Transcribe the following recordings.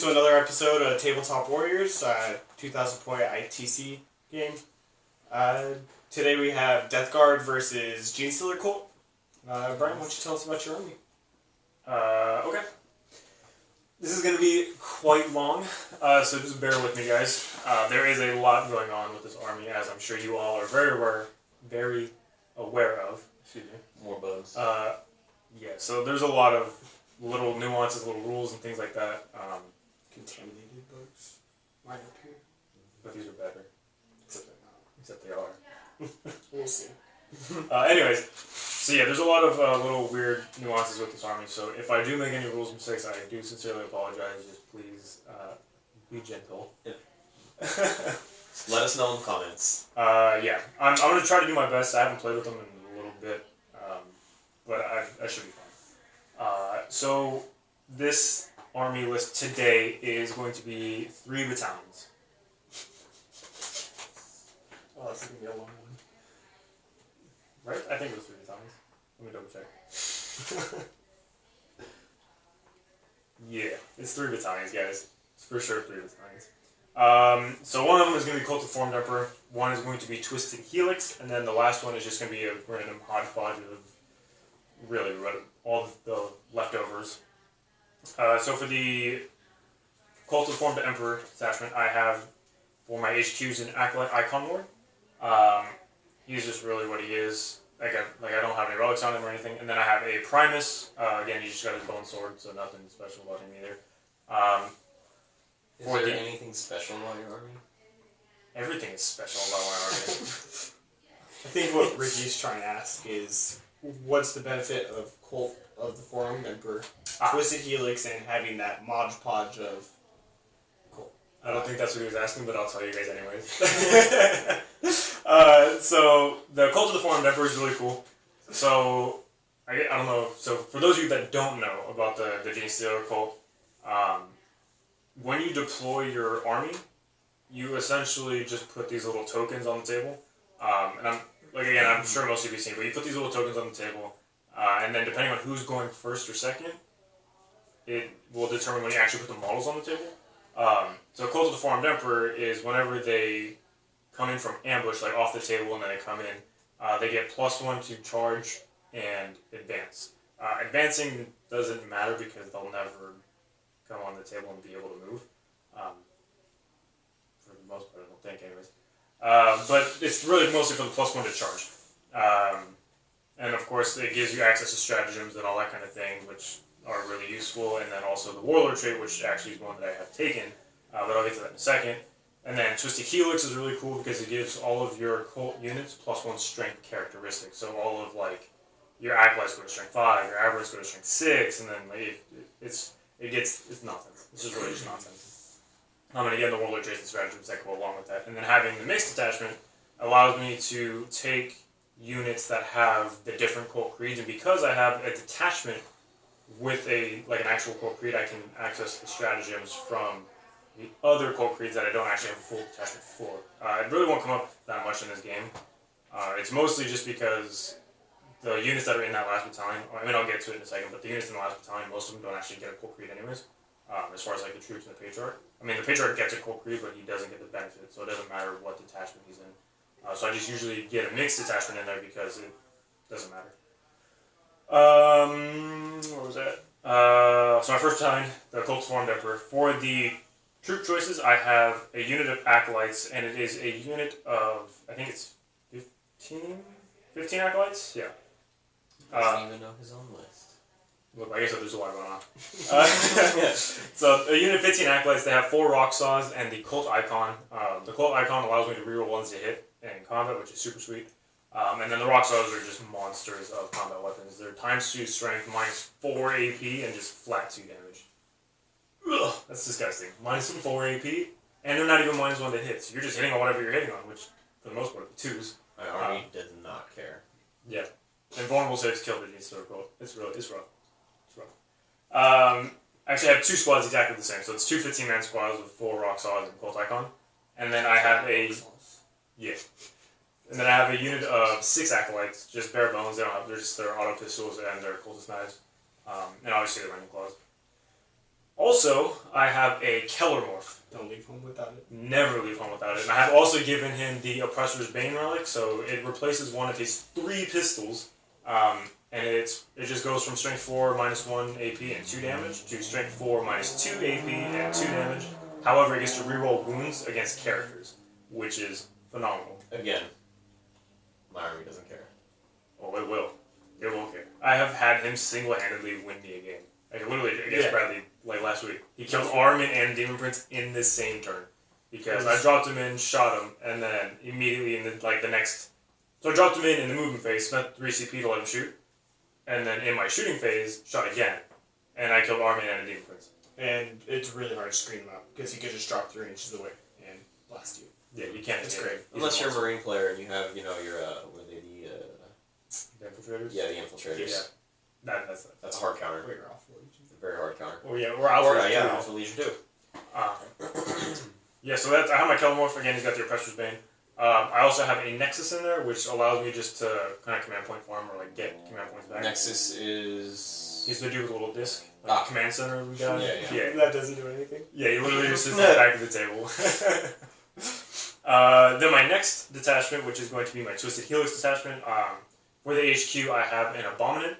to another episode of Tabletop Warriors, 2000 point ITC game. Today we have Death Guard versus Genestealer Cult. Brian, why don't you tell us about your army? Okay. This is going to be quite long, so just bear with me, guys. There is a lot going on with this army, as I'm sure you all are very aware of. Excuse me. More bugs. Yeah, so there's a lot of little nuances, little rules, and things like that. Contaminated bugs. Right up here. But these are better. Except they are. We'll see. Anyways, so yeah, there's a lot of little weird nuances with this army, so if I do make any rules mistakes, I do sincerely apologize. Just please be gentle. Let us know in the comments. Yeah, I'm going to try to do my best. I haven't played with them in a little bit, but I should be fine. So this army list today is going to be 3 battalions. Oh, that's going to be a long one. Right? I think it was 3 battalions. Let me double check. Yeah, it's 3 battalions, guys. It's for sure 3 battalions. So one of them is going to be Cult of Formed Emperor, one is going to be Twisted Helix, and then the last one is just going to be a random hodgepodge of really all the leftovers. So for the Cult of Formed Emperor detachment, I have for my HQs an Acolyte Icon Lord. He's just really what he is. I don't have any relics on him or anything. And then I have a Primus. Again, he just got his bone sword, so nothing special about him either. Is there anything special about your army? Everything is special about my army. I think what Ricky's trying to ask is, what's the benefit of Cult of the Formed Emperor, Twisted Helix, and having that Mod Podge of Cult? I don't think that's what he was asking, but I'll tell you guys anyways. So the Cult of the Formed Emperor is really cool. So I don't know. So for those of you that don't know about the Genestealer cult, when you deploy your army, you essentially just put these little tokens on the table. And I'm sure most of you have seen, but you put these little tokens on the table, and then depending on who's going first or second, it will determine when you actually put the models on the table. So Cult of the Formed Emperor is whenever they come in from ambush, like off the table, and then they come in, they get +1 to charge and advance. Advancing doesn't matter because they'll never come on the table and be able to move. For the most part, I don't think, anyways. But it's really mostly for the +1 to charge. And of course, it gives you access to stratagems and all that kind of thing, which are really useful. And then also the Warlord trait, which actually is one that I have taken, but I'll get to that in a second. And then Twisted Helix is really cool because it gives all of your cult units +1 strength characteristics. So all of your acolytes go to strength 5, your aberrants go to strength 6, and then it's nonsense. It's just really just nonsense. And again, the Warlord traits and stratagems that go along with that. And then having the mixed detachment allows me to take units that have the different cult creeds, and because I have a detachment with an actual cult creed, I can access the stratagems from the other cult creeds that I don't actually have a full detachment for. It really won't come up that much in this game. It's mostly just because the units that are in that last battalion, I'll get to it in a second, but the units in the last battalion, most of them don't actually get a cult creed anyways, as far as the troops and the Patriarch. The Patriarch gets a cult creed, but he doesn't get the benefit, so it doesn't matter what detachment he's in. So I just usually get a mixed detachment in there because it doesn't matter. Where was that? So my first battalion, the Cult of Formed Emperor. For the troop choices, I have a unit of acolytes, and it is a unit of, I think it's 15 acolytes? Yeah. Doesn't even know his own list. Look, I guess there's a lot going on. So a unit of 15 acolytes, they have 4 rock saws and the cult icon. The cult icon allows me to reroll 1s to hit in combat, which is super sweet. And then the rock saws are just monsters of combat weapons. They're ×2 strength, -4 AP, and just flat 2 damage. Ugh, that's disgusting. -4 AP, and they're not even -1 to hit. So you're just hitting on whatever you're hitting on, which for the most part are 2s. My army does not care. Yeah. And vulnerable saves kill the Genestealer cult. It's rough. It's rough. Actually, I have 2 squads exactly the same. So it's 2 15-man squads with 4 rock saws and cult icon. And then I have a... Yeah. And then I have a unit of 6 acolytes, just bare bones. They don't have... They're just their auto pistols and their cultist knives. And obviously the random claws. Also, I have a Kellermorph. Don't leave home without it. Never leave home without it. And I have also given him the Oppressor's Bane relic, so it replaces one of his 3 pistols. And it just goes from strength 4 -1 AP and 2 damage to strength 4 -2 AP and 2 damage. However, it gets to reroll wounds against characters, which is phenomenal. Again, my army doesn't care. Oh, it will. It will care. I have had him single-handedly win me a game. Like, literally, against Bradley, like last week. He killed Armin and Demon Prince in the same turn. Because I dropped him in, shot him, and then immediately in the next... So I dropped him in the movement phase, spent 3 CP to let him shoot. And then in my shooting phase, shot again. And I killed Armin and Demon Prince. And it's really hard to screen him out, because he could just drop 3 inches away and blast you. Yeah, you can't. It's great. Unless you're a Marine player and you have, your, what are they, The Infiltrators? the Infiltrators. Yeah. That's a hard counter. Or you're off Legion. It's a very hard counter. Oh, yeah, we're Alpha Legion. Yeah, Alpha Legion too. Yeah, so I have my Kellermorph. Again, he's got the Oppressor's Bane. I also have a Nexus in there, which allows me just to kind of command point farm or like get command points back. Nexus is... He's the dude with a little disc. Like command center we got. Yeah. That doesn't do anything. Yeah, he literally just sits at the back of the table. Then my next detachment, which is going to be my Twisted Helix detachment. For the HQ, I have an Abominant.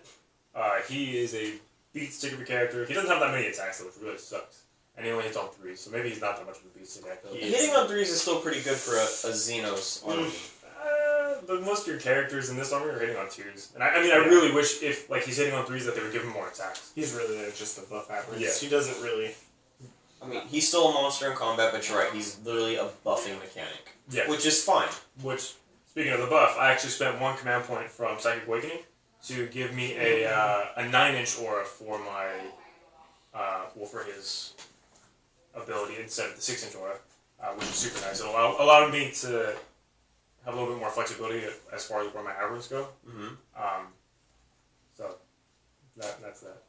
He is a beat stick of a character. He doesn't have that many attacks, though, which really sucks. And he only hits on 3, so maybe he's not that much of a beat stick. Hitting on 3s is still pretty good for a Xenos army. But most of your characters in this army are hitting on 2s. And I really wish if he's hitting on 3s that they would give him more attacks. He's really there just to buff average. Yeah. He doesn't really... I mean, he's still a monster in combat, but you're right, he's literally a buffing mechanic. Yeah. Which is fine. Which, speaking of the buff, I actually spent 1 command point from Psychic Awakening to give me a 9-inch aura for my... for his ability instead of the 6-inch aura, which is super nice. It allowed me to have a little bit more flexibility as far as where my aggros go. So that's that.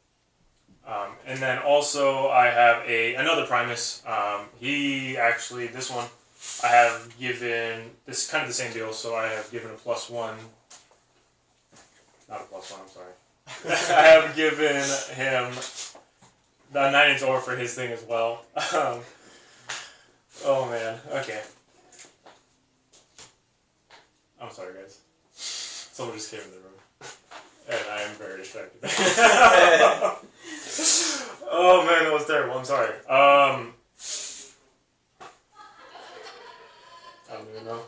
And then also I have another Primus. He actually, this one, I have given, this is kind of the same deal, so I have given a +1, not a +1, I'm sorry. I have given him the 9-inch aura for his thing as well. Oh man, okay. I'm sorry guys. Someone just came in the room. And I am very distracted. Oh man, that was terrible, I'm sorry. I don't even know.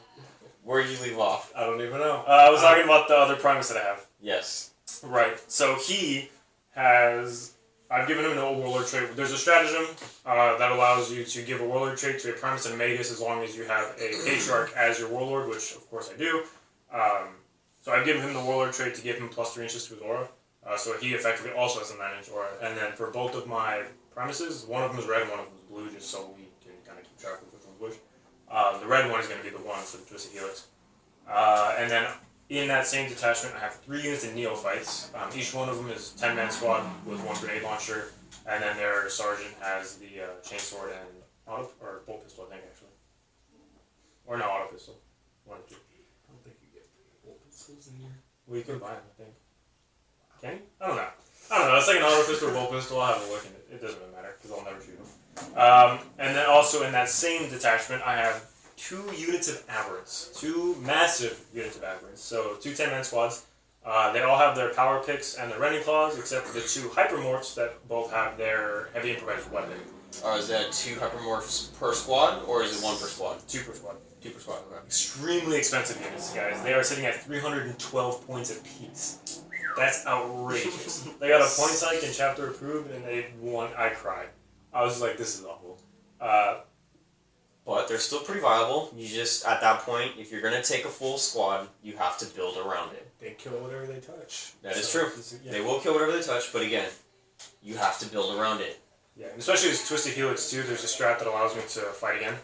Where did you leave off? I don't even know. I was talking about the other Primus that I have. Yes. Right, so he has... I've given him an old warlord trait. There's a stratagem that allows you to give a warlord trait to a Primus and a Magus as long as you have a Patriarch as your warlord, which of course I do. So I've given him the warlord trait to give him +3 inches to his aura. So he effectively also has a 9-inch aura. And then for both of my Primuses, one of them is red and one of them is blue, just so we can kind of keep track of which one's which. The red one is going to be the one for the Twisted Helix. And then in that same detachment, I have 3 units of Neophytes. Each one of them is 10-man squad with 1 grenade launcher, and then their sergeant has the chainsword and or bolt pistol, I think, actually. Or no, auto pistol. 1 or 2. I don't think you get bolt pistols in here. Well, you can buy them, I think. Can you? I don't know. It's like an auto pistol or bolt pistol. I'll have a look in it. It doesn't really matter, because I'll never shoot them. And then also in that same detachment, I have 2 units of Aberrants. 2 massive units of Aberrants. So 2 10-man squads. They all have their power picks and their rending claws, except for the 2 hypermorphs that both have their heavy improvised weapon. Is that 2 hypermorphs per squad, or is it 1 per squad? 2 per squad. 2 per squad, okay. Extremely expensive units, guys. They are sitting at 312 points apiece. That's outrageous. They got a point psych and chapter approved, and they won. I cried. I was like, this is awful. But they're still pretty viable. You just, at that point, if you're going to take a full squad, you have to build around it. They kill whatever they touch. That is true. They will kill whatever they touch, but again, you have to build around it. Yeah, and especially as Twisted Helix too, there's a strat that allows me to fight again.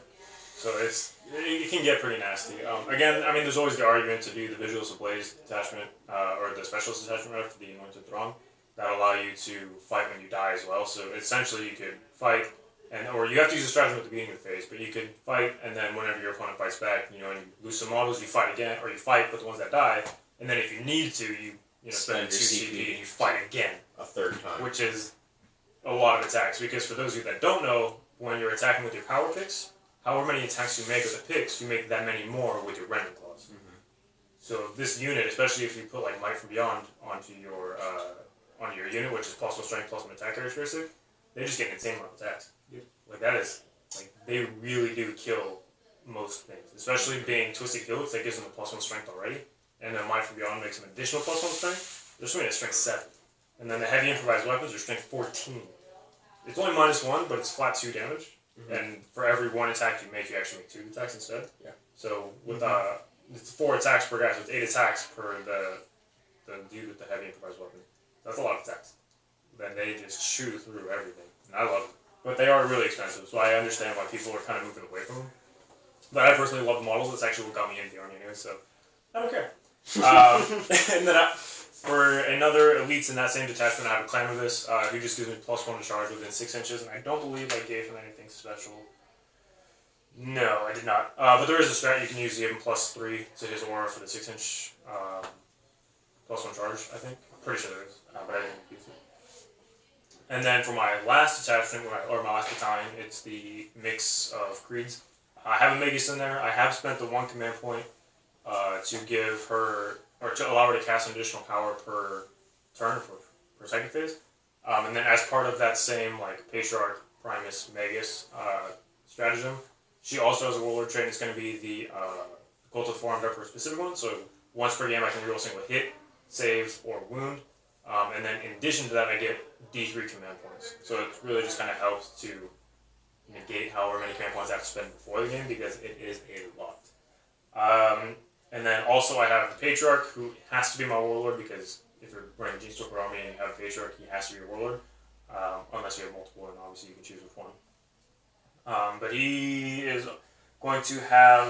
So it can get pretty nasty. Again, I mean, there's always the argument to do the Vigilus Ablaze detachment, or the Specialist detachment rather, for the Anointed Throng, that allow you to fight when you die as well. So essentially you could fight, or you have to use a stratagem at the beginning of the phase, but you could fight, and then whenever your opponent fights back, and you lose some models, you fight again, or you fight with the ones that die, and then if you need to, you spend 2 CP and you fight again. A third time. Which is a lot of attacks, because for those of you that don't know, when you're attacking with your power picks, however many attacks you make with the picks, you make that many more with your rending claws. So this unit, especially if you put like Might from Beyond onto your unit, which is +1 strength, +1 attack characteristic, they just get an insane amount of attacks. Like that is, like they really do kill most things. Especially being Twisted Helix, that gives them a +1 strength already, and then Might from Beyond makes them additional +1 strength. They're swinging at strength 7, and then the heavy improvised weapons are strength 14. It's only -1, but it's flat 2 damage, and for every 1 attack you make, you actually make 2 attacks instead. Yeah. So with it's 4 attacks per guy, so it's 8 attacks per the dude with the heavy improvised weapon. That's a lot of attacks. Then they just chew through everything, and I love them. But they are really expensive, so I understand why people are kind of moving away from them. But I personally love the models. That's actually what got me into the army anyway, so I don't care. And then for another elites in that same detachment, I have a Clamorous, who just gives me +1 to charge within 6 inches, and I don't believe I gave him anything special. No, I did not. But there is a strat you can use to give him +3 to his aura for the 6-inch +1 charge, I think. I'm pretty sure there is, but I didn't use it. And then for my last detachment, or my last battalion, it's the mix of creeds. I have a Magus in there. I have spent the 1 command point to give her, or to allow her to cast an additional power per turn, per second phase. And then as part of that same like Patriarch, Primus, Magus stratagem, she also has a Warlord trait, and it's going to be the Cult of the Forearmed Emperor specific one. So once per game I can reroll a single hit, save, or wound. And then in addition to that I get D3 command points. So it really just kind of helps to negate however many command points I have to spend before the game, because it is a lot. And then also I have the Patriarch, who has to be my Warlord, because if you're running Genestealer army and you have a Patriarch, he has to be your Warlord. Unless you have multiple, and obviously you can choose which one. But he is going to have,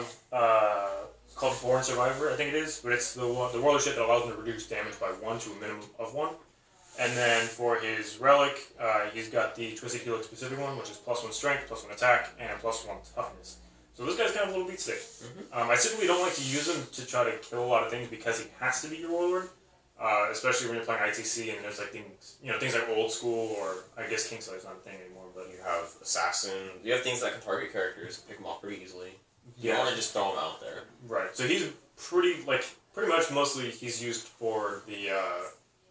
it's called Born Survivor, I think it is, but it's the Warlord shit that allows him to reduce damage by 1 to a minimum of 1. And then for his Relic, he's got the Twisted Helix specific one, which is +1 strength, +1 attack, and +1 toughness. So this guy's kind of a little beat stick. I typically don't like to use him to try to kill a lot of things, because he has to be your Warlord. Especially when you're playing ITC and there's like things, things like Old School, or I guess Kingslayer's not a thing anymore, but You have Assassin. You have things that can target characters, pick them off pretty easily. You don't want to just throw them out there. Right. So he's pretty much mostly he's used for the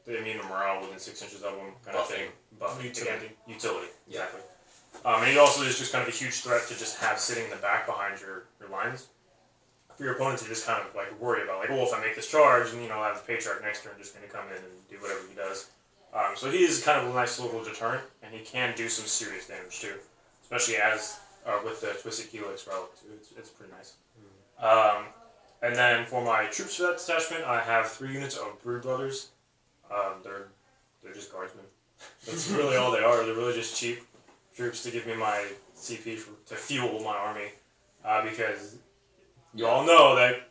immune to morale within 6 inches of him kind of thing. Buff utility. Utility. Yeah. Exactly. And he also is just kind of a huge threat to just have sitting in the back behind your lines. For your opponent to just kind of like worry about, like, well, if I make this charge, and I have the Patriarch next turn just going to come in and do whatever he does. So he is kind of a nice little deterrent, and he can do some serious damage too, especially as with the Twisted Helix Relic too. It's pretty nice. And then for my troops for that detachment, I have 3 units of Brood Brothers. They're just guardsmen. That's really all they are. They're really just cheap troops to give me my CP to fuel my army, because you all know that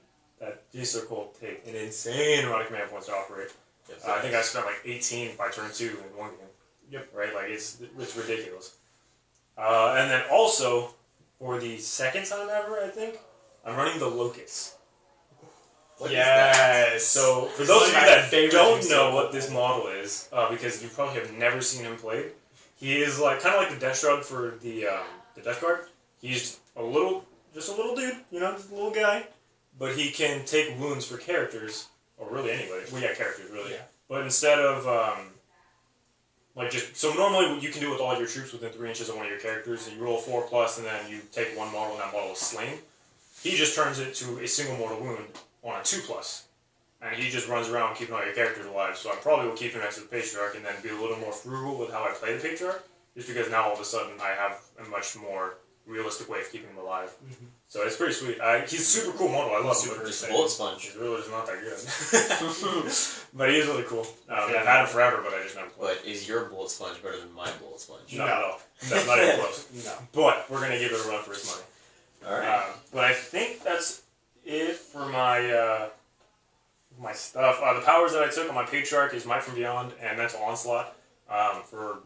Genestealer will take an insane amount of command points to operate. Yes, I think I spent like 18 by turn 2 in 1 game. Yep. Right? Like, it's ridiculous. And then also, for the second time ever, I think, I'm running the Locusts. What Yes. So, for those of you that don't know what this model is, because you probably have never seen him played, he is like kind of like the Death Shrug for the Death Guard. He's just a little dude, just a little guy, but he can take wounds for characters, or really anybody. Well, yeah, characters really. Yeah. But instead of so normally you can do it with all your troops within 3 inches of one of your characters. And you roll 4+, and then you take 1 model, and that model is slain. He just turns it to a single mortal wound on a 2+, and he just runs around keeping all your characters alive. So I probably will keep him next to the Patriarch, and then be a little more frugal with how I play the Patriarch, just because now all of a sudden I have a much more realistic way of keeping him alive. So it's pretty sweet. He's a super cool model. I love him. Just Bullet Sponge. He's really just not that good. But he is really cool. I've had him forever, but I just never played. But is your Bullet Sponge better than my Bullet Sponge? Not at all. No, not even close. No. But we're going to give it a run for his money. Alright. But I think that's it for my my stuff. The powers that I took on my Patriarch is Might from Beyond and Mental Onslaught. For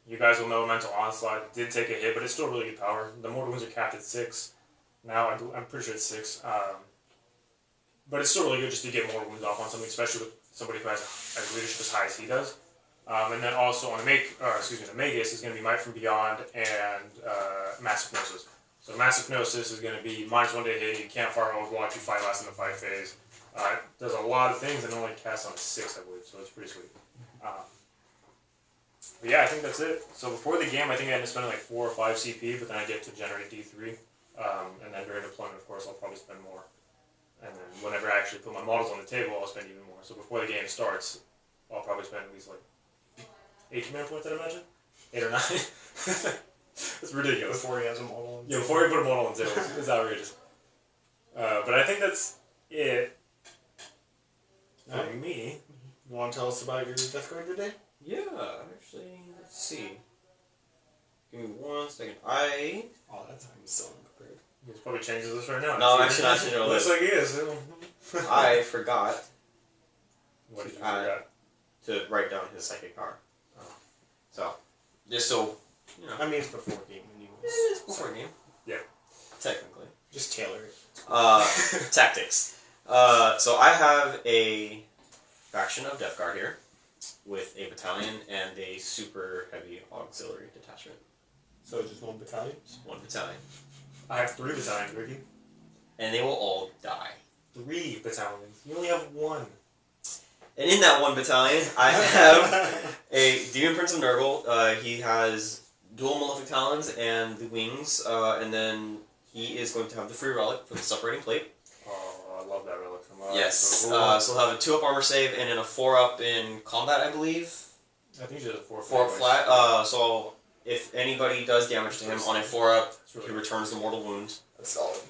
you guys will know, Mental Onslaught did take a hit, but it's still really good power. The mortal wounds are capped at 6. Now I'm pretty sure it's 6. But it's still really good just to get more wounds off on something, especially with somebody who has as leadership as high as he does. And then also on the Magus is going to be Might from Beyond and Massive Gnosis. So Massive Gnosis is going to be -1 to hit, you can't fire Overwatch, you fight last in the fight phase. Does a lot of things and only casts on 6, I believe, so it's pretty sweet. But yeah, I think that's it. So before the game, I think I end up spending like 4 or 5 CP, but then I get to generate D3. And then during deployment, of course, I'll probably spend more. And then whenever I actually put my models on the table, I'll spend even more. So before the game starts, I'll probably spend at least like 8 command points, I'd imagine? 8 or 9. It's ridiculous. Before he has a model. Yeah, before you put a model on the table. It's outrageous. But I think that's it for me. You want to tell us about your Death Guard today? Yeah, actually, let's see. Give me 1 second. Oh, that time is so unprepared. He's probably changing this right now. No, actually, no. Looks like he is. I forgot What did you forget? to write down his psychic power. So, just so, you know. I mean, it's before game anyways. It's before game. Yeah. Technically. Just tailor it. Tactics. So I have a faction of Death Guard here with a battalion and a super heavy auxiliary detachment. So just 1 battalion? Just 1 battalion. I have 3 battalions, Ricky. And they will all die. 3 battalions. You only have 1. And in that 1 battalion, I have a Demon Prince of Nurgle. He has dual Malefic Talons and the wings, and then he is going to have the free relic for the separating plate. Oh, I love that relic so much. Yes. So cool. So he'll have a 2-up armor save and then a 4-up in combat, I believe. I think he does a 4 flat. So if anybody does damage to him on a 4-up, really he returns the mortal wound. That's solid.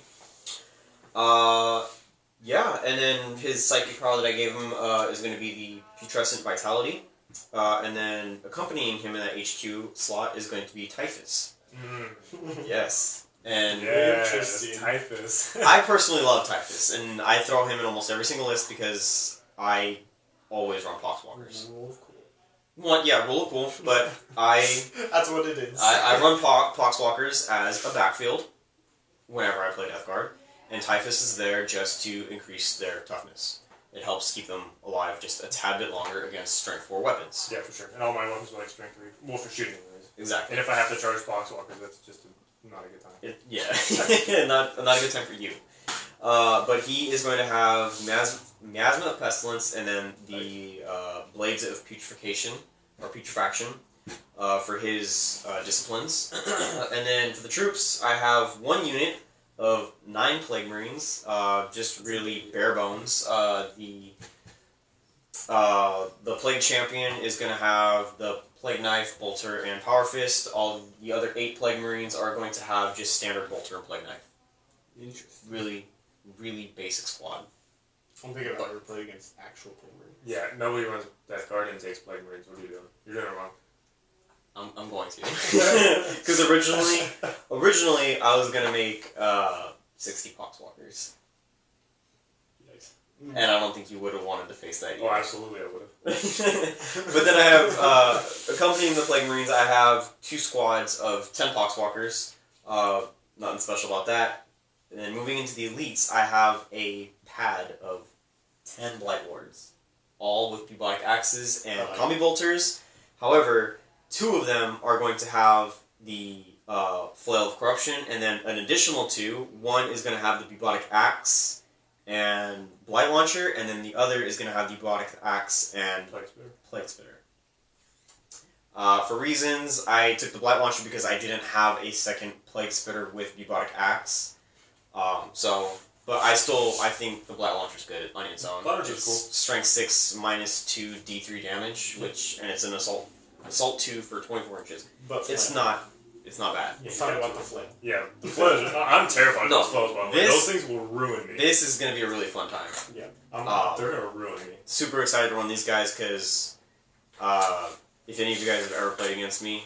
Yeah, and then his psychic power that I gave him is going to be the Putrescent Vitality. And then accompanying him in that HQ slot is going to be Typhus. Yes. And interesting. Typhus. I personally love Typhus, and I throw him in almost every single list because I always run Poxwalkers. Rule of cool. Rule of cool, but That's what it is. I run Poxwalkers as a backfield whenever I play Death Guard, and Typhus is there just to increase their toughness. It helps keep them alive just a tad bit longer against strength 4 weapons. Yeah, for sure. And all my weapons are like strength 3. Well, for shooting, anyways. Exactly. And if I have to charge Poxwalkers, that's just not a good time. Not a good time for you. But he is going to have Miasma of Pestilence and then the Blades of Putrefaction for his disciplines. And then for the troops, I have 1 unit of 9 Plague Marines, just really bare bones. The Plague Champion is going to have the Plague Knife, Bolter, and Power Fist. All the other 8 Plague Marines are going to have just standard Bolter and Plague Knife. Interesting. Really, really basic squad. I don't think I've ever played against actual Plague Marines. Yeah, nobody runs Death Guard and takes Plague Marines. What are you doing? You're doing it wrong. I'm going to. Because originally I was going to make 60 Poxwalkers. Yikes. And I don't think you would have wanted to face that either. Oh, absolutely I would have. But then I have, accompanying the Plague Marines, I have 2 squads of 10 Poxwalkers. Nothing special about that. And then moving into the elites, I have a pad of 10 Blight Lords. All with Bubonic Axes and Combi Bolters. However, 2 of them are going to have the Flail of Corruption, and then an additional 2. One is going to have the Bubonic Axe and Blight Launcher, and then the other is going to have the Bubonic Axe and Plague Spitter. For reasons, I took the Blight Launcher because I didn't have a second Plague Spitter with Bubonic Axe. But I think the Blight Launcher's good on its own. Launcher's cool. Strength 6 -2 D3 damage, and it's an assault 2 for 24 inches. But it's not bad. You're talking about the flail. Yeah, the flails. I'm terrified of those flails, by the way. Those things will ruin me. This is going to be a really fun time. Yeah. They're going to ruin me. Super excited to run these guys because if any of you guys have ever played against me,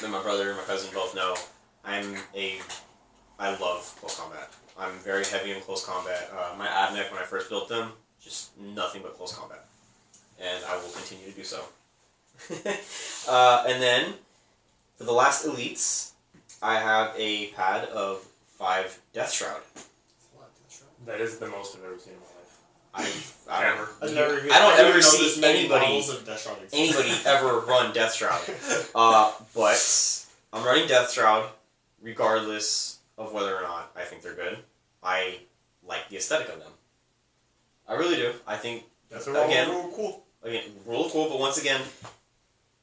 then my brother and my cousin both know I love close combat. I'm very heavy in close combat. My Admech, when I first built them, just nothing but close combat. And I will continue to do so. And then, for the last elites, I have a pad of 5 Death Shroud. That is the most I've ever seen in my life. I don't I've never even, I don't ever know see this many anybody- models of Death Shroud exist. anybody ever run Death Shroud. But I'm running Death Shroud regardless of whether or not I think they're good. I like the aesthetic of them. I really do. I think, That's again, real cool. real cool, but once again,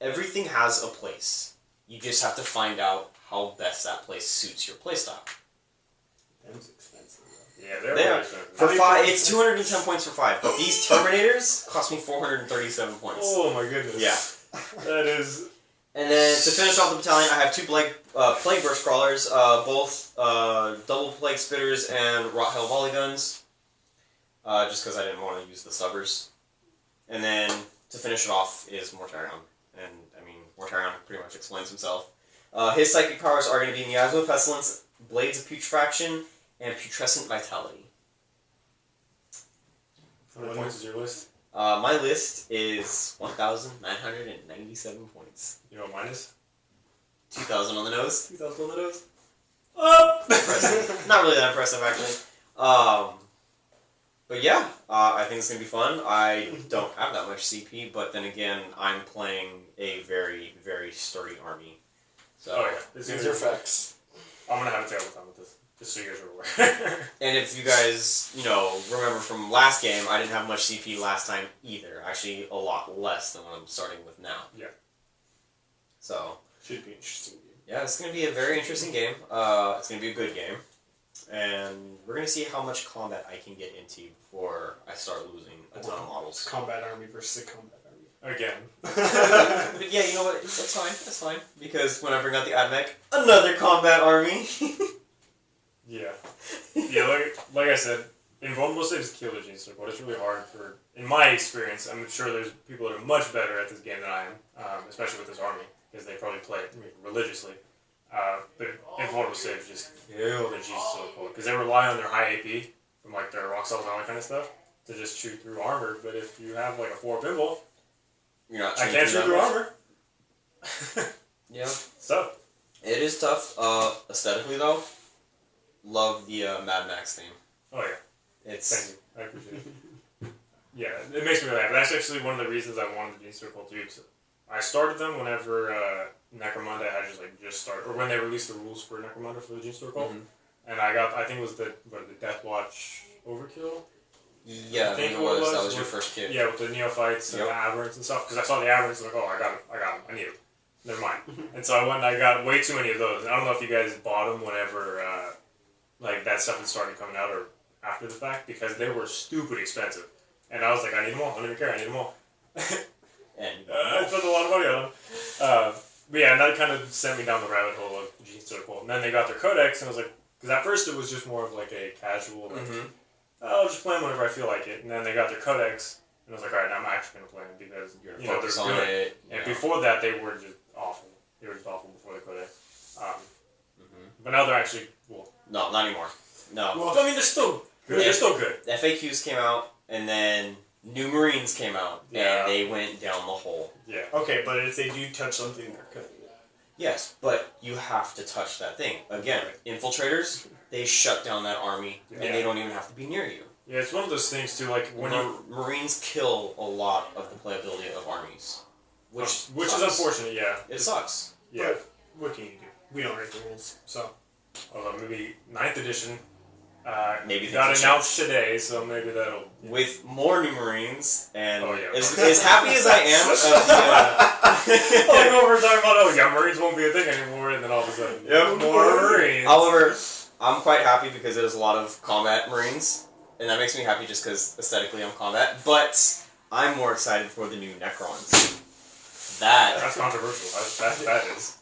everything has a place. You just have to find out how best that place suits your playstyle. Them's expensive, though. Yeah, they're They really are. expensive. For 5, it's 210 points for 5, but these Terminators cost me 437 points. Oh my goodness. Yeah. That is. And then to finish off the battalion, I have 2 Plague Burst Crawlers, both double Plague Spitters and Rot Hell Volley Guns, just because I didn't want to use the Stubbers. And then to finish it off is Mortarion. And, I mean, Mortarion pretty much explains himself. His psychic powers are going to be Miasma Pestilence, Blades of Putrefaction, and Putrescent Vitality. How many points is your list? My list is 1,997 points. You know what mine is? 2,000 on the nose. 2,000 on the nose. Impressive. Not really that impressive, actually. But yeah, I think it's going to be fun. I don't have that much CP, but then again, I'm playing a very, very sturdy army. So, Oh yeah. These are facts. I'm gonna have a terrible time with this. Just so you guys are aware. and if you guys, remember from last game, I didn't have much CP last time either. Actually, a lot less than what I'm starting with now. Yeah. So, Should be interesting. yeah, it's going to be a very interesting game. It's going to be a good game. And we're going to see how much combat I can get into before I start losing a ton of models. Combat army versus a combat army. Again. But yeah, you know what? That's fine. That's fine. Because when I bring out the AdMech, another combat army. Yeah. Yeah, like I said, invulnerable saves kill the Genestealer, but it's really hard for, in my experience, I'm sure there's people that are much better at this game than I am, especially with this army, because they probably play it religiously. But invulnerable saves just kill the Genestealer, because they rely on their high AP, from like their rock cells and all that kind of stuff, to just shoot through armor, but if you have like a 4 pinball, You're not I can't shoot through armor. Yeah. So, It is tough. Aesthetically, though, love the Mad Max theme. oh yeah. It's... Thank you. I appreciate it. Yeah, it makes me really happy. That's actually one of the reasons I wanted the Genestealer Cult too. I started them whenever Necromunda had just started, or when they released the rules for Necromunda for the Genestealer Cult, and I think it was the Death Watch Overkill. Yeah, I think it was. That was your first kit. Yeah, with the Neophytes and the Aberrants and stuff. Because I saw the Aberrants and I was like, oh, I got them. I need them. Never mind. And so I went and I got way too many of those. And I don't know if you guys bought them whenever that stuff had started coming out or after the fact, because they were stupid expensive. And I was like, I need them all. I don't even care. I need them all. And I spent a lot of money on them. But yeah, and that kind of sent me down the rabbit hole of Genestealer Cult. And then they got their Codex, and I was like, because at first it was just more of like a casual, like, I'll just play them whenever I feel like it. And then they got their Codex, and I was like, alright, now I'm actually going to play them because You're they're focus on good. it. And before that, they were just awful. They were just awful before the Codex. But now they're actually, well... No, not anymore. No. Well, I mean, they're still good. They're still good. The FAQs came out, and then New Marines came out, Yeah. and they went down the hole. Yeah. Okay, but if they do touch something, they're cutting it. Yes, but you have to touch that thing. Again, infiltrators, they shut down that army, and they don't even have to be near you. Yeah, it's one of those things, too, like, when Marines kill a lot of the playability of armies. Which is sucks. unfortunate, yeah. It sucks. Yeah. But what can you do? We don't write the rules, so. Although maybe 9th edition Maybe got things announced today, so maybe that'll... With more New Marines, and Oh, yeah. as happy as I am of the... like what we're talking about, Marines won't be a thing anymore, and then all of a sudden, more Marines. However, I'm quite happy because there's a lot of combat Marines, and that makes me happy just because aesthetically I'm combat, but I'm more excited for the new Necrons. That's controversial. That is.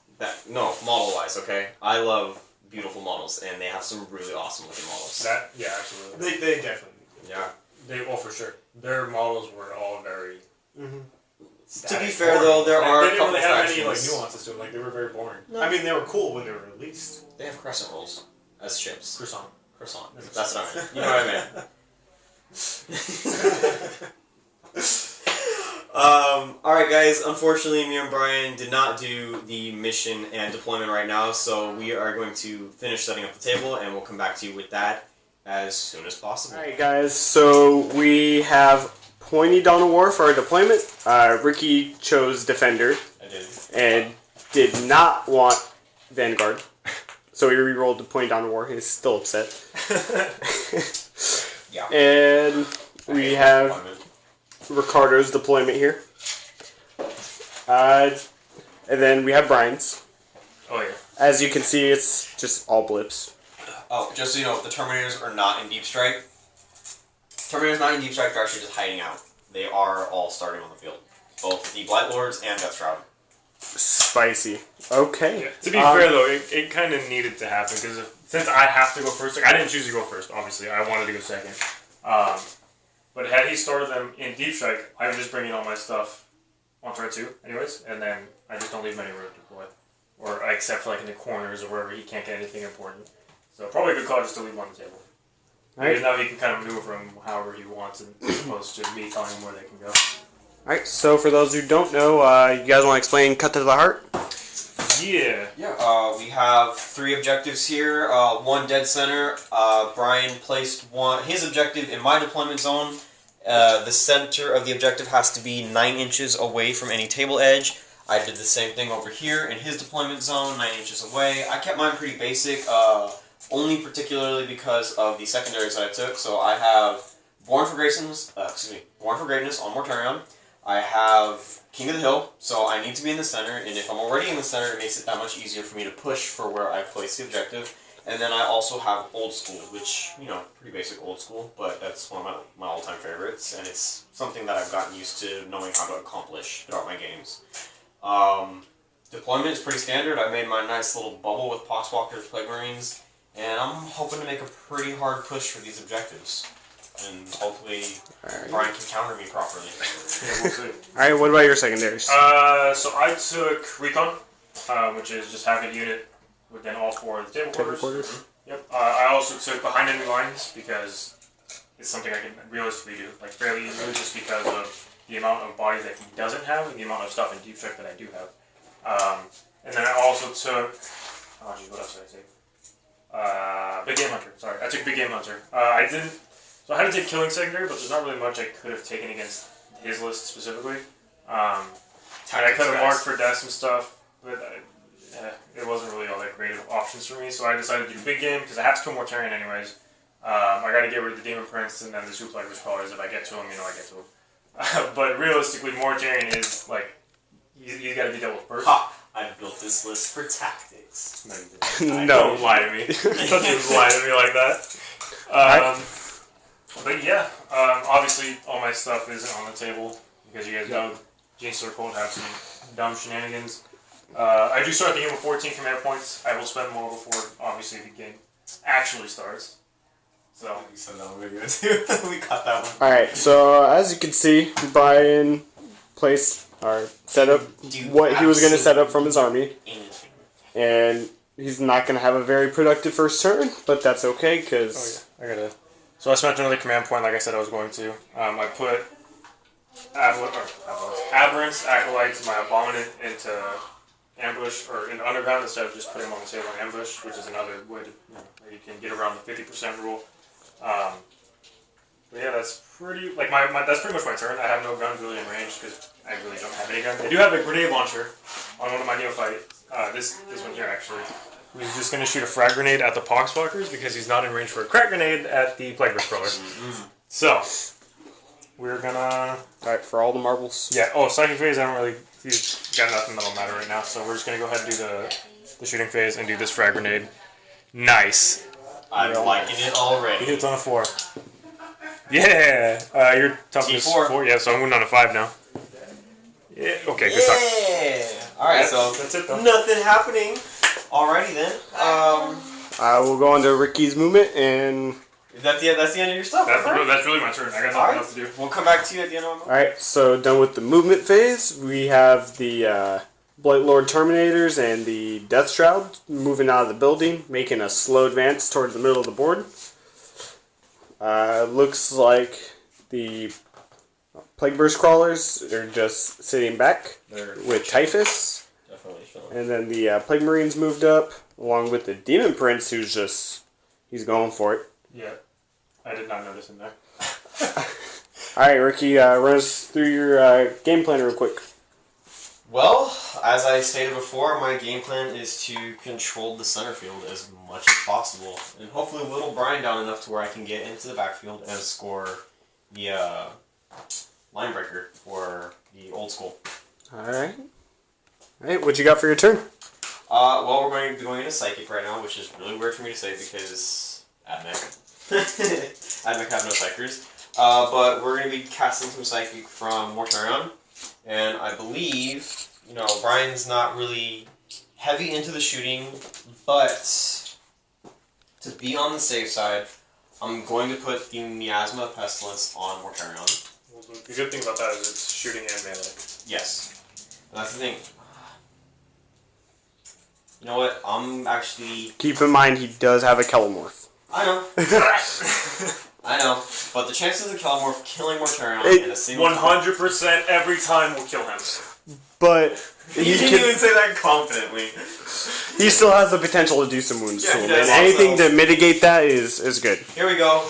No, model-wise, okay? I love beautiful models, and they have some really awesome looking models. Yeah, absolutely. They definitely do. Yeah. For sure. Their models were all very... To be fair, though, there are they a didn't couple really have factions. any nuances to them. Like, they were very boring. No. I mean, they were cool when they were released. They have crescent rolls as ships. Croissant. That's what I meant. You know what I meant. Alright guys, unfortunately me and Brian did not do the mission and deployment right now, so we are going to finish setting up the table and we'll come back to you with that as soon as possible. Alright guys, so we have Pointy Dawn of War for our deployment. Ricky chose Defender. I did. And did not want Vanguard. So he re-rolled the Pointy Dawn of War. He's still upset. Yeah. And we have Ricardo's deployment here. And then we have Brian's. Oh yeah. As you can see, it's just all blips. Oh, just so you know, the Terminators are not in Deep Strike. Terminators not in Deep Strike are actually just hiding out. They are all starting on the field. Both the Blight Lords and Death Shroud. Spicy. Okay. Yeah. To be fair though, it kind of needed to happen because since I have to go first, like, I didn't choose to go first. Obviously, I wanted to go second. But had he started them in Deep Strike, I would just bring in all my stuff on turn 2, anyways, and then I just don't leave him any room to deploy, or except for like in the corners or wherever he can't get anything important. So probably a good call just to leave him on the table. Because now he can kind of maneuver them however he wants, as opposed to me telling him where they can go. Alright, so for those who don't know, you guys want to explain Cut to the Heart? Yeah. Yeah. We have 3 objectives here. 1 dead center. Brian placed his objective in my deployment zone. The center of the objective has to be 9 inches away from any table edge. I did the same thing over here in his deployment zone, 9 inches away. I kept mine pretty basic, only particularly because of the secondaries that I took. So I have Born for Greatness on Mortarion. I have King of the Hill, so I need to be in the center, and if I'm already in the center, it makes it that much easier for me to push for where I place the objective. And then I also have Old School, which, you know, pretty basic Old School, but that's one of my all-time favorites, and it's something that I've gotten used to knowing how to accomplish throughout my games. Deployment is pretty standard. I made my nice little bubble with Poxwalkers, Plague Marines, and I'm hoping to make a pretty hard push for these objectives. And hopefully Brian can counter me properly. Yeah, we'll see. Alright, what about your secondaries? So I took Recon, which is just having a unit within all 4 of the table quarters. Mm-hmm. Yep. I also took Behind Enemy Lines because it's something I can realistically do, like fairly easily, just because of the amount of bodies that he doesn't have and the amount of stuff in Deep Strike that I do have. And then I also took, oh geez, what else did I take? Big Game Hunter. Sorry, I took Big Game Hunter. So I had to take Killing Secondary, but there's not really much I could have taken against his list specifically. I could have marked for deaths and stuff, but it wasn't really all that great of options for me, so I decided to do Big Game, because I have to kill Mortarion anyways. I gotta get rid of the Demon Prince, and then the Suplex Crawlers. If I get to him, you know I get to him. But realistically, Mortarion is, like, he's gotta be dealt with first. Ha! I built this list for tactics. No, you didn't. No. Don't lie to me. Don't just lie to me like that. But yeah, obviously all my stuff isn't on the table because you guys know Genestealer Cold have some dumb shenanigans. I do start the game with 14 command points. I will spend more before, obviously, the game actually starts. So you said that one video too. We got that one. Alright, so as you can see, Brian placed or set up what he was going to set up from his army. And he's not going to have a very productive first turn, but that's okay because... Oh, yeah. I gotta... So I spent another command point like I said I was going to. I put Aberrants, Acolytes, my Abominant into ambush, or in underground instead of just putting them on the table in ambush, which is another way to, you can get around the 50% rule. But yeah, that's pretty, like that's pretty much my turn. I have no guns really in range because I really don't have any guns. I do have a grenade launcher on one of my neophyte. This one here actually. He's just going to shoot a frag grenade at the Poxwalkers because he's not in range for a crack grenade at the Plague Crawler. So, we're gonna... Alright, for all the marbles. Yeah, Psychic Phase, I don't really... He's got nothing that'll matter right now, so we're just going to go ahead and do the shooting phase and do this frag grenade. Nice. I'm liking it already. He hits on a 4. Yeah! Your toughness T4. 4. Yeah, so I'm going on a 5 now. Yeah, okay, good talk. Yeah! Alright, so that's it though. Nothing happening. Alrighty then. We'll go on to Ricky's movement, and... That's the end of your stuff, That's really my turn. I got nothing else to do. We'll come back to you at the end of my movement. Alright, so done with the movement phase, we have the Blight Lord Terminators and the Death Shroud moving out of the building, making a slow advance towards the middle of the board. Looks like the Plague Burst Crawlers are just sitting back with Typhus. And then the Plague Marines moved up, along with the Demon Prince, he's going for it. Yeah. I did not notice in there. All right, Ricky, run us through your game plan real quick. Well, as I stated before, my game plan is to control the center field as much as possible, and hopefully whittle Brian down enough to where I can get into the backfield and score the line breaker for the old school. All right. All right, what you got for your turn? Well, we're going to be going into Psychic right now, which is really weird for me to say because AdMech. AdMech have no Psychers. But we're going to be casting some Psychic from Mortarion. And I believe, Brian's not really heavy into the shooting, but to be on the safe side, I'm going to put the Miasma of Pestilence on Mortarion. Well, the good thing about that is it's shooting and melee. Yes. And that's the thing. You know what? I'm actually... Keep in mind he does have a Kellamorph. I know. I know. But the chances of Kellamorph killing Mortarion in a single 100% every time will kill him. But You didn't even say that confidently. he still has the potential to do some wounds Yeah, to he him. does And anything also. to mitigate that is good. Here we go.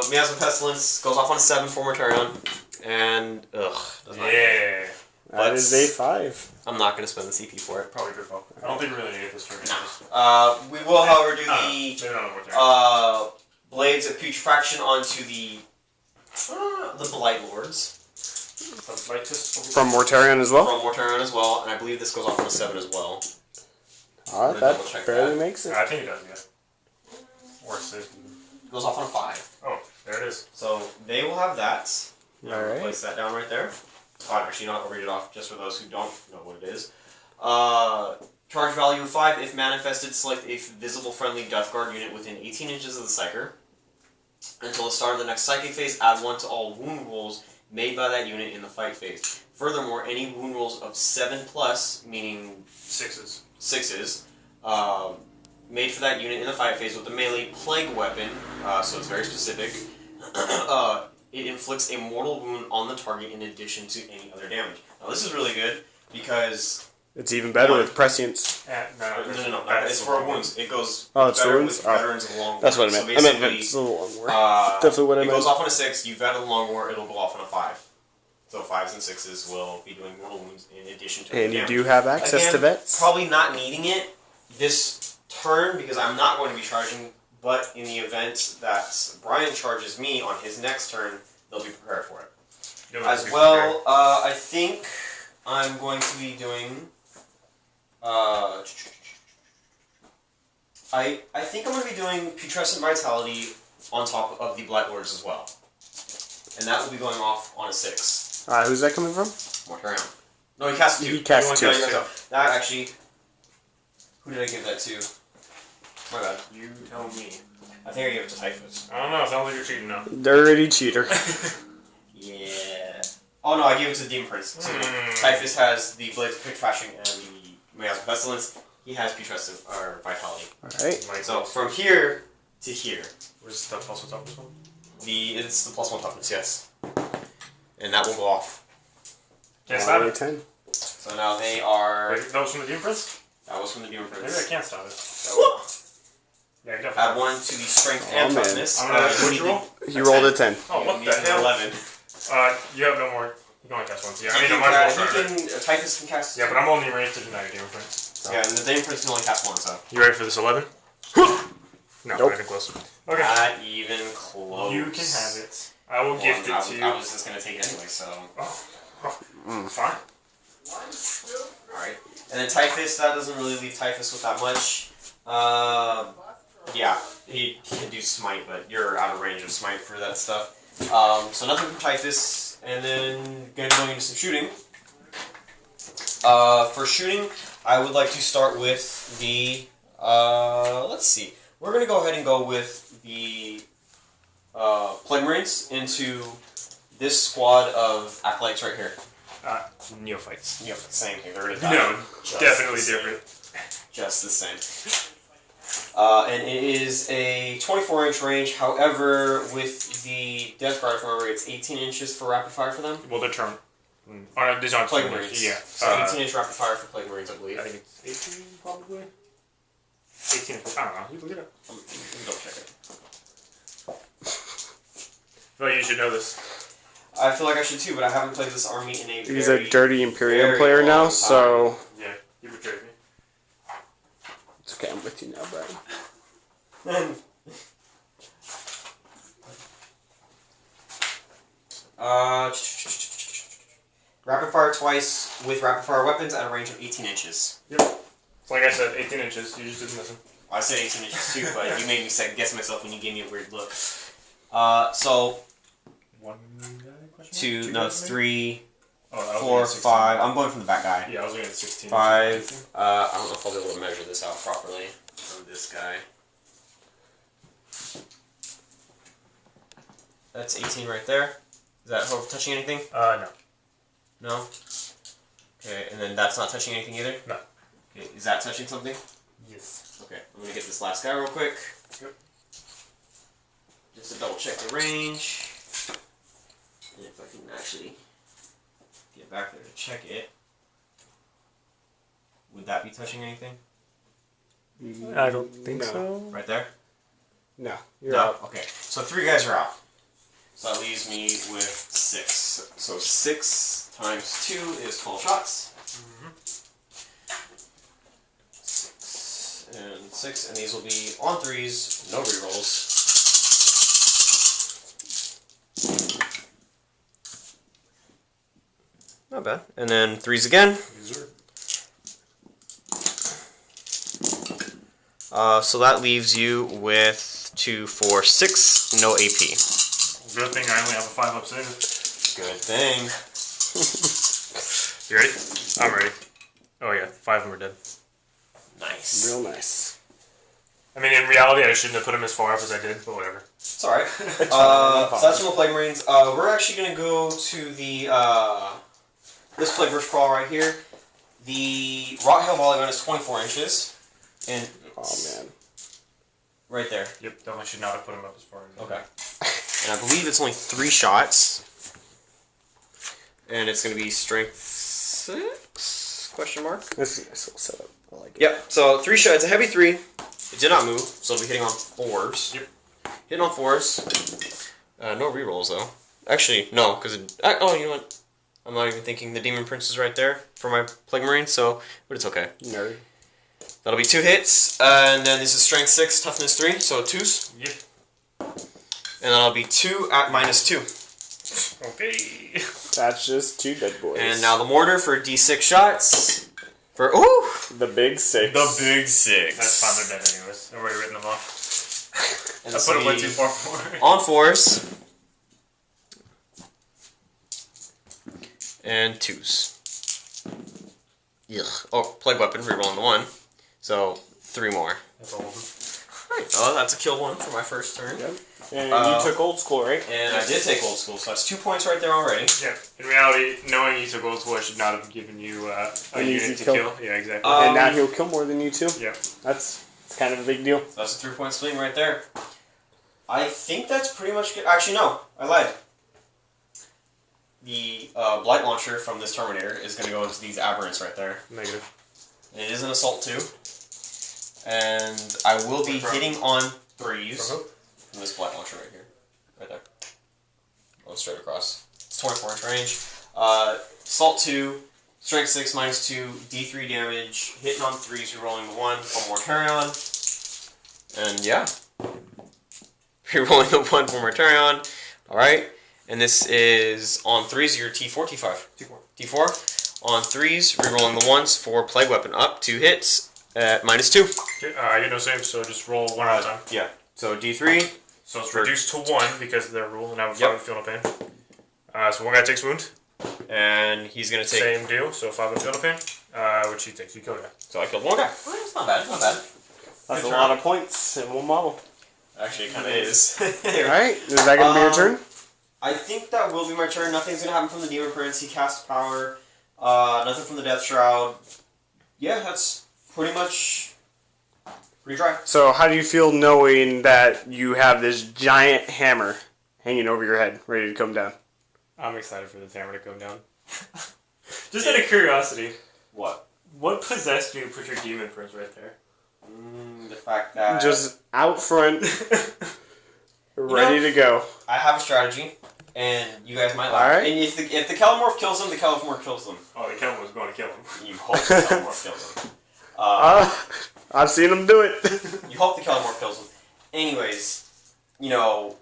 Miasma Pestilence goes off on a 7 for Mortarion. And, does not hit. Yeah. That is a 5. I'm not going to spend the CP for it. Probably good call. I don't think we really need it this turn. We will, however, do Maybe not more turn. Blades of Putrefaction onto the Blight Lords. From Mortarion as well? From Mortarion as well, and I believe this goes off on a 7 as well. That double-check barely that. makes it. I think it does, yeah. Or 6. It goes off on a 5. Oh, there it is. So they will have that. Alright. Place that down right there. Actually, not. I'll read it off just for those who don't know what it is. Charge value of 5. If manifested, select a visible friendly Death Guard unit within 18 inches of the Psyker. Until the start of the next Psychic phase, add 1 to all wound rolls made by that unit in the fight phase. Furthermore, any wound rolls of 7+, meaning 6s, made for that unit in the fight phase with the melee plague weapon, so it's very specific, it inflicts a mortal wound on the target in addition to any other damage. Now this is really good because... It's even better with Prescience. No. It's for wounds. It goes it's better for wounds? with veterans of long That's war. what I meant. So I meant basically, it's a little long war. Definitely what I it meant. goes off on a 6. You vet a long war, it'll go off on a 5. So 5s and 6s will be doing mortal wounds in addition to And you damage. do have access to vets? Probably not needing it this turn because I'm not going to be charging, but in the event that Brian charges me on his next turn, they'll be prepared for it. As well, I think I'm going to be doing... I think I'm going to be doing Putrescent Vitality on top of the Blight Lords as well. And that will be going off on a 6. Who's that coming from? Mortarion. No, he cast 2. He cast 2. That actually... Who did I give that to? My bad. You tell me. I think I gave it to Typhus. I don't know, it sounds like you're cheating now. Dirty cheater. Yeah. Oh no, I gave it to the Demon Prince. So Typhus has the Blades of Putrefaction and the Miasma of Pestilence. He has Putrescent or Vitality. Alright. So from here to here. Where's the plus what's up this one? It's the +1 toughness, yes. And that will go off. Can't stop it. 10. So now they are... Wait, that was from the Demon Prince? That was from the Demon Maybe Prince. I can't stop it. Yeah, definitely. Add 1 to the Strength and man. Toughness. I'm gonna what'd you roll? He rolled a 10. Oh, what the hell? 11. You have no more. You can only cast once. Yeah, I mean, He I might as well can, try. Typhus can cast... Yeah, but I'm only raised to deny a Demon Prince. So. Yeah, and the Demon Prince can only cast 1, so... You ready for this 11? No, Nope. not even close. Okay. Not even close. You can have it. I will gift it to you. I was just going to take it anyway, so... Fine. Alright. And then Typhus, that doesn't really leave Typhus with that much. Yeah, he can do Smite, but you're out of range of Smite for that stuff. So nothing from Typhus, and then going into some shooting. For shooting, I would like to start with the... let's see. We're going to go ahead and go with the Plague Marines into this squad of Acolytes right here. Neophytes. Yeah, same thing. They're going to No, definitely different. Just the same. And it is a 24-inch range. However, with the Death Guard, if I remember, it's 18 inches for rapid fire for them. Well, they're turn. These aren't Plague turn. Marines. Yeah. So 18-inch rapid fire for Plague Marines, I believe. I think it's 18 probably. 18. I don't know. You can look it up. Double check it. feel like you should know this. I feel like I should too, but I haven't played this army in a He's a dirty Imperium player long now, time. so... Yeah, you betrayed me. It's okay, I'm with you now, Brian. Rapid fire twice with rapid fire weapons at a range of 18 inches. Yep. So like I said, 18 inches. You just didn't listen. I said 18 inches too, but you made me second guess myself when you gave me a weird look. So One guy? Question two, mark? no, it's guys, 3, Oh, I was 4, looking at 16. 5. I'm going from the back guy. Yeah, I was looking at 16. 5. I don't know if I'll be able to measure this out properly from this guy. That's 18 right there. Is that touching anything? No. No? Okay, and then that's not touching anything either? No. Okay, is that touching something? Yes. Okay, I'm gonna get this last guy real quick. Yep. Just to double check the range. And if I can actually get back there to check it. Would that be touching anything? I don't think so. Right there? No, you're No? out. Okay, so 3 guys are out. So that leaves me with 6. So 6 times 2 is 12 shots. 6 and 6, and these will be on 3s, no rerolls. Not bad. And then 3s again. So that leaves you with 2, 4, 6, no AP. Good thing I only have a 5 up save. Good thing. You ready? I'm ready. Oh yeah, 5 of them are dead. Nice. Real nice. I mean, in reality, I shouldn't have put him as far up as I did, but whatever. It's alright. So that's from the Plague Marines. We're actually going to go to the this Plague Verse Crawl right here. The Rot Hail Volley gun is 24 inches. And Oh, man. right there. Yep, definitely should not have put him up as far as Okay. And I believe it's only 3 shots. And it's going to be strength 6? Question mark? This is a nice little setup. I like it. Yep, so 3 shots. It's a heavy 3. It did not move, so it'll be hitting on 4s. Yep. Hitting on 4s. No rerolls, though. Actually, no, because oh, you know what? I'm not even thinking the Demon Prince is right there for my Plague Marine, so, but it's okay. Nerd. That'll be 2 hits, and then this is strength 6, toughness 3, so 2s. Yep. And then I'll be 2 at -2. Okay. That's just 2 dead boys. And now the mortar for D6 shots. For, ooh! the big 6. The big 6. That's fine, they're dead anyways. I've already written them off. And I this put will them way be too far forward. on 4s. And 2s. Yuck. Oh, Plague Weapon, rerolling the 1. So, 3 more. That's all of them. Right. Oh, that's a kill 1 for my first turn. Yep. And you took old school, right? And I did take old school, so that's 2 points right there already. Yeah. In reality, knowing you took old school, I should not have given you a An unit easy to kill. kill. Yeah, exactly. And now he'll kill more than you two. Yeah. That's kind of a big deal. So that's a 3-point swing right there. I think that's pretty much good. Actually, no. I lied. The Blight Launcher from this Terminator is going to go into these Aberrants right there. Negative. And it is an Assault 2. And I will be hitting on 3s from this Blight Launcher right here. Right there. Going straight across. It's 24-inch range. Assault 2, Strength 6, -2, D3 damage, hitting on 3s, rerolling the 1 for Mortarion. And yeah. Rerolling the 1 for Mortarion. Alright. And this is on 3s, your T4, T5? T4. T4. On 3s, rerolling the 1s for Plague Weapon up, 2 hits at -2. Okay, I get no save, so just roll 1 at a time. Yeah. So D3. So it's reduced to 1 because of their rule, and I have 5 of Feel No Pain. So 1 guy takes wound. And he's going to take... Same deal, so 5 of Feel No Pain, which he takes. You kill guy. So I killed 1 guy. Well, that's not bad, not bad. That's Good a turn. lot of points in one model. Actually, it kind of is. Alright, is that going to be your turn? I think that will be my turn. Nothing's going to happen from the Demon Prince. He casts power. Nothing from the Death Shroud. Yeah, that's pretty much... pretty dry. So how do you feel knowing that you have this giant hammer hanging over your head, ready to come down? I'm excited for the hammer to come down. Just out of curiosity, What? what possessed you to put your Demon Prince right there? The fact that... Just out front. Ready to go. I have a strategy, and you guys might laugh. Alright. And if the Kellamorph kills him, the Kellamorph kills him. Oh, the Kellamorph's going to kill him. You hope the Kellamorph kills him. I've seen him do it. You hope the Kellamorph kills him. Anyways, you know,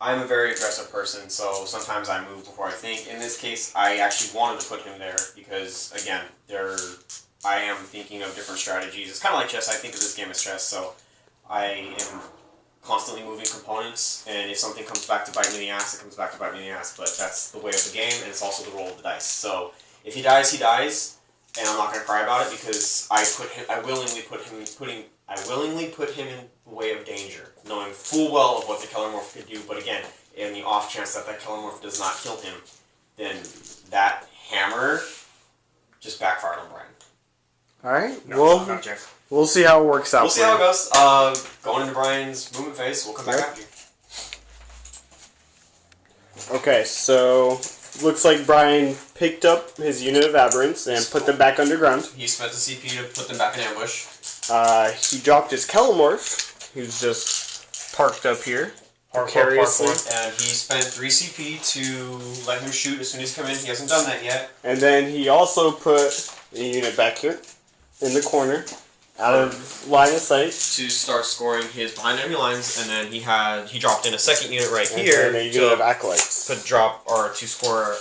I'm a very aggressive person, so sometimes I move before I think. In this case, I actually wanted to put him there because, again, I am thinking of different strategies. It's kind of like chess. I think of this game as chess, so I am constantly moving components, and if something comes back to bite me in the ass, it comes back to bite me in the ass, but that's the way of the game, and it's also the roll of the dice. So, if he dies, he dies, and I'm not going to cry about it, because I willingly put him in the way of danger, knowing full well of what the Kellamorph could do, but again, in the off chance that Kellamorph does not kill him, then that hammer just backfired on Brian. Alright, No, not Jack. we'll see how it works out. We'll see how it goes. Going into Brian's movement phase, we'll come back after you. Okay, so looks like Brian picked up his unit of aberrants and put them back underground. He spent the CP to put them back in ambush. He dropped his Kellamorph, who's just parked up here. Precariously. And he spent 3 CP to let him shoot as soon as he come in. He hasn't done that yet. And then he also put a unit back here in the corner, out of line of sight. To start scoring his behind enemy lines, and then he dropped in a second unit right And here then a unit of acolytes. to score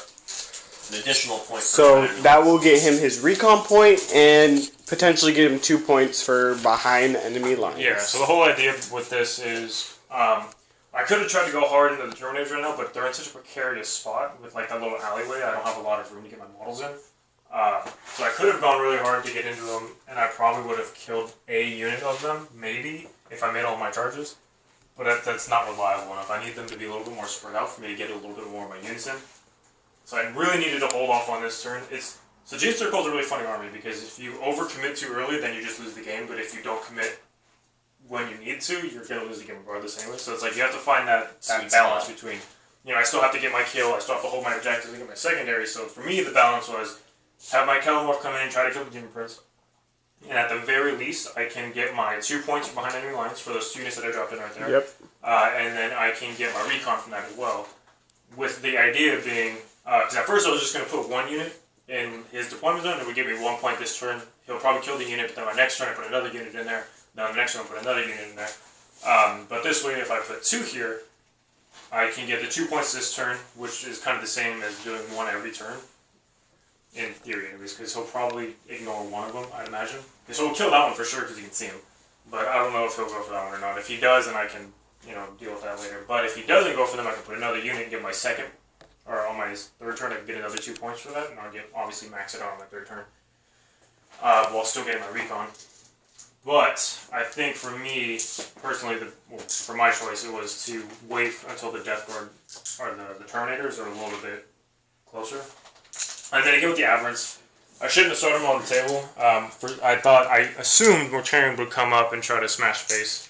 an additional point. So that will get him his recon point and potentially get him 2 points for behind enemy lines. Yeah, so the whole idea with this is, I could have tried to go hard into the Terminators right now, but they're in such a precarious spot with like that little alleyway. I don't have a lot of room to get my models in. So I could have gone really hard to get into them, and I probably would have killed a unit of them, maybe, if I made all my charges. But that's not reliable enough. I need them to be a little bit more spread out for me to get a little bit more of my units in. So I really needed to hold off on this turn. So Genestealer is a really funny army, because if you overcommit too early, then you just lose the game, but if you don't commit when you need to, you're going to lose the game regardless anyway. So it's like you have to find that balance between, I still have to get my kill, I still have to hold my objectives and get my secondary. So for me, the balance was have my Kellamorph come in and try to kill the Demon Prince. And at the very least, I can get my 2 points from behind enemy lines for those units that I dropped in right there. Yep. And then I can get my recon from that as well. With the idea being, because at first I was just going to put 1 unit in his deployment zone, and it would give me 1 point this turn. He'll probably kill the unit, but then my next turn I put another unit in there. Then the next turn I put another unit in there. But this way, if I put 2 here, I can get the 2 points this turn, which is kind of the same as doing 1 every turn. In theory, anyways, because he'll probably ignore one of them, I'd imagine. Because he'll kill that one for sure, because you can see him. But I don't know if he'll go for that one or not. If he does, then I can, deal with that later. But if he doesn't go for them, I can put another unit and get my second, or on my third turn, I can get another 2 points for that, and I'll obviously max it out on my third turn, while still getting my recon. But I think for me, personally, for my choice, it was to wait until the Death Guard, or the Terminators, are a little bit closer. And then again with the aberrants, I shouldn't have started them on the table. I assumed Mortarion would come up and try to smash face.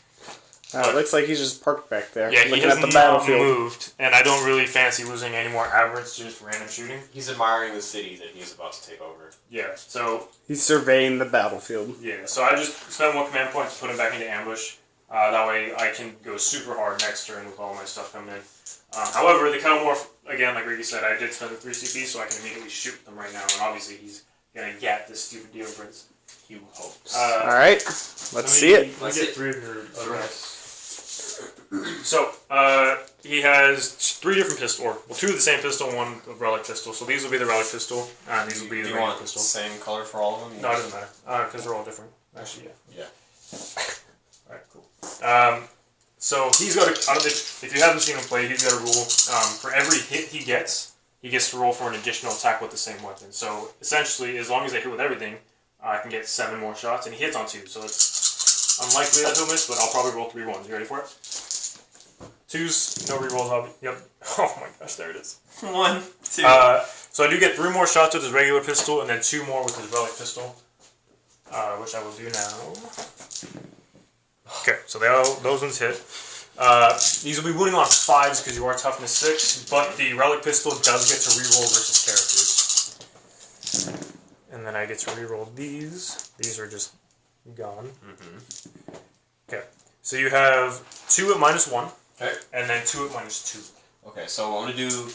It looks like he's just parked back there, Yeah, looking he has at the not battlefield. moved, and I don't really fancy losing any more aberrants to just random shooting. He's admiring the city that he's about to take over. Yeah, so He's surveying the battlefield. yeah, so I just spent 1 command point to put him back into ambush. That way I can go super hard next turn with all my stuff coming in. However, the Kellamorph, again, like Ricky said, I did spend the 3 CP, so I can immediately shoot them right now, and obviously he's going to get this stupid Demon Prince. He hopes. Alright, let's see it. Let's get 3 of your other guys. So, he has 3 different pistols, 2 of the same pistol, 1 relic pistol. So these will be the relic pistol, and these will be the regular pistol. Same color for all of them? No, it doesn't matter, because they're all different. Actually, yeah. Alright, cool. So he's got if you haven't seen him play, he's got a rule. For every hit he gets to roll for an additional attack with the same weapon. So essentially, as long as I hit with everything, I can get 7 more shots, and he hits on 2. So it's unlikely that he'll miss, but I'll probably roll 3 ones. You ready for it? 2s, no rerolls. Yep. Oh my gosh, there it is. 1, 2. So I do get 3 more shots with his regular pistol, and then 2 more with his relic pistol, which I will do now. Okay, so those ones hit. These will be wounding on 5s because you are toughness 6, but the relic pistol does get to reroll versus characters. And then I get to reroll these. These are just gone. Okay, so you have 2 at -1. Okay. And then 2 at -2. Okay, so I'm going to do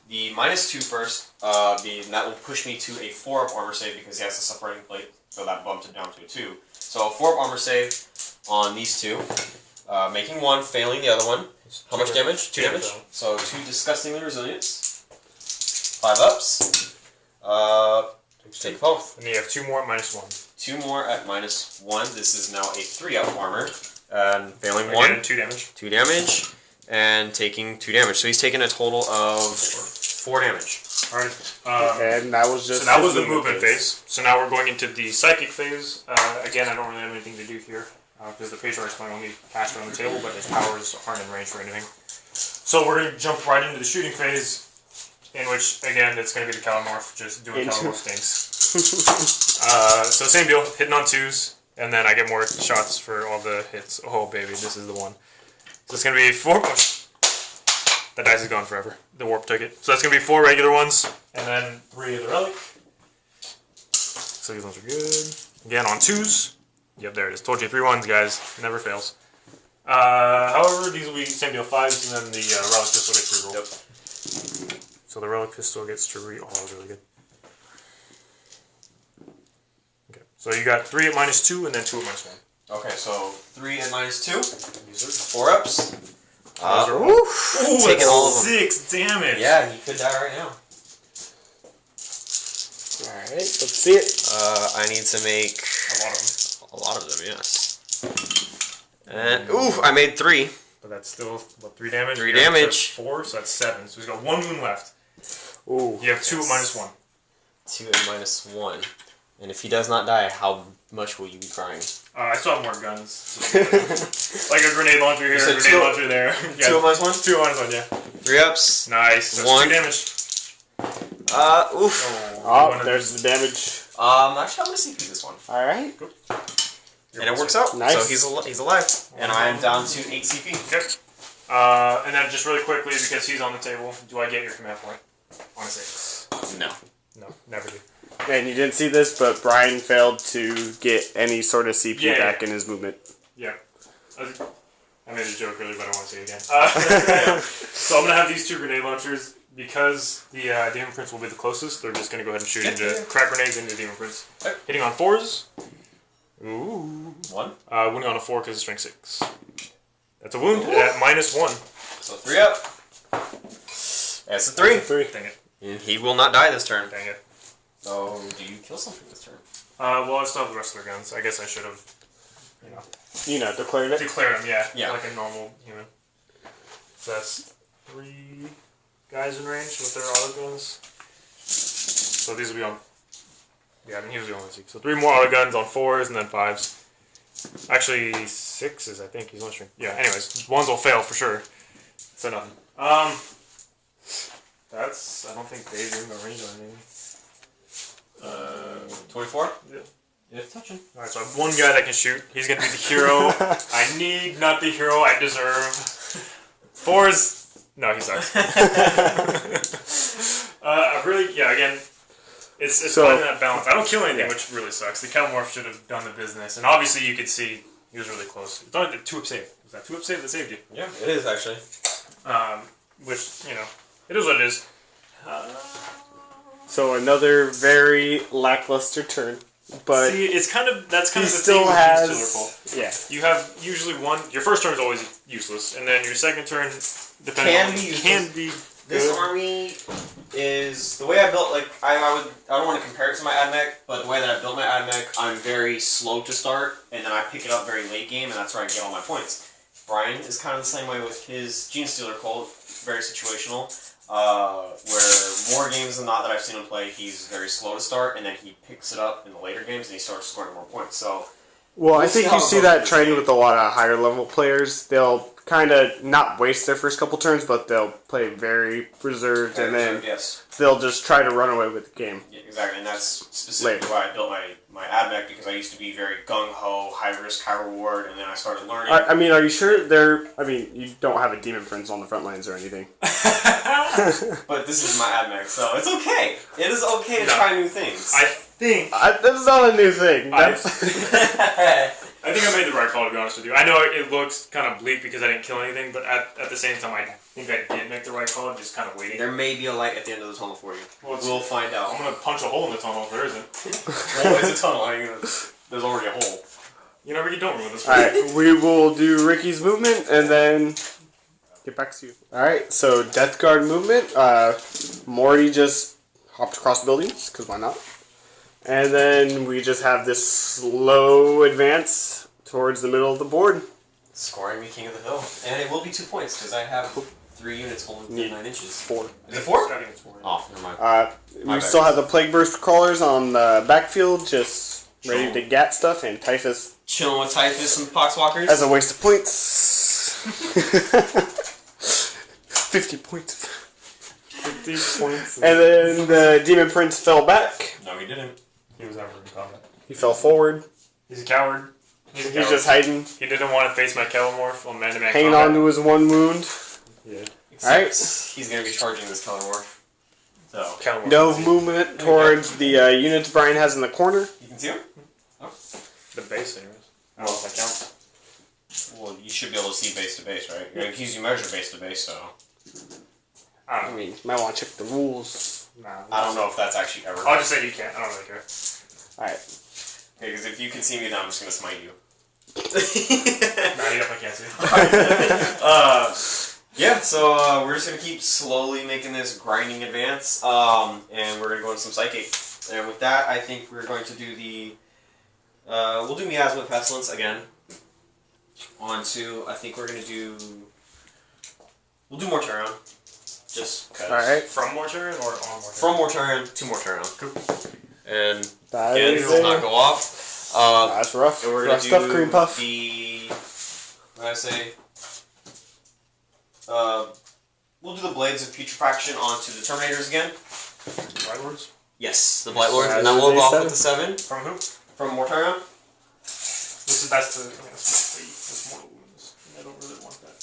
the -2 first. That will push me to a 4-up armor save because he has a separating plate, so that bumped it down to a 2. So 4-up armor save on these two, making 1, failing the other one. How much damage? 2 damage. So 2 disgustingly resilience. 5 ups. Take both. And you have 2 more at -1. 2 more at -1. This is now a 3-up armor. Failing Again, 1. 2 damage. 2 damage. And taking 2 damage. So he's taking a total of 4 damage. Alright. And that was just. So that was the movement phase. So now we're going into the psychic phase. Again, I don't really have anything to do here because the Phasor is my only caster on the table, but his powers aren't in range for anything. So we're going to jump right into the shooting phase, in which, again, it's going to be the Calamorph, just doing Calamorph stings. So same deal, hitting on 2s, and then I get more shots for all the hits. Oh, baby, this is the one. So it's going to be 4... Oh, that dice is gone forever. The warp took it. So that's going to be 4 regular ones, and then 3 of the relic. So these ones are good. Again, on 2s. Yep, there it is. Told you 3 ones, guys. Never fails. However, these will be same deal 5s, and then the relic pistol gets rerolled. Yep. So the relic pistol gets to re... Oh, really good. Okay, so you got 3 at -2, and then 2 at -1. Okay, so 3 at -2. These are 4 ups. Ooh, taking all of them. 6 damage. Yeah, he could die right now. Alright, let's see it. I need to make A lot of them. a lot of them, yes. And ooh, I made 3. But that's still, what, 3 damage? 3 You're up to damage. 4, so that's 7. So he's got 1 wound left. Ooh. You have 2 at -1. 2 at -1. And if he does not die, how much will you be crying? I still have more guns. Like a grenade launcher here, a said grenade 2 launcher there. 2 at -1? 2 at -1, yeah. 3 ups. Nice. That's 1. 2 damage. Oof. Oh, there's the damage. Actually, I'm gonna CP this one. Alright. And it works out. Nice. So he's alive. And I am down to 8 CP. Okay. And then just really quickly, because he's on the table, do I get your command point on a 6? No. No, never do. And you didn't see this, but Brian failed to get any sort of CP back in his movement. Yeah. I made a joke earlier, but I don't want to say it again. So I'm going to have these 2 grenade launchers. Because the Demon Prince will be the closest, they're just going to go ahead and shoot into crack grenades into Demon Prince. Okay. Hitting on 4s. Ooh. 1. Wounding on a 4 because it's strength 6. That's a wound at -1. So 3 up. That's a 3. Dang it. And he will not die this turn. Dang it. So, do you kill something this turn? Well, I still have the rest of their guns. I guess I should have, Declared it. declared them, Yeah. like a normal human. So that's 3 guys in range with their auto guns. So these will be on... Yeah, I mean, he was the only 6. So 3 more auto guns on 4s and then 5s. Actually, 6s, I think. He's on string. Yeah, anyways. 1s will fail for sure. So nothing. That's... I don't think Dave's even got range on anything. 24? Yeah. Yeah, it's touching. Alright, so I have 1 guy that can shoot. He's gonna be the hero I need, not the hero I deserve. 4s... No, he sucks. Again, it's finding that balance. I don't kill anything, which really sucks. The Calamorph should have done the business, and obviously you could see he was really close. It's only the 2-up save. Was that 2-up save that saved you? Yeah, it is actually. Which, it is what it is. So another very lackluster turn. But see, that's kind of the he thing still with has... Genestealer. Yeah. You have usually your first turn is always useless, and then your second turn, depending can be This good. army is the way I built. Like I don't want to compare it to my AdMech, but the way that I built my AdMech, I'm very slow to start, and then I pick it up very late game, and that's where I get all my points. Brian is kind of the same way with his Genestealer cult, very situational. Where more games than not that I've seen him play, he's very slow to start, and then he picks it up in the later games, and he starts scoring more points. So, well, I think you see that trend with a lot of higher level players. They'll kind of not waste their first couple turns, but they'll play very reserved, and then they'll just try to run away with the game. Yeah, exactly, and that's specifically why I built my AdMech, because I used to be very gung-ho, high risk, high reward, and then I started learning. I mean, are you sure you don't have a Demon Prince on the front lines or anything? But this is my AdMech, so it's okay. It is okay to try new things. I think... That's not a new thing. I think I made the right call, to be honest with you. I know it looks kind of bleak because I didn't kill anything, but at the same time, I think I did make the right call, just kind of waiting. There may be a light at the end of the tunnel for you. We'll find out. I'm going to punch a hole in the tunnel if there isn't. Well, it's a tunnel. There's already a hole. You know, Ricky, don't ruin this. Alright, we will do Ricky's movement and then get back to you. Alright, so Death Guard movement. Morty just hopped across buildings, because why not? And then we just have this slow advance towards the middle of the board. Scoring me king of the hill. And it will be 2 points, because I have 3 units holding within 9 inches. 4. Is it 4? I think it's 4. Oh, never mind. We still have the Plague Burst crawlers on the backfield, just ready to gat stuff, and Typhus. Chilling with Typhus and Poxwalkers. As a waste of points. 50 points. 50 points. And then the Demon Prince fell back. No, he didn't. He was never in combat. He fell forward. He's a coward. He's just hiding. He didn't want to face my Kellamorph on man-to-man Hanging combat. on to his one wound. Yeah. Alright. He's going to be charging this Kellamorph. So. Kellamorph. No movement towards the units Brian has in the corner. You can see him? Oh. The base, anyways. I don't know if that counts. Well, you should be able to see base to base, right? Because you measure base to base, so. I don't I know. mean, you might want to check the rules. Nah, I don't know if that's actually ever. I'll just say you can't. I don't really care. Alright. Okay, because if you can see me, then I'm just going to smite you. Nah, you definitely can't see. Yeah, so we're just going to keep slowly making this grinding advance, and we're going to go into some Psychic. And with that, I think we're going to do the... we'll do Miasma Pestilence again. On to, I think we're going to do... We'll do Mortarion. Just because. Alright. From Mortarion or on Mortarion? From Mortarion to Mortarion. Cool. And That again, is it will not go off. That's rough. And we're Rough going stuff, to Cream do Puff. the... What did I say? We'll do the Blades of Putrefaction onto the Terminators again. Blight Lords? Yes, the Blight Lords, That and then is we'll a go off 7. with the 7 From who? from Mortarion. That's the... That's mortal wounds. I don't really want that.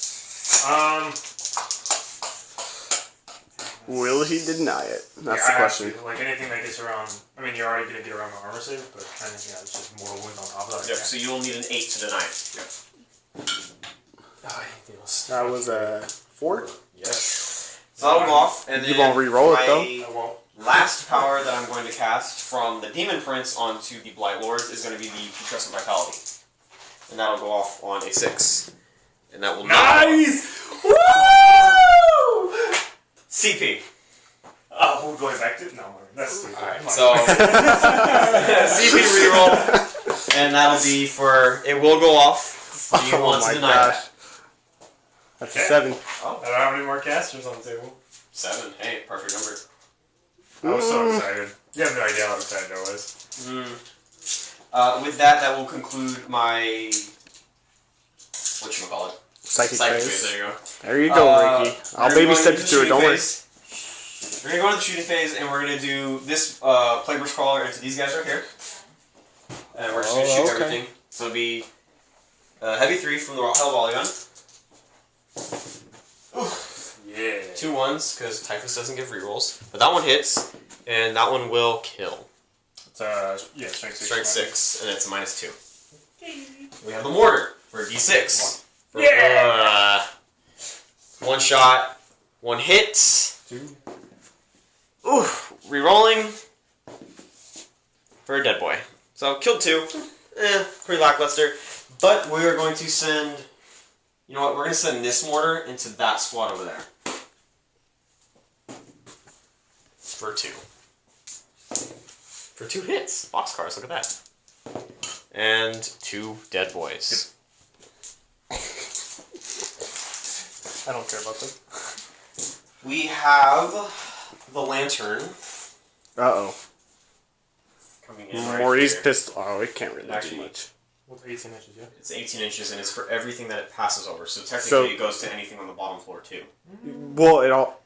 Will he deny it? That's yeah, the question. Like anything that gets around... I mean, you're already going to get around my armor save, but anything that's just mortal wounds on top of that. Yep, so you'll need an 8 to deny it. Yep. I hate those. That was a 4? Yes. So that'll go off, and then You won't re-roll it, though? I won't. last power that I'm going to cast from the Demon Prince onto the Blight Lords is going to be the Putrescent Vitality. And that'll go off on a 6. And that will Nice! Woo! CP. Oh, we're going back to... No, that's stupid. Alright, Come on. so... CP reroll. And that'll be for... It will go off. Do you want to deny that? That's Okay. a 7. I don't have any more casters on the table. 7. Hey, perfect number. I was so excited. You have no idea how excited I was. With that, that will conclude my... Whatchamacallit? Psychic Psychic phase. phase, there you go. There you go, Ricky. I'll baby step you through it, don't worry. We're going to go into the shooting phase, and we're going to do this Plague Burst Crawler into these guys right here. And we're just going to shoot everything. So it'll be heavy 3 from the Hell Volley gun. Yeah. 2 1s, because Typhus doesn't give rerolls. But that one hits, and that one will kill. It's, yeah, strength 6. Strike 6, and it's a -2. We have the Mortar for a D6. For, Yeah! 1 shot, 1 hit. 2. Ooh, rerolling for a dead boy. So, killed 2. Pretty lackluster. But we are going to send... You know what? We're going to send this mortar into that squad over there. For 2. For 2 hits. Boxcars, look at that. And 2 dead boys. I don't care about them. We have the Lantern Uh-oh. coming in right Morty's here. pistol. Oh, it can't really Actually, do much. What's 18 inches, yeah? It's 18 inches, and it's for everything that it passes over. So technically, it goes to anything on the bottom floor, too. Well, it all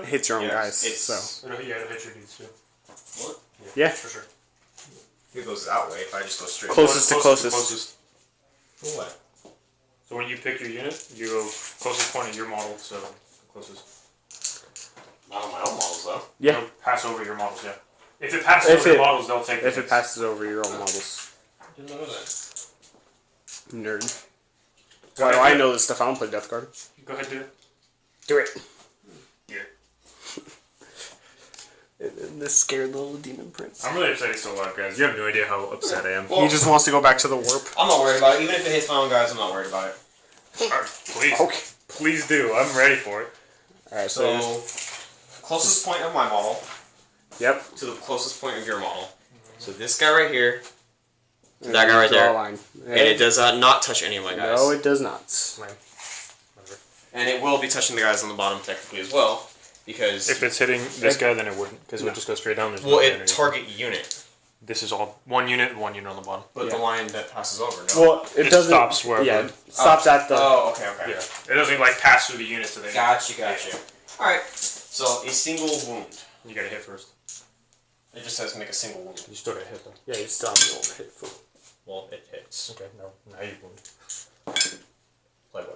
hits your own guys, it's, so. Yeah, it'll hit your dudes, too. What? Yeah. For sure. It goes that way if I just go straight. Closest to closest. What? So when you pick your unit, you go closest point of your model, so closest. Not on my own models, though. Yeah. They'll pass over your models, yeah. If it passes If over your it- models, they'll take If the it passes over your own models. Didn't know that. Nerd. Why do I know this stuff? I don't play Death Guard. Go ahead, do it. Do it. Here. And this scared little demon prince. I'm really upset he's still alive, guys. You have no idea how upset I am. He just wants to go back to the warp. I'm not worried about it. Even if it hits my own guys, I'm not worried about it. Alright, please. Okay. Please do. I'm ready for it. Alright, So, closest point of my model yep. to the closest point of your model. So this guy right here, that guy right Draw a there, line. and it does not touch any of my guys. No, it does not. Whatever. And it will be touching the guys on the bottom technically as well, because If it's hitting this guy, then it wouldn't, because it would just go straight down. There's well, no it underneath. target unit, This is all one unit on the bottom. but the line that passes over. No. Well, it doesn't. stops wherever. Yeah, it stops at the. Oh, okay. Yeah. It doesn't like pass through the units. So they Gotcha. All right. So a single wound. You gotta hit first. It just says make a single wound. You still gotta hit them. Yeah, you stop the old hit foot. Well, it hits. Okay, no. Now you wound. Play weapon.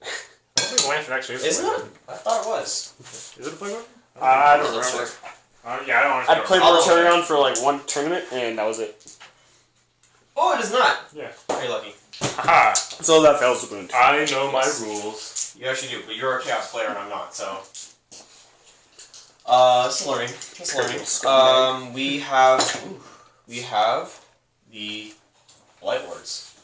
I don't think Lantern actually is Isn't a play it? I thought it was. weapon. Is it a play weapon? I don't Let's remember. check. Yeah, I don't I honestly played I'll Mortarion for like one tournament, and that was it. Oh, it is not. Yeah. Very lucky. Haha. So that fails the wound. I know my rules. You actually do, but you're a chaos player and I'm not, so. It's learning. It's learning. We have the Blight Lords.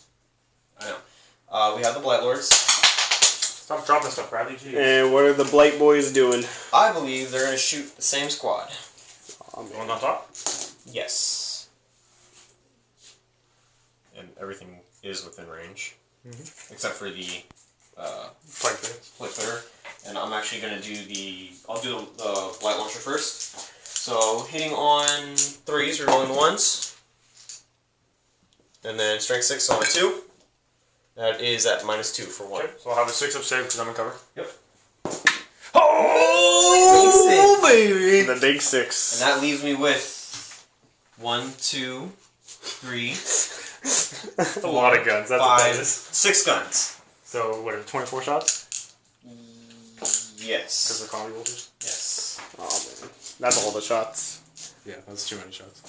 I know. We have the Blight Lords. Stop dropping stuff, Bradley. Jeez. And what are the Blight boys doing? I believe they're gonna shoot the same squad. Oh, The man. one on top? Yes. And everything is within range, except for the Play things. Blight Fitter. And I'm actually gonna do I'll do the Blight Launcher first. So hitting on 3s, we're rolling 1s. And then strength 6 on a 2. That is at -2 for 1. Okay, so I'll have a 6 up save because I'm in cover. Yep. Oh, baby! The big 6. And that leaves me with 1, 2, 3, That's a lot of guns. That's what that 5, is. 6 guns. So, what are 24 shots? Because Yes. of combi volters? Yes. Oh, man. That's all the shots. Yeah, that's too many shots.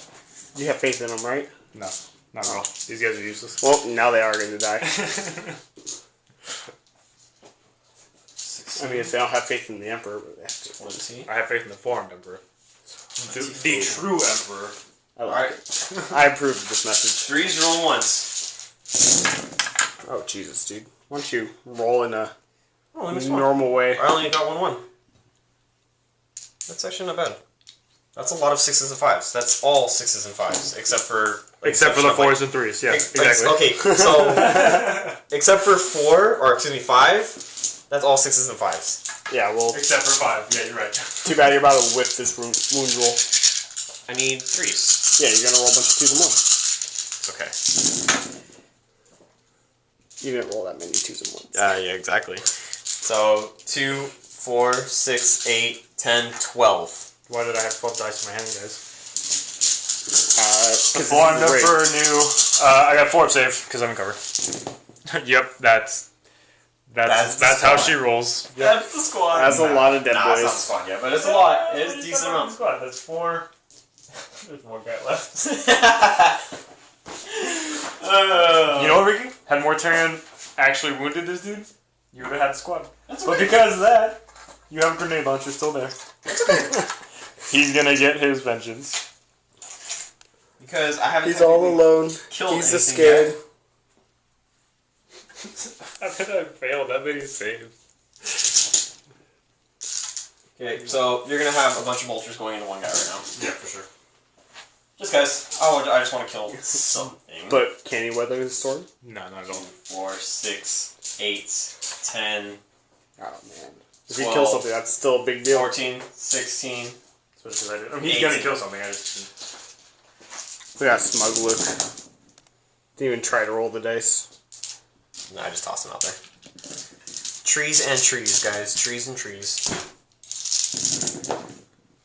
You have faith in them, right? No, not at all. These guys are useless. Well, now they are going to die. I mean, if they don't have faith in the Emperor, but they have to. 20. I have faith in the Formed Emperor. The true Emperor. I like Alright. it. I approve of this message. 3s, rolling 1s. Oh, Jesus, dude. Why don't you roll in a Oh, only missed 1. normal way? I only got 1, 1. That's actually not bad. That's a lot of 6s and 5s. That's all 6s and 5s, except for... Except for the 4s and 3s, yeah, exactly. Okay, so... except for 4, or excuse me, 5, that's all 6s and 5s. Yeah, well, Except for 5, yeah, you're right. too bad you're about to whip this wound roll. I need 3s. Yeah, you're going to roll a bunch of 2s and 1s. It's okay. You didn't roll that many 2s and 1s. Yeah, exactly. So, 2, 4, 6, 8, 10, 12. Why did I have 12 dice in my hand, guys? Because Formed Emperor new. I got 4 up save because I'm in cover. Yep, that's how she rolls. Yep. That's the squad. That's a lot of dead Nah, it's not the boys. squad yet, but it's a lot. It's a decent amount. Squad. That's 4. There's one guy left. You know what, Ricky? Had Mortarion actually wounded this dude, you would have had the squad. That's But okay. because of that, you have a grenade launcher still there. That's okay. He's gonna get his vengeance. Because I haven't He's all technically alone. killed He's anything scared. yet. I bet I failed that many saves. Okay, so you're gonna have a bunch of vultures going into one guy right now. Yeah, for sure. Just guys, I just want to kill something. But can he weather his sword? No, not at all. 4, 6, 8, 10, Oh, man. If he 12, kills something, that's still a big deal. 14, 16. Especially if I did. I mean, he's gonna kill something. I just. Look at that smug look. Didn't even try to roll the dice. No, I just tossed them out there. Trees and trees, guys. Trees and trees.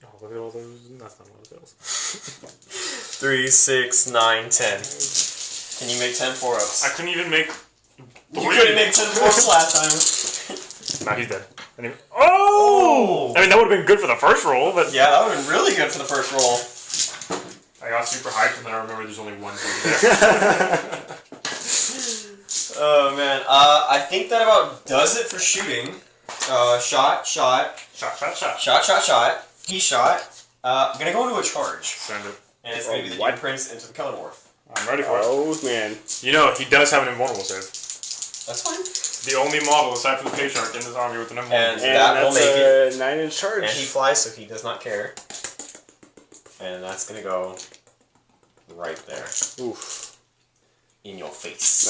Oh, look at all those. That's not a lot of fails. 3, 6, 9, 10. Can you make 10 4-ups? I couldn't even make. You couldn't make 10 4-ups last time. Nah, he's dead. Oh! I mean, that would have been good for the first roll, but. Yeah, that would have been really good for the first roll. I got super hyped and then I remember there's only one thing there. I think that about does it for shooting. Shot. He shot. I'm gonna go into a charge. Send it. And it's gonna be the Demon Prince into the Color Morph. I'm ready for it. Oh, man. You know, he does have an invulnerable save. That's fine. The only model aside from the Patriarch in this army with an invulnerable save. And that will make it. 9-inch charge. And he flies, so he does not care. And that's gonna go right there. Oof. In your face.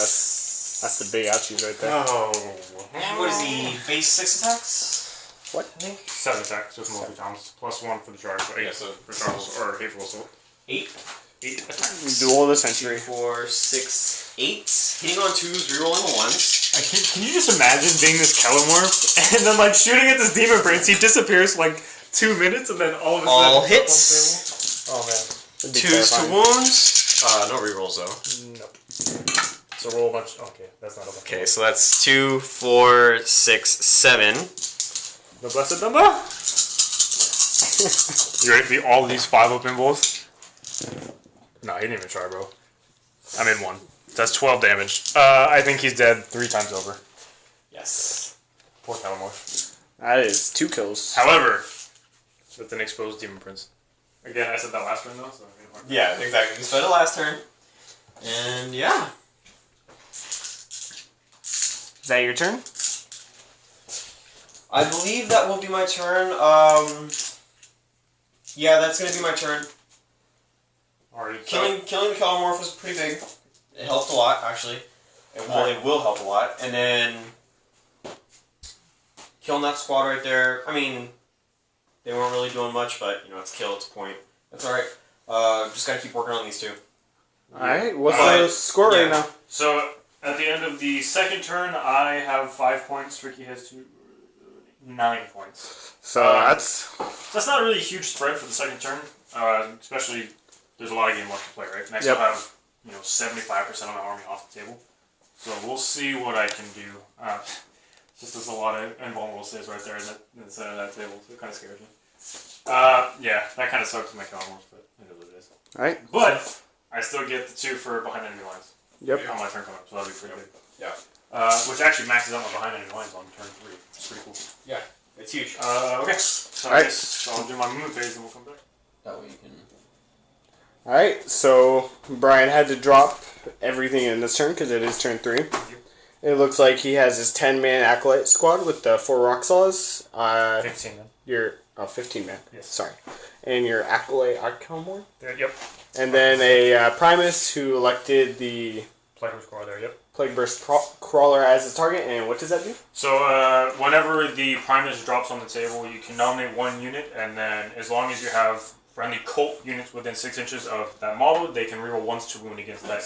That's the big ouchies right there. Oh. And what is he? Base 6 attacks? What? I think. 7 attacks with multi-times. +1 for the charge. So 8 for Charles, or hateful assault. 8? 8 attacks. Duel of the century. 4, 6, 8. Hitting on 2s, rerolling the 1s. Can you just imagine being this Kellamorph and then like shooting at this Demon Prince? He disappears for like 2 minutes and then all of a sudden. All hits. Oh man. 2s to wounds. No rerolls though. Nope. So roll a bunch. Okay, that's not a bunch. Okay, so that's 2, 4, 6, 7. The blessed number. You ready for all of these 5 open balls? No, he didn't even try, bro. I'm in 1. That's 12 damage. I think he's dead 3 times over. Yes. Poor Kellamorph. That is 2 kills. However, with an exposed Demon Prince. Again, I said that last turn though, so Yeah, exactly. You spent it last turn. And yeah. Is that your turn? I believe that will be my turn. Yeah, that's gonna be my turn. Already Killing the Kellamorph was pretty big. It helped a lot, actually. It will help a lot. And then killing that squad right there. I mean, they weren't really doing much, but you know, it's kill, it's a point. That's alright. Just gotta keep working on these 2. Alright, what's the score right now? So, at the end of the second turn, I have 5 points. Ricky has 9 points. So that's not a really huge spread for the second turn. Especially, there's a lot of game left to play, right? And I still have, 75% of my army off the table. So we'll see what I can do. Just there's a lot of invulnerable saves right there in the center of that table, so it kind of scares me. Yeah, that kind of sucks with my Kellamorphs, but it is what it is. Alright. But I still get the 2 for behind enemy lines. Yep. On my turn coming up, so that'll be pretty good. Yeah. Which actually maxes out my behind enemy lines on turn 3. It's pretty cool. Yeah, it's huge. Okay. So I guess I'll do my movement phase and we'll come back. That way you can... Alright, so Brian had to drop everything in this turn because it is turn 3. It looks like he has his 10-man Acolyte squad with the 4 Rock Saws. 15 then. Your 15 man. Yes. Sorry. And your Acolyte Archcomor. Yep. And then a Primus who elected the Plague Burst Crawler there, yep. Plague Burst Crawler as his target. And what does that do? So whenever the Primus drops on the table, you can nominate 1 unit, and then as long as you have friendly cult units within 6 inches of that model, they can reroll 1s to wound against that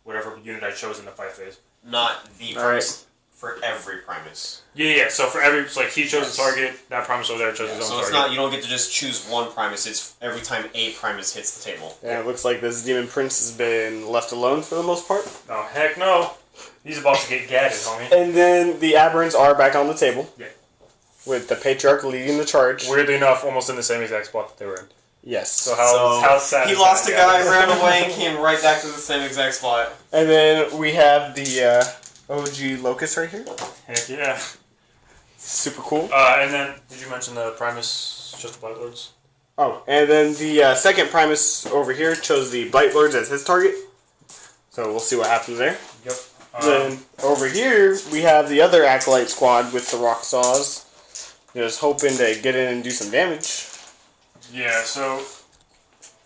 whatever unit I chose in the fight phase. Not the Primus. For every Primus. Yeah. So for every, like he chose a target, that Primus over there chose his own so target. it's not, you don't get to just choose 1 Primus, it's every time a Primus hits the table. Yeah, it looks like this Demon Prince has been left alone for the most part. Oh, heck no. He's about to get gadded, homie. And then the Aberrants are back on the table. Yeah. With the Patriarch leading the charge. Weirdly enough, almost in the same exact spot that they were in. Yes. So how sad he is lost that? a guy, ran away, and came right back to the same exact spot. And then we have the OG Locust right here. Heck yeah. Super cool. And then, did you mention the Primus, just the Blight Lords? Oh, and then the second Primus over here chose the Blight Lords as his target. So we'll see what happens there. Yep. Then over here, we have the other Acolyte squad with the Rock Saws. Just hoping to get in and do some damage. Yeah, so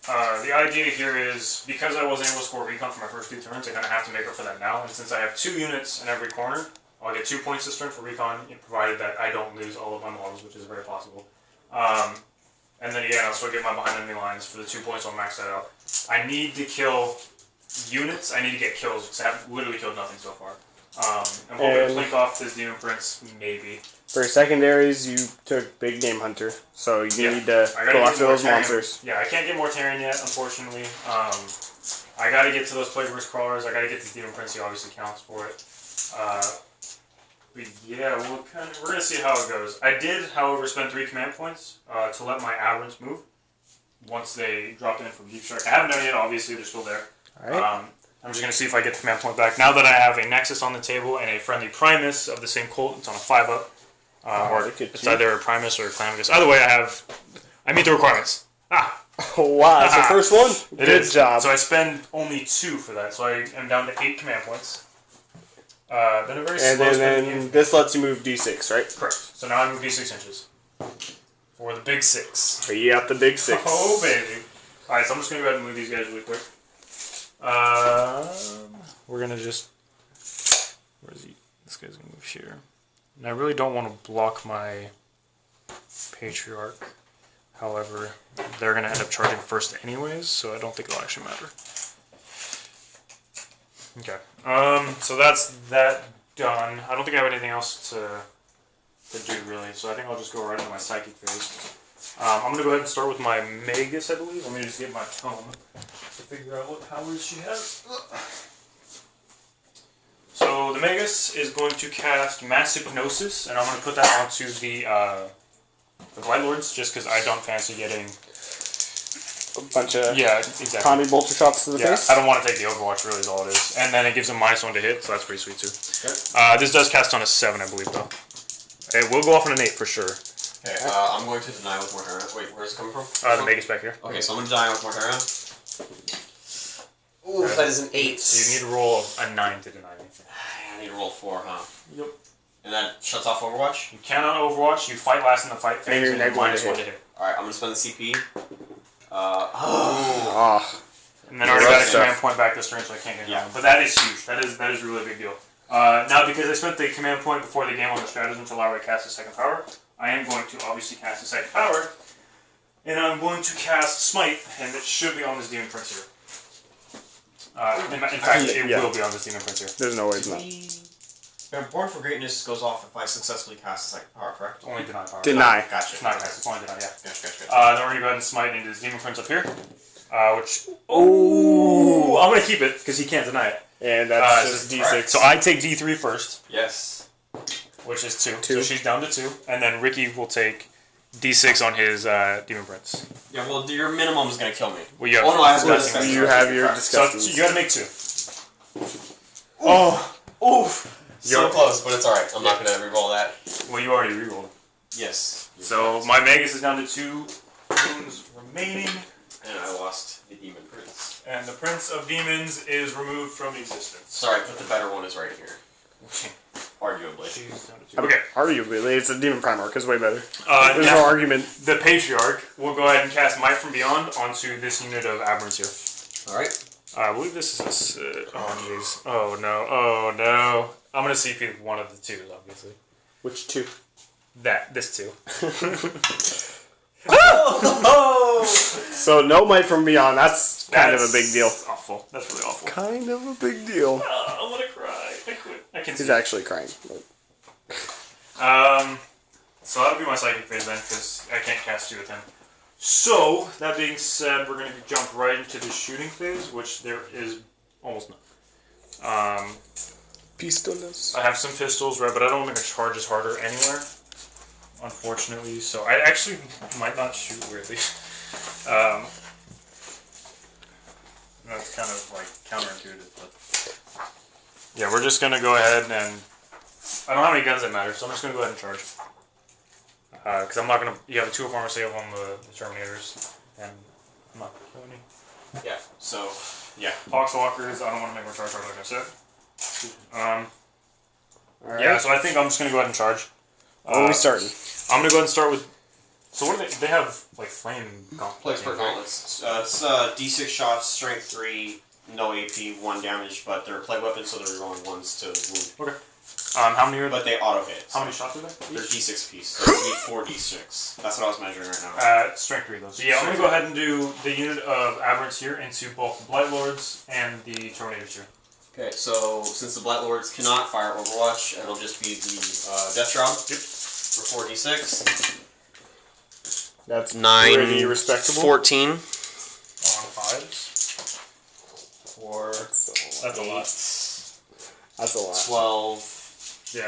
the idea here is, because I wasn't able to score recon for my first 2 turns, I kind of have to make up for that now. And since I have 2 units in every corner, I'll get 2 points this turn for recon, provided that I don't lose all of my models, which is very possible. And then again, I'll still get my behind enemy lines for the 2 points. I'll max that out. I need to kill units. I need to get kills because I have literally killed nothing so far. I'm hoping to blink off this Demon Prince, maybe. For secondaries, you took Big Game Hunter, so you need to go after those monsters. Yeah, I can't get Mortarion yet, unfortunately. I gotta get to those Plague Burst Crawlers. I gotta get this Demon Prince. He obviously counts for it. But yeah, we're gonna see how it goes. I did, however, spend 3 command points to let my Aberrants move once they dropped in from Deep Strike. I haven't done it yet. Obviously, they're still there. All right. I'm just going to see if I get the command point back. Now that I have a Nexus on the table and a friendly Primus of the same Colt, it's on a 5-up. Or it's either a Primus or a Clamgus. Either way, I meet the requirements. Oh, wow, that's the first one? Good job. So I spend only 2 for that, so I am down to 8 command points. Been a very slow then this lets you move D6, right? Correct. So now I move D6 inches. For the big 6. You got the big 6. Oh, baby. Alright, so I'm just going to go ahead and move these guys really quick. We're going to just... Where is he? This guy's going to move here. And I really don't want to block my Patriarch. However, they're going to end up charging first anyways, so I don't think it'll actually matter. Okay. So that's that done. I don't think I have anything else to do, really, so I think I'll just go right into my Psychic phase. I'm going to go ahead and start with my Magus, I believe. Let me just get my tome to figure out what powers she has. So the Magus is going to cast Mass Hypnosis, and I'm going to put that onto the Blight Lords, just because I don't fancy getting A bunch of exactly. Tommy bolter shots to the face. I don't want to take the Overwatch, really, is all it is. And then it gives him -1 to hit, so that's pretty sweet, too. Okay. This does cast on a 7, I believe, though. It will go off on an 8 for sure. Okay, I'm going to deny with Mortara. Wait, where's it coming from? The Magus back here. Okay, so I'm going to deny with Mortara. Ooh, Okay. that is an 8. So you need to roll a 9 to deny me. I need to roll 4, huh? Yep. And that shuts off Overwatch? You cannot Overwatch, you fight last in the fight phase, you're and you're -1 -1 to hit. Alright, I'm going to spend the CP. And then I already got a Rough command stuff. point back this turn, so I can't get Yeah. But that is huge. That is a really big deal. Now, because I spent the command point before the game on the stratagem to allow me to cast a second power, I am going to obviously cast a second power, and I'm going to cast Smite, and it should be on this Demon Prince here. In fact, it will be on this Demon Prince here. There's no way it's not. Born for Greatness goes off if I successfully cast a second power, correct? Only deny power. Deny. Gotcha. It's not cast, it's only deny, yeah. Gotcha. Then we're going to go ahead and Smite into this Demon Prince up here, which... Oh! I'm going to keep it, because he can't deny it. And that's just so D6. So I take D3 first. Yes. Which is 2. 2. So she's down to 2. And then Ricky will take D6 on his Demon Prince. Yeah, well, your minimum is going to kill me. Well, you have no, I have disgusting. You have your So disgusting. you gotta make 2. Oof! So You're- close, but it's alright. I'm not going to reroll that. Well, you already rerolled. Yes. So my Magus is down to 2 wounds remaining. And I lost the Demon Prince. And the Prince of Demons is removed from existence. Sorry, but the better one is right here. Arguably. She's down to 2. Okay, arguably, it's a Demon Primarch. It's way better. There's now, no argument. the Patriarch will go ahead and cast Might from Beyond onto this unit of Aberrants here. Alright. I believe this is oh jeez. Oh no. Oh no. I'm gonna CP one of the 2s, obviously. Which 2? This 2. So no Might from Beyond. That's kind of a big deal. Awful. That's really awful. Kind of a big deal. I'm gonna cry. I quit. I can He's see. actually crying. So that'll be my Psychic phase then, because I can't cast 2 with him. So, that being said, we're going to jump right into the shooting phase, which there is almost none. Pistolas. I have some pistols, right, but I don't think a charge is harder anywhere, unfortunately, so I actually might not shoot weirdly. That's kind of like counterintuitive, but yeah, we're just going to go ahead and I don't have any guns that matter, so I'm just going to go ahead and charge. Because I'm not going to... You have a 2 of armor save on the Terminators, and I'm not going to kill any. Yeah, so, yeah. Poxwalkers, I don't want to make more charge, like I said. Alright. Yeah, so I think I'm just going to go ahead and charge. Where are we starting? I'm going to go ahead and start with... So what do they have, like, flame gauntlets. Place per gauntlets. It's D6 shots, strength 3, no AP, 1 damage, but they're plague weapons, so they're rolling 1s to wound. Okay. How many are But they auto hit. How many shots are there? They're D6 piece. So it's 4 D6. That's what I was measuring right now. Strength 3 though. So yeah, I'm going to go ahead and do the unit of Aberrants here into both the Blight Lords and the Terminators here. Okay, so since the Blight Lords cannot fire Overwatch, it'll just be the Death Shroud. Yep. For 4d6. That's 9, pretty respectable. 14. On 5s. 4. That's a lot. That's a lot. 12. Yeah. I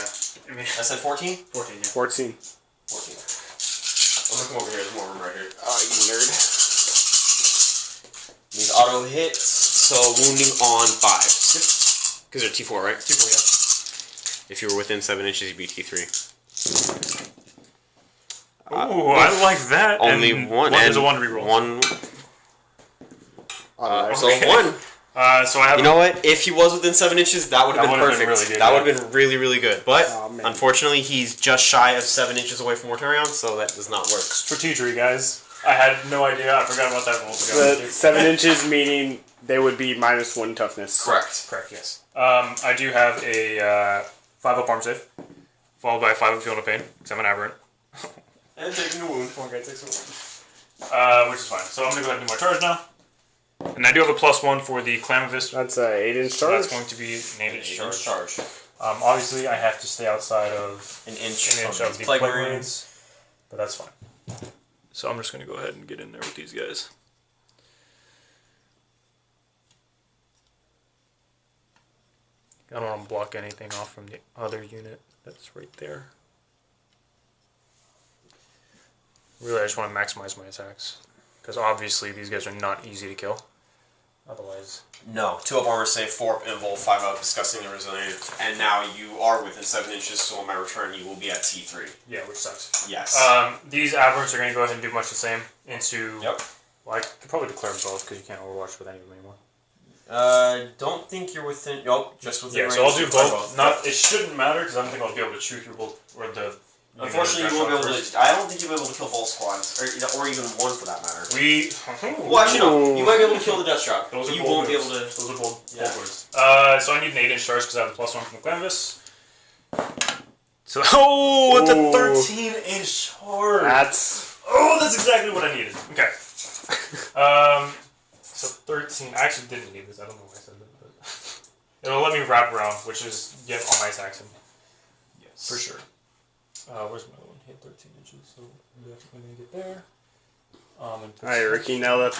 mean, I said 14? 14, yeah. 14. 14. I'm gonna come over here. There's more room right here. Oh, you nerd. These auto hits, so wounding on 5. Because they're T4, right? T4, yeah. If you were within 7 inches, you'd be T3. Ooh, I like that. Only and one. There's a 1 reroll. One. Okay. So 1. So I have. You know what? If he was within 7 inches, that would have been perfect. Really good, that would have been really, really good. But man. unfortunately, he's just shy of 7 inches away from Mortarion, so that does not work. Strategery, guys. I had no idea. I forgot about that rule. The 7 inches meaning they would be -1 toughness. Correct. Correct, yes. I do have a 5-up arm save, followed by a 5-up field of pain, because I'm an aberrant. And taking a wound. One guy takes a wound. Which is fine. So I'm going to go ahead and do my charge now. And I do have a +1 for the Clamavist. That's an 8-inch So charge. that's going to be an 8-inch charge. charge. Obviously, I have to stay outside of An inch of the Plague Plague Marines. Marines, but that's fine. So I'm just going to go ahead and get in there with these guys. I don't want to block anything off from the other unit that's right there. Really, I just want to maximize my attacks. Because obviously these guys are not easy to kill. Otherwise... No. 2-up armor save, 4-up invul, 5-up disgusting and resilient. And now you are within 7 inches, so on my return you will be at T3. Yeah, which sucks. Yes. These aberrants are going to go ahead and do much the same into... Yep. Well, I could probably declare both because you can't overwatch with any of them anymore. Don't think you're within... Nope, just within range. So I'll do Declare both. Not, it shouldn't matter because I don't think I'll be able to shoot your bolt or the... Unfortunately, you won't be able to... I don't think you'll be able to kill both squads, or even one for that matter. Well, actually, no. You might be able to kill the Death Shot. Those are you bold won't be able moves. to... Those are bold Yeah. words. So I need an 8-inch charge because I have a +1 from the Canvas. So, it's a 13-inch charge. That's exactly what I needed. Okay. So 13. I actually didn't need this. I don't know why I said that, but it'll let me wrap around, which is get all my attacks in. Yes. For sure. Where's my other one? Hit 13 inches, so I'm definitely gonna get there. Alright, Ricky, now that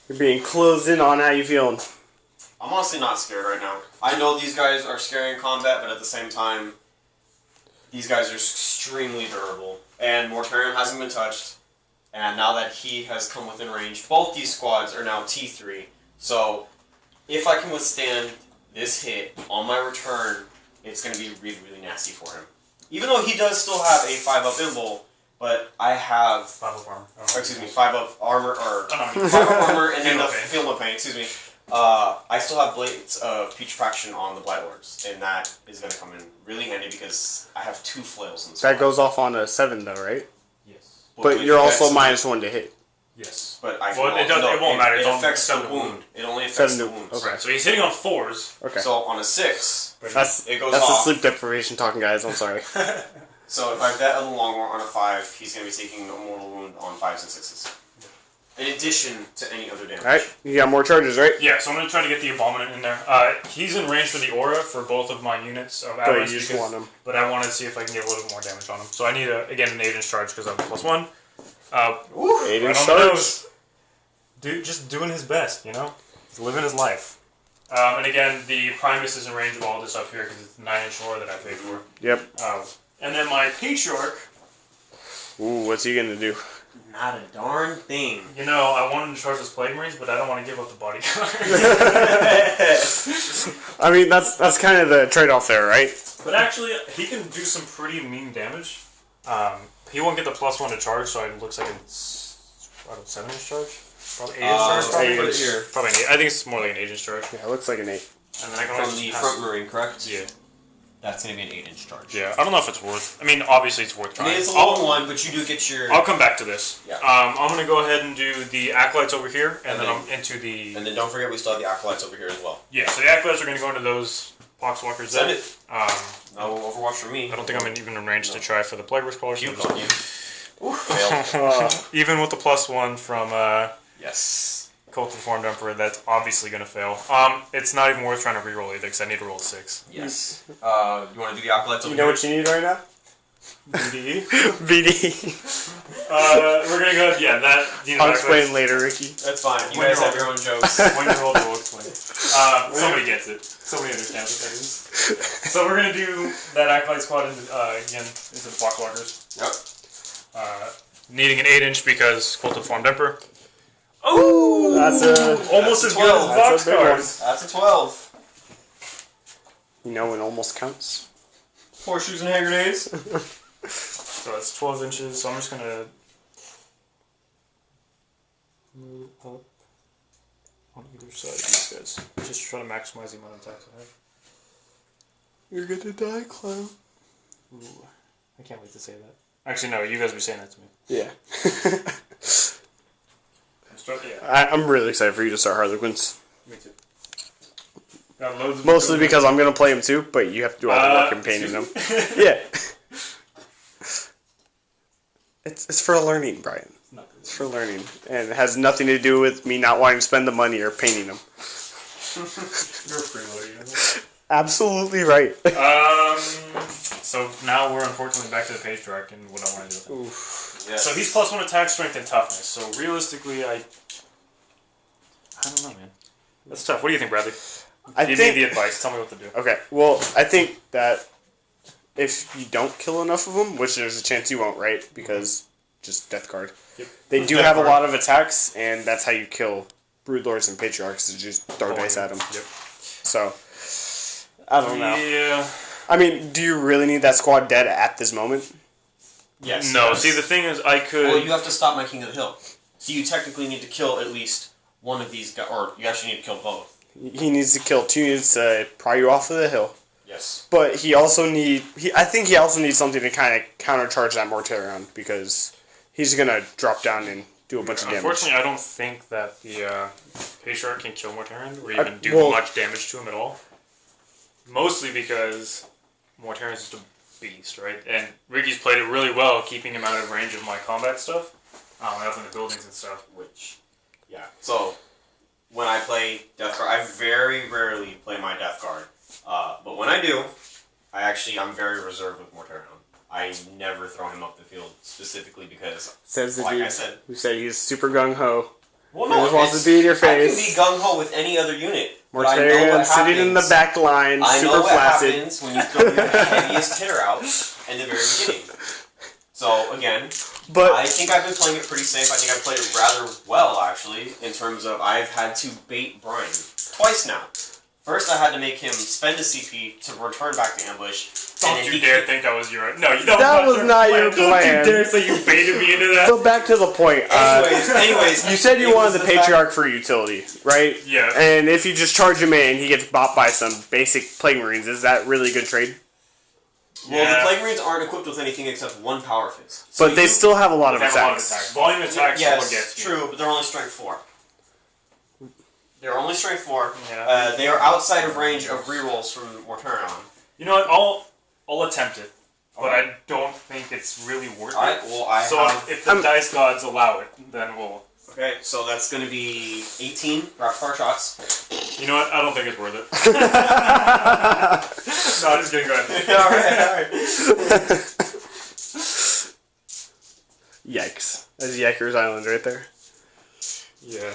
you're being closed in on, how you feeling? I'm honestly not scared right now. I know these guys are scary in combat, but at the same time, these guys are extremely durable. And Mortarion hasn't been touched. And now that he has come within range, both these squads are now T3. So, if I can withstand this hit on my return, it's going to be really, really nasty for him. Even though he does still have a 5-up invul, but I have... 5-up armor. Or, excuse me, 5-up armor, or 5-up armor, and then the Field of Pain, excuse me. I still have Blades of Putrefaction on the Blight Lords, and that is going to come in really handy because I have 2 flails in the squad. That goes off on a 7 though, right? Yes. But you're also -1 to hit. Yes. But I Well, it won't matter. It It's affects the 7 to wound. It only affects the wound. Okay. Right, so he's hitting on 4s. Okay. So on a 6, That's it goes the off. sleep deprivation talking, guys. I'm sorry. So if I bet a Longmore on a 5, he's going to be taking a mortal wound on 5s and 6s. In addition to any other damage. Alright, you got more charges, right? Yeah, so I'm going to try to get the Abominant in there. He's in range for the Aura for both of my units of But allies. you just want him. But I wanted to see if I can get a little bit more damage on him. So I need, again, an 8-inch charge because I have a +1. 8-inch right charge. Dude, just doing his best, you know? He's living his life. And again, the Primus is in range of all this up here because it's the 9-inch Aura that I paid for. Yep. And then my Patriarch, Ooh, what's he gonna do? Not a darn thing. you know, I wanted to charge his Plague Marines, but I don't want to give up the bodyguard. I mean, that's kind of the trade-off there, right? But actually, he can do some pretty mean damage. He won't get the +1 to charge, so it looks like it's 7-inch charge? Probably 8-inch charge? Probably put it here. Probably an 8. I think it's more like an 8-inch charge. Yeah, it looks like an 8. And then I can From always the pass- front marine, correct? Yeah. That's going to be an 8-inch charge. Yeah, I don't know if it's worth... I mean, obviously it's worth I trying. mean, it's a long one, but you do get your... I'll come back to this. Yeah. I'm going to go ahead and do the Acolytes over here, and then I'm into the... And then don't forget we still have the Acolytes over here as well. Yeah, so the Acolytes are going to go into those Poxwalkers Send there. it. No Overwatch for me. I don't think I'm even in range to try for the Plague Wars Colors. Puke on you. Fail. Even with the +1 from Yes. Cult of the Formed Emperor, that's obviously going to fail. It's not even worth trying to reroll either, because I need to roll a 6. Yes. You want to do the Acolytes over You know here? what you need right now? BD. BD. We're going to go, yeah, that... I'll explain later, Ricky. That's fine. You When guys you're have your own jokes. When you roll, we'll explain. Somebody gets it. Somebody understands what that is. So we're going to do that Acolyte Squad again into the Poxwalkers. Yep. Needing an 8-inch because Cult of the Formed Emperor. Oh, That's almost as good as That's box a big one. cards. That's a 12. You know, it almost counts. Horseshoes and hand grenades. So it's 12 inches. So I'm just gonna move up on either side of these guys. Just try to maximize the amount of attacks I have. You're gonna die, clown. Ooh, I can't wait to say that. Actually, no, you guys be saying that to me. Yeah. Yeah, I'm really excited for you to start Harlequins. me too. Got loads of Mostly because I'm gonna play them too, but you have to do all the work in painting them. Yeah. It's for learning, Brian. It's for learning, and it has nothing to do with me not wanting to spend the money or painting them. You're a freeloader. Absolutely right. So now we're unfortunately back to the patriarch and what I want to do. Oof. Yes. So he's +1 attack, strength, and toughness. So realistically, I don't know, man. That's tough. What do you think, Bradley? Give me the advice. Tell me what to do. Okay, well, I think that if you don't kill enough of them, which there's a chance you won't, right? Because just Death Guard. Yep. They do have a lot of attacks, and that's how you kill Broodlords and Patriarchs, is just throw dice at them. Yep. So, I don't know. Yeah. I mean, do you really need that squad dead at this moment? Yes. No. Yes. See, the thing is, I could. Well, you have to stop my King of the Hill. So you technically need to kill at least one of these guys, or you actually need to kill both. He needs to kill 2 units to pry you off of the hill. Yes. But he also I think he also needs something to kind of countercharge that Mortarion, because he's going to drop down and do a bunch of damage. Unfortunately, I don't think that the Patriarch can kill Mortarion or even do well- much damage to him at all. Mostly because Mortarion is just a beast, right? And Ricky's played it really well, keeping him out of range of my combat stuff, up in the buildings and stuff. Yeah. So when I play Death Guard, I very rarely play my Death Guard. But when I do, I'm very reserved with Mortarion. I never throw him up the field specifically because, Says the like dude I said, who said he's super gung-ho. well, He just wants it's- to be in your I can face. be gung ho with any other unit. but I know Mortarion what sitting in the happens- back line, I know super what flaccid. happens when you throw your heaviest hitter out in the very beginning. So again, But I think I've been playing it pretty safe. I think I've played it rather well, actually, in terms of I've had to bait Brian twice now. First, I had to make him spend a CP to return back to ambush. Don't you dare think I was your... No, you don't. That was not your Don't plan. you dare say you baited me into that. so back to the point. Anyways, You said you it wanted was the fact- Patriarch for utility, right? Yeah. And if you just charge him in, he gets bopped by some basic Plague Marines. Is that really a good trade? Well, Yeah. the Plague Marines aren't equipped with anything except one power phase. But they still have a lot of They have a lot of attacks. attacks. Volume attacks is what gets Yes, me. true, but they're only strength 4. They're only strength 4. Yeah. They are outside of range of rerolls from Mortarion. You know what? I'll attempt it, but I don't think it's really worth it. Alright, well, I So have... if the dice gods allow it, then we'll... Okay, so that's going to be 18 rapid fire shots. You know what? I don't think it's worth it. No, I'm just kidding. Go ahead. Alright. Yikes. That's Yikers Island right there. Yeah.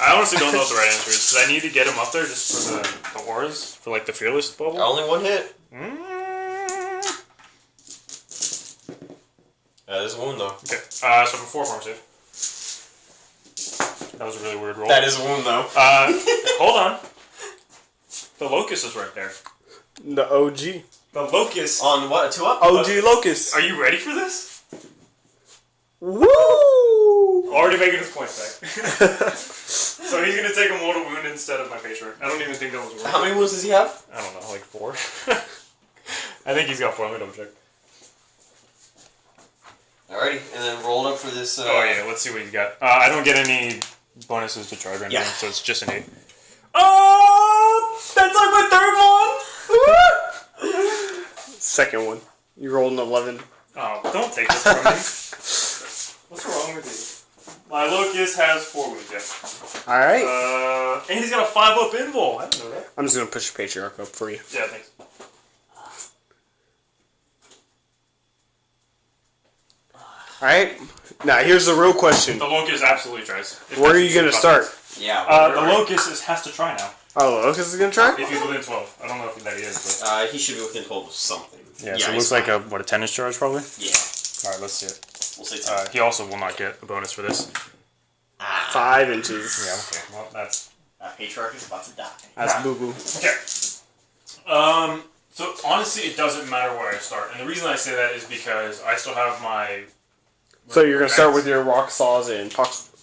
I honestly don't know what the right answer is, because I need to get him up there just for the auras, for like the fearless bubble. Only one hit. That is a wound, though. Okay, so for 4 form save. That was a really weird roll. That is a wound, though. Hold on. The locust is right there. The OG. The locust. On what? A 2-up? OG Locust. Are you ready for this? Woo! Already making his point back. So he's gonna take a mortal wound instead of my patriarch. I don't even think that was worth it. How many wounds does he have? I don't know, like 4. I think he's got 4. Let me double check. Alrighty, and then rolled up for this. Oh yeah, let's see what he's got. I don't get any bonuses to charge or anything, Yeah. so it's just an 8. Oh, that's like my 3rd one. Second one. You rolled an 11. Oh, don't take this from me. What's wrong with you? My Locust has 4 wounds, yeah. Alright. And he's got a 5-up invul. I didn't know that. I'm just going to push the Patriarch up for you. Yeah, thanks. Alright. Now, here's the real question. The Locust absolutely tries. Where are you going to start? Yeah. The Locust has to try now. Oh, the Locust is going to try? If he's within 12. I don't know if that he is, He should be within 12 of something. but... Yeah, so it he's looks like fine. a 10-inch charge, probably? Yeah. Alright, let's see it. We'll say 10. He also will not get a bonus for this. 5 inches. Yeah, okay. Well, that's... That patriarch is about to die. That's boo-boo. Okay. So, honestly, it doesn't matter where I start. And the reason I say that is because I still have my... So you're going to start with your rock saws and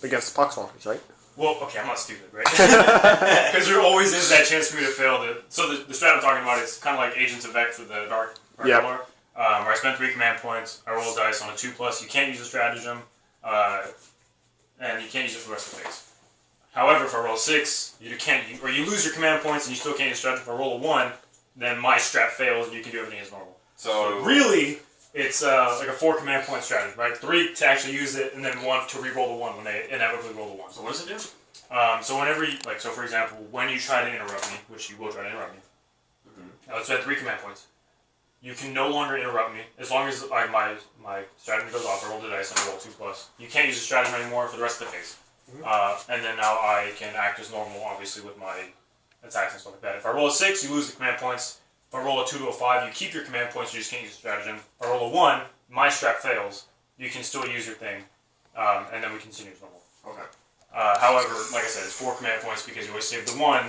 against the poxwalkers, right? Well, okay, I'm not stupid, right? Because there always is that chance for me to fail. So the strat I'm talking about is kind of like Agents of Vec for the Dark Yep. Lore, where I spend 3 command points, I roll a dice on a 2+, you can't use a stratagem, and you can't use it for the rest of the phase. However, if I roll a 6, you lose your command points and you still can't use stratagem. If I roll a 1, then my strat fails and you can do everything as normal. So really, it's like a 4 command point strategy, right? 3 to actually use it, and then 1 to re-roll the 1 when they inevitably roll the 1. So what does it do? So whenever you, so for example, when you try to interrupt me, which you will try to interrupt me, I would spend 3 command points. You can no longer interrupt me as long as my stratagem goes off. I roll the dice and I roll 2+. You can't use the stratagem anymore for the rest of the phase. And then now I can act as normal, obviously, with my attacks and stuff like that. If I roll a 6, you lose the command points. If I roll a 2 to a 5, you keep your command points, you just can't use the stratagem. If I roll a 1, my strat fails. You can still use your thing, and then we continue as normal. Okay. However, like I said, it's 4 command points because you always save the 1,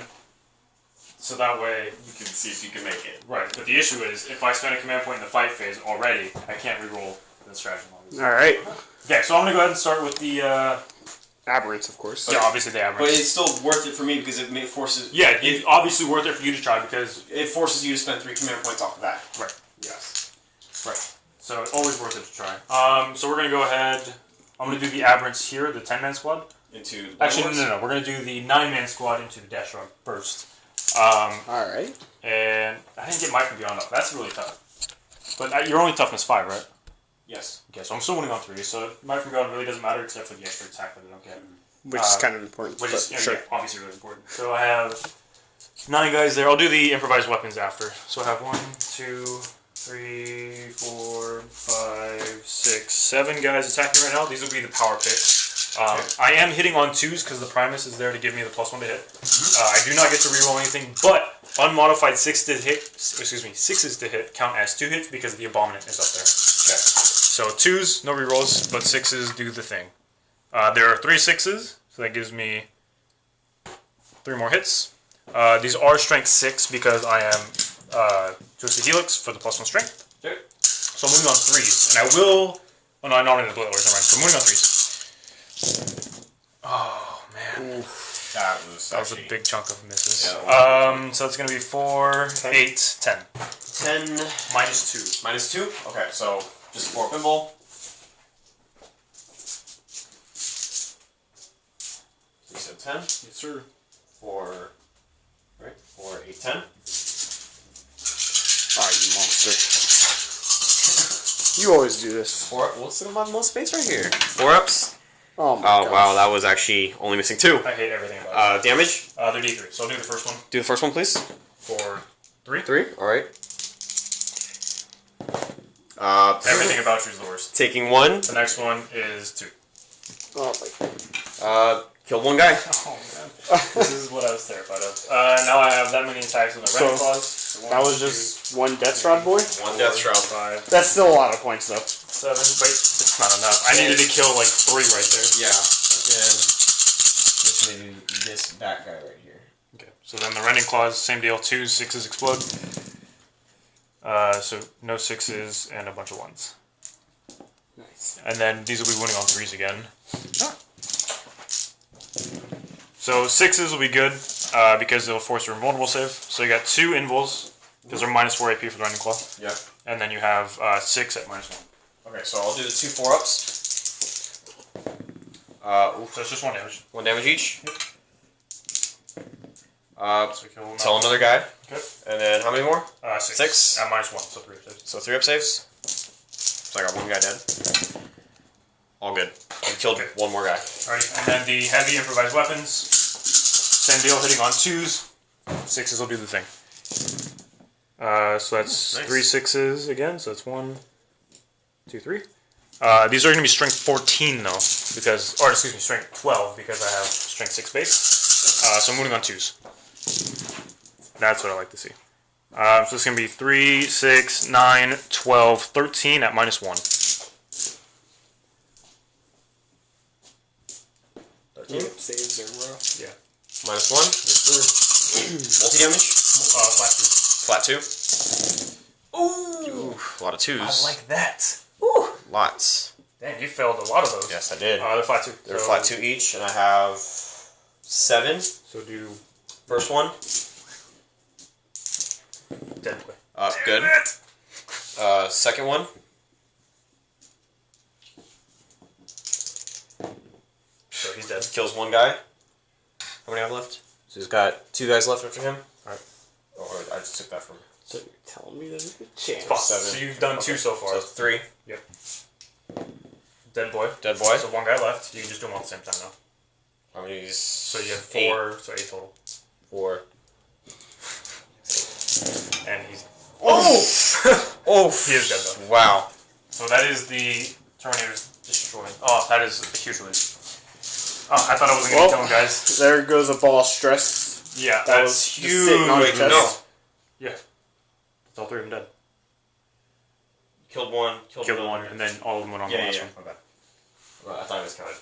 so that way... You can see if you can make it. Right, but the issue is, if I spend a command point in the fight phase already, I can't reroll the stratagem, obviously. Alright. Okay, so I'm going to go ahead and start with the... Aberrants, of course. Yeah, obviously the average. But it's still worth it for me because it forces... Yeah, it's obviously worth it for you to try because... It forces you to spend 3 command points off of that. Right. Yes. Right. So it's always worth it to try. So we're going to go ahead... I'm going to do the aberrants here, the 10-man squad. Actually, no. We're going to do the 9-man squad into the Dash Rug first. Alright. And I didn't get Might from Beyond up. That's really tough. But you're only toughness 5, right? Yes. Okay, so I'm still winning on 3. So Might from Beyond really doesn't matter except for the extra attack that I don't get. Which is kind of important. Which is sure. yeah, obviously really important. So I have 9 guys there. I'll do the improvised weapons after. So I have 1, 2, 3, 4, 5, 6, 7 guys attacking right now. These will be the power picks. I am hitting on 2s because the Primus is there to give me the +1 to hit. I do not get to reroll anything, but unmodified 6s to hit count as 2 hits because the Abominant is up there. Okay. So 2s, no rerolls, but 6s do the thing. There are 3 6s, so that gives me 3 more hits. These are strength 6 because I am Twisted Helix for the +1 strength. Okay. So I'm moving on 3s, and I will. Oh no, I'm not in the bullet orders. Never mind. So I'm moving on 3s. Oh man, That was a big chunk of misses. Yeah, so it's gonna be 4, 8, 10. 10 Minus 2. minus 2. Okay, so just 4 pinball. So you said 10. Yes, sir. 4, right? 4, 8, 10. Oh, you monster. You always do this. 4. What's the most space right here? 4 ups. Oh my Oh gosh. wow, that was actually only missing 2. I hate everything about it. Damage. They're D3, so I'll do the first one. Do the first one, please. For 3. 3. All right. Everything about you is the worst. Taking 1. The next one is 2. Oh my. Killed 1 guy. Oh man, this is what I was terrified of. Now I have that many attacks with my So, Red Claws. So That was just 1 Death Shroud boy? 1 Death Shroud. 5, That's still a lot of points, though. 7. Wait, it's not enough. I needed to kill like 3 right there. Yeah. And just maybe this back guy right here. Okay, so then the Rending Claws, same deal. 2s, 6s explode. So no 6s and a bunch of 1s. Nice. And then these will be winning on 3s again. So 6s will be good because it'll force a invulnerable save. So you got 2 invulns because they're minus 4 AP for the Rending Claw. Yeah. And then you have 6 at minus 1. Okay, so I'll do the 2 4-ups. So it's just 1 damage. 1 damage each. Yep. So kill Tell another guy. Okay. And then how many more? 6. 6? At minus 1, so 3 saves. So 3 up saves. So I got 1 guy dead. All good. I killed 1 more guy. Alright, and then the heavy improvised weapons. Same deal, hitting on 2s. 6s will do the thing. So that's Nice. 3 6s again, so that's 1, 2, 3. These are going to be strength 14 though, because, or excuse me, strength 12 because I have strength 6 base. So I'm moving on 2s. That's what I like to see. So it's going to be 3, 6, 9, 12, 13 at minus 1. 13. there, bro. Yeah. -1. Multi damage. Flat 2. Flat 2. Ooh, a lot of 2s. I like that. Ooh, lots. Dang, you failed a lot of those. Yes, I did. They're flat 2. They're flat 2 each, and I have 7. So do First one. dead boy. Good. Second one. So he's dead. Kills one guy. How many have left? So he's got 2 guys left after him. Alright. Oh, I just took that from. So you're telling me there's a good chance. Fine. 7. So you've done 2 so far. So 3. Yep. Dead boy. Dead boy. So 1 guy left. You can just do them all at the same time now. How many? So you have 4. So 8 total. 4. And he's... Oh! Oh! He is dead though. Wow. So that is the Terminator's destroyed. Oh, that is a huge release. Oh, I thought I wasn't going to kill him, guys. There goes a ball of stress. Yeah, That that's was just huge. sitting on Wait, the chest. no. Yeah. It's all 3 of them dead. Killed one. Killed one, and then all of them went on the last one. Okay. Well, I thought it was counted.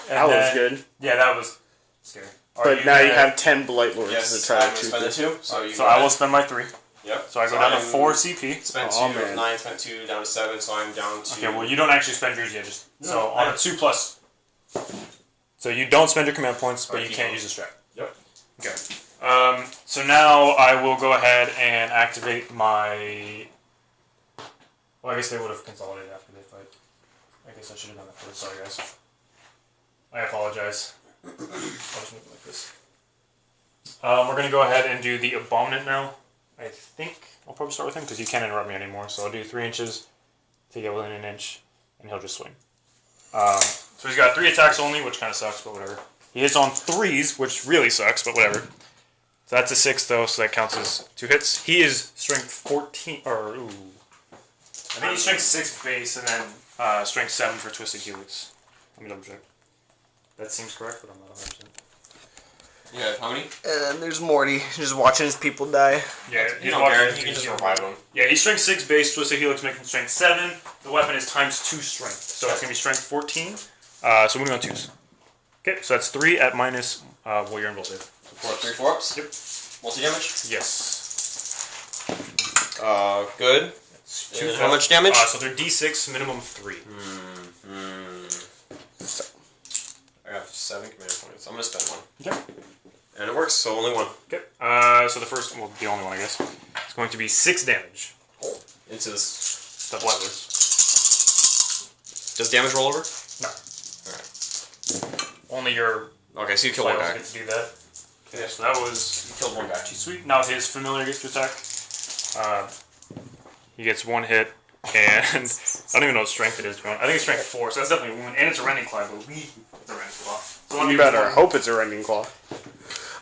That was good. Yeah, that was scary. But now you have 10 Blight Lords Yes, to try I'm to going to spend the 2. So, you So I will spend my 3. Yep. So I go down to 4 CP. Spent 2, Oh, man. 9, spent 2, down to 7, so I'm down to... Okay, well you don't actually spend yours yet. Just No, so on a 2+. So you don't spend your command points, but you can't use the strap. Yep. Okay. So now I will go ahead and activate my... Well, I guess they would have consolidated after they fight. I guess I should have done that first. Sorry, guys. I apologize. I'll just move it like this. We're going to go ahead and do the Abominant now. I think I'll probably start with him because you can't interrupt me anymore. So I'll do 3 inches to get within an inch, and he'll just swing. So he's got 3 attacks only, which kind of sucks, but whatever. He hits on 3s, which really sucks, but whatever. So that's a 6 though, so that counts as 2 hits. He is strength 14, or ooh. I think he's strength 6 base, and then strength 7 for Twisted Helix. Let me double check. That seems correct, but I'm not 100%. Yeah, how many? And then there's Morty, just watching his people die. Yeah, You don't care, you can just revive him. Yeah, he's strength 6 base, Twisted Helix making strength 7. The weapon is times 2 strength, so it's going to be strength 14. So moving on 2s. Okay, so that's 3 at minus Warrior and Bull save. 3 4-ups? Yep. Multi-damage? Yes. Good. And how much damage? So they're D6, minimum 3. I have 7 command points. I'm going to spend 1. Okay. And it works, so only 1. Okay. So the first, well, the only one, I guess, is going to be 6 damage. Into this. The Bloodless. Does damage roll over? No. Alright. Only your Okay, so you kill one players guy. get to do that. Okay, so that was You killed one guy. sweet. Now his familiar gets to attack. He gets 1 hit, and I don't even know what strength it is. I think it's strength 4, so that's definitely a wound. And it's a rending claw, I believe it's a rending claw. So You better hope it's a rending claw.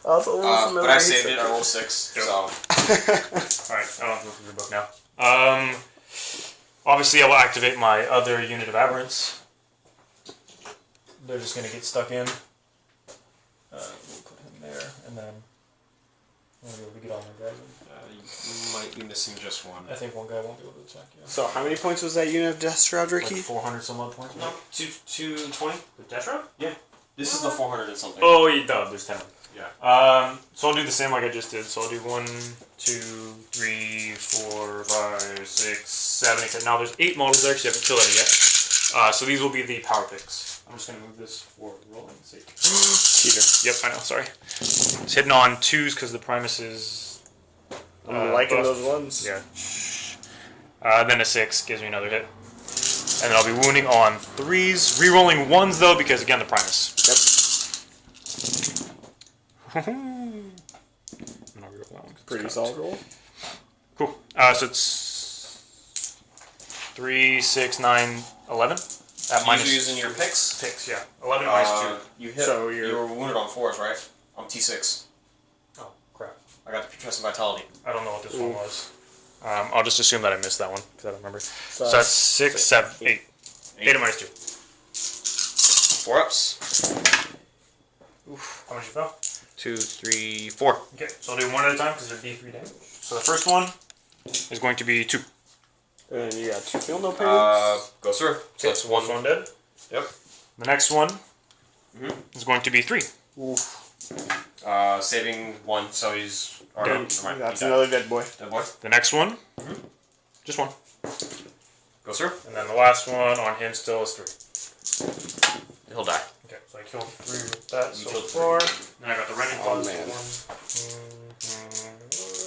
But I saved it. I rolled 6. Yep. So Alright, I don't have to look through the book now. Obviously, I will activate my other unit of aberrants. They're just going to get stuck in. We'll put him there, and then I'm going to be able to get all my guys in. you might be missing just 1. I think 1 guy won't be able to attack you. So how many points was that unit of Deathshroud, Like Ricky? 400 some odd points. No, 220. The Deathshroud? This is the 400 and something. Oh, no, there's 10. Yeah. So I'll do the same like I just did. So I'll do 1, 2, 3, 4, 5, 6, 7, 8. Now there's 8 models there because you haven't killed any yet. So these will be the power picks. I'm just going to move this for rolling sake. Cheater. Yep, I know, sorry. It's hitting on 2s because the Primus is... I'm liking buff. those ones. Yeah. Then a 6 gives me another hit. And then I'll be wounding on 3s. Rerolling 1s though because, again, the Primus. Yep. I'm gonna reroll that one 'cause it's Pretty cut. solid roll. Cool. So it's 3, 6, 9, 11. At minus You're using your picks. picks, yeah. 11 minus 2. You hit. So you were wounded on 4s, right? I'm T6. Oh, crap. I got the Putrescent Vitality. I don't know what this one was. I'll just assume that I missed that one because I don't remember. So So that's 6, 7, 8. 8 minus 2. 4-ups. How much you fell? 2, 3, 4. Okay, so I'll do 1 at a time because they're D3 damage. So the first one is going to be 2. And you got 2 feel no pains. Go through. So that's one dead. Yep. The next one is going to be 3. Saving 1, so he's... Or Dead. no, never mind. That's He died. another dead boy. Dead boy. The next one, just 1. Goes through. And then the last one on him still is 3. He'll die. Okay, so I killed 3 with that You so killed far. Then I got the Rending Claws. man. 1,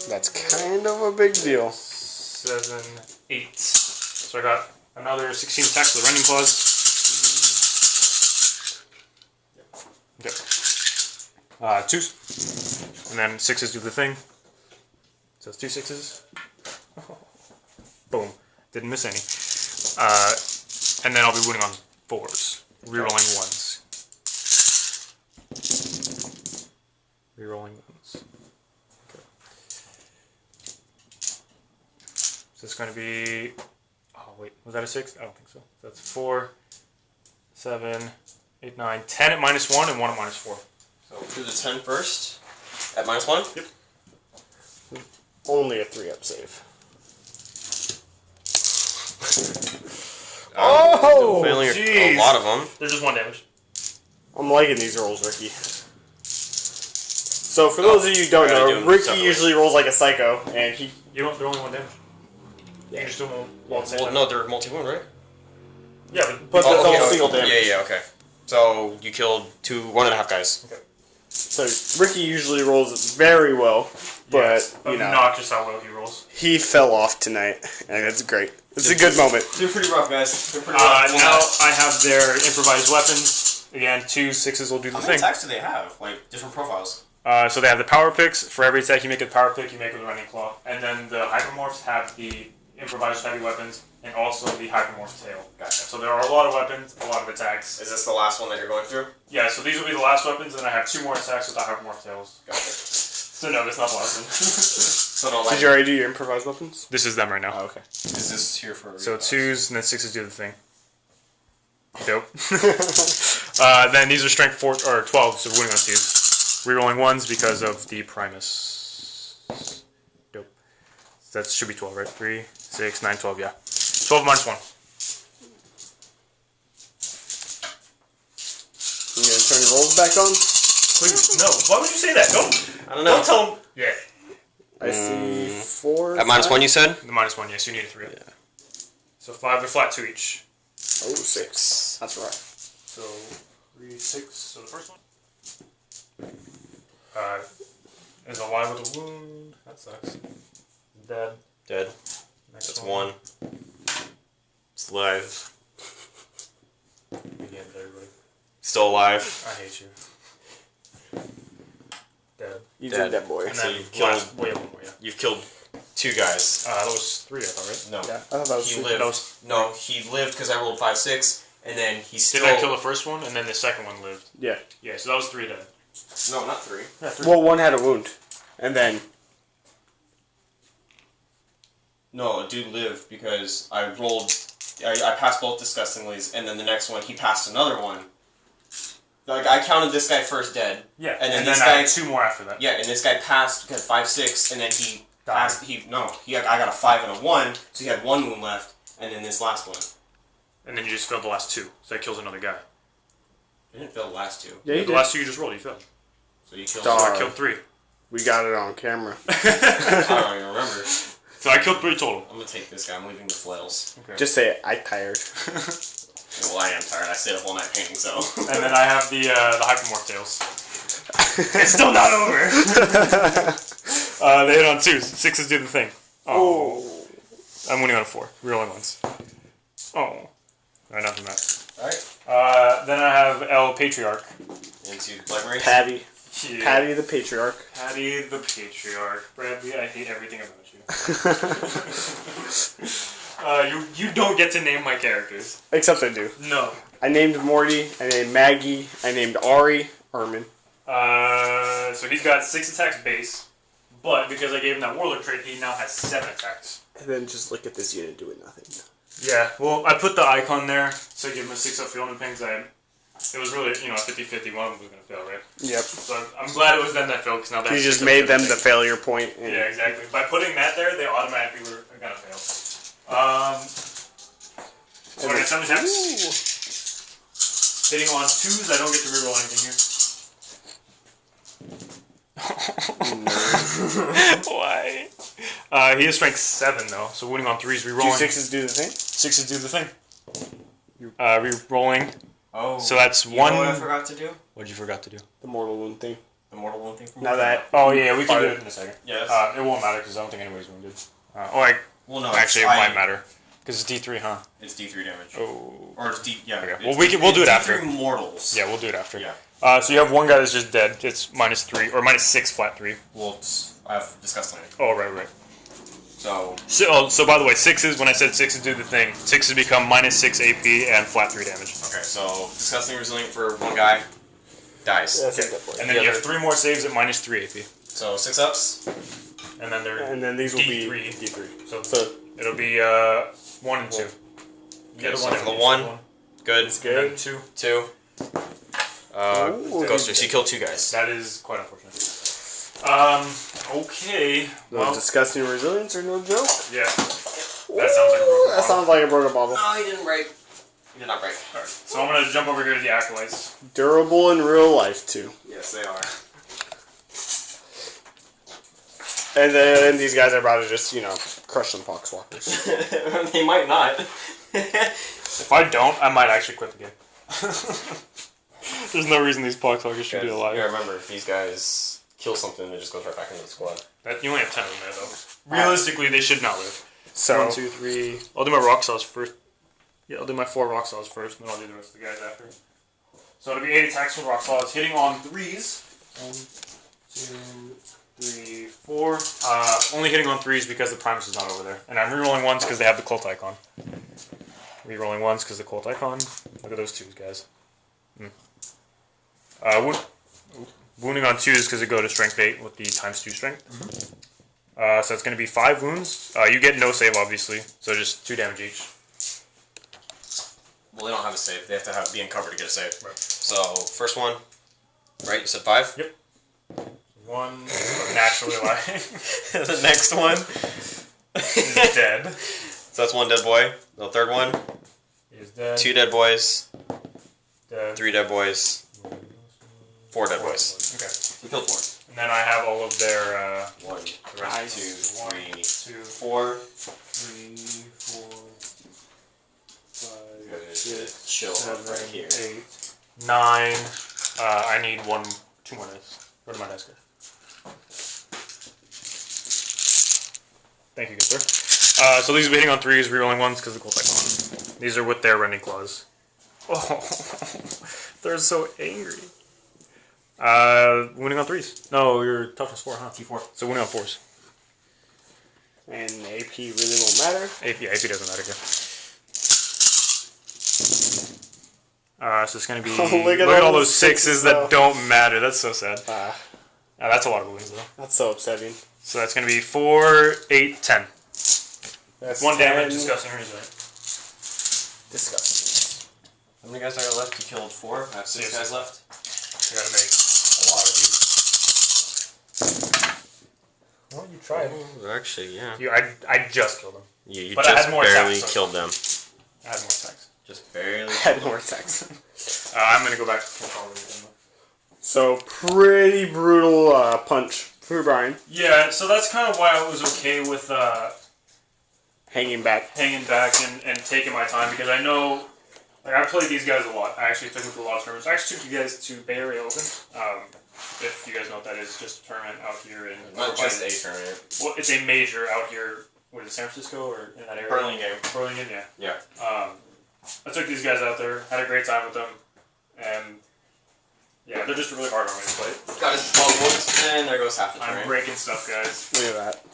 That's kind of a big deal. 7, 8. So I got another 16 attacks with the Rending Claws. Okay. 2s. And then 6s do the thing. So it's 2 6s. Boom. Didn't miss any. And then I'll be winning on 4s. Rerolling 1s. Rerolling 1s. Okay. So it's going to be... Oh, wait. Was that a 6? I don't think so. That's 4, 7, 8, 9, 10 at -1 and 1 at -4. So do the 10 first. At -1? Yep. Only a 3-up save. Oh! Failing a jeez. lot of them. There's just 1 damage. I'm liking these rolls, Ricky. So for those of you who don't I gotta do know, them Ricky separately. usually rolls like a psycho, and he... You don't. They're only 1 damage. You can just do them all at the same Well, time. no, they're multi-wound, right? Yeah, But Oh, that's all okay. single damage. Yeah, okay. So you killed 1.5 guys. So Ricky usually rolls very well, but, you know, obnoxious how well he rolls. he fell off tonight, and it's great. It's a good moment. They're pretty rough, guys. They're pretty Now I have their improvised weapons. Again, 2 6s will do the How many thing. attacks do they have? Like, different profiles? So they have the power picks. For every attack you make with a power pick, you make with a Rending Claw. And then the hypermorphs have the improvised heavy weapons and also the hypermorph tail. Gotcha. So there are a lot of weapons, a lot of attacks. Is this the last one that you're going through? Yeah, so these will be the last weapons, and I have 2 more attacks with the hypermorph tails. Gotcha. So no, that's not the last one. So don't like... Did you already do your improvised weapons? This is them right now. Oh, okay. Is this here for... So 2s and then 6s do the thing. Dope. Then these are strength 4 or 12, so winning on 2s. Rerolling 1s because of the Primus. Dope. So that should be 12, right? 3, 6, 9, 12, yeah. 12 minus 1. You gonna turn your rolls back on? Please, no. Why would you say that? Don't. I don't know. Don't tell them. Yeah. I see 4. At -1 you said? The -1, yes. You need a 3. Yeah. So 5, they're flat 2 each. Oh, 6. That's right. So 3, 6. So the first one is alive with a wound. That sucks. Dead. Dead. Next That's one. 1. It's alive. Again, everybody. Still alive. I hate you. Dead. He's Dead. a dead boy. And So then you've killed- last, one more, yeah. You've killed 2 guys. That was 3, I thought, right? No. Yeah, I thought that was He two. lived. That was- No, he lived because I rolled 5, 6, and then he still... Didn't I kill the first one, and then the second one lived? Yeah. Yeah, so that was 3 dead. No, not 3. Yeah, 3. Well, one had a wound, and then No, a dude lived because I rolled... I passed both disgustinglies, and then the next one, he passed another one. Like, I counted this guy first dead. Yeah, And then then this I guy... had 2 more after that. Yeah, and this guy passed, got 5, 6, and then he Died. passed... I got a 5 and a 1, so he had 1 wound left, and then this last one. And then you just failed the last 2, so that kills another guy. I didn't fail the last 2. yeah, you The did. last 2 you just rolled, you failed. So you killed... Dog. So I killed 3. We got it on camera. I don't even remember. So I killed 3 total. I'm gonna take this guy. I'm leaving the flails. Okay. Just say it. I tired. Well, I am tired. I stayed up all night painting, so... And then I have the hypermorph tails. It's still not over. They hit on 2s. 6s do the thing. Oh. I'm winning on a 4. Rerolling 1s. Oh. Alright, enough of that. Alright. Then I have El Patriarch. Into the Black Marines. Patty. Yeah. Patty the Patriarch. Patty the Patriarch. Bradley, I hate everything about you. You don't get to name my characters. Except I do. No. I named Morty. I named Maggie. I named Ari. Armin. So he's got 6 attacks base, but because I gave him that Warlock trait, he now has 7 attacks. And then just look at this unit doing nothing. Yeah, well, I put the icon there, so I give him a 6-up field and things. It was really, 50-50, one of them was going to fail, right? Yep. So I'm glad it was them that failed, because now they You have just 6 up made field them the thing. failure point. And Yeah, exactly. By putting that there, they automatically were going to fail. So I got 7 attacks. Hitting on 2s, I don't get to reroll anything here. Why? He is strength 7 though, so winning on 3s, rerolling. Do 6s do the thing? 6s do the thing. Rerolling. Oh. So that's you one. Know what I forgot to do? What'd you forgot to do? The mortal wound thing. The mortal wound thing. From Now that. Oh yeah, we can do it in a second. Yes. It won't matter because I don't think anybody's wounded. Well, no. Actually, it might matter because it's D3, huh? It's D3 damage. Oh. Or it's D. Yeah. Okay. Well, we'll do it after. D3 mortals. Yeah, we'll do it after. Yeah. So you have one guy that's just dead. It's -3 or -6 flat 3. Well, I have discussed landing. Oh right. So. So by the way, 6s. When I said 6s do the thing, 6s become -6 AP and flat 3 damage. Okay, so disgusting resilient for one guy dies. That's Okay. a good point. And then you have 3 more saves at -3 AP. So 6 ups. And then they're And then these will be D3. D3. So it'll be 1 and 2. Okay, so for the 1, good. It's And then good. 2. 2. Ooh. Ghoster, so you killed 2 guys. That is quite unfortunate. Okay. Those disgusting resilience are no joke. Yeah. That sounds like a broken That bottle. sounds like a broken bottle. No, he didn't break. He did not break. Alright, so I'm gonna jump over here to the acolytes. Durable in real life too. Yes, they are. And then these guys are about to just, crush some poxwalkers. They might not. If I don't, I might actually quit the game. There's no reason these poxwalkers should be alive. Yeah, remember, if these guys kill something, it just goes right back into the squad. You only have 10 of them there, though. Realistically, they should not live. So 1, 2, 3. I'll do my rock saws first. Yeah, I'll do my 4 rock saws first, and then I'll do the rest of the guys after. So it'll be 8 attacks with rock saws, hitting on 3s. 1, 2, 3, 4. Only hitting on 3s because the Primus is not over there. And I'm rerolling 1s because they have the cult icon. Rerolling 1s because the cult icon. Look at those 2s, guys. Wounding on 2s because they go to strength 8 with the ×2 strength. So it's going to be 5 wounds. You get no save, obviously, so just 2 damage each. Well, they don't have a save. They have to be in cover to get a save. Right. So, first one, right? You said 5? Yep. 1 naturally alive. The next one is dead. So that's 1 dead boy. The third one, He is dead. 2 dead boys, Dead. 3 dead boys, 4 dead boys. Okay. You killed 4. And then I have all of their 1, the rest. 2, 3, 2, 4. 3, 4, 5, Good. 6, Chill 7, right here. 8, 9. I need 2 more dice. Go to my desk. Thank you, good sir. So these will be hitting on 3s, rerolling 1s because of the cold icon. These are with their rending claws. Oh, they're so angry. Winning on 3s. No, you're toughness 4, huh? T4. So winning on 4s. and AP really won't matter. AP doesn't matter here. So it's going to be... Look at all all those those 6s that don't matter. That's so sad. That's a lot of wounds, though. That's so upsetting. So that's going to be 4, 8, 10. That's 1 damage, 10. disgusting resilient. Disgusting. How many guys are left? You killed 4. I have 6 Yes. guys left. I gotta make a lot of these. Well, you tried. Actually, yeah. I just killed them. You But I just had more barely attacks, so- killed them. I had more attacks. Just barely. Had more attacks. I'm gonna go back to control again. So pretty brutal punch for Brian. Yeah, so that's kind of why I was okay with Hanging back. hanging back and taking my time because I know, like, I played these guys a lot. I actually took them to a lot of tournaments. I actually took you guys to Bay Area Open. If you guys know what that is, it's just a tournament out here in. Not just a tournament. Well, it's a major out here. What is it, San Francisco or in that area? Burlingame. Burlingame, yeah. Yeah. I took these guys out there, had a great time with them, and yeah, they're just really hard on me to play. Got his 12 wounds, and there goes half the I'm tournament. breaking stuff, guys. Look at that.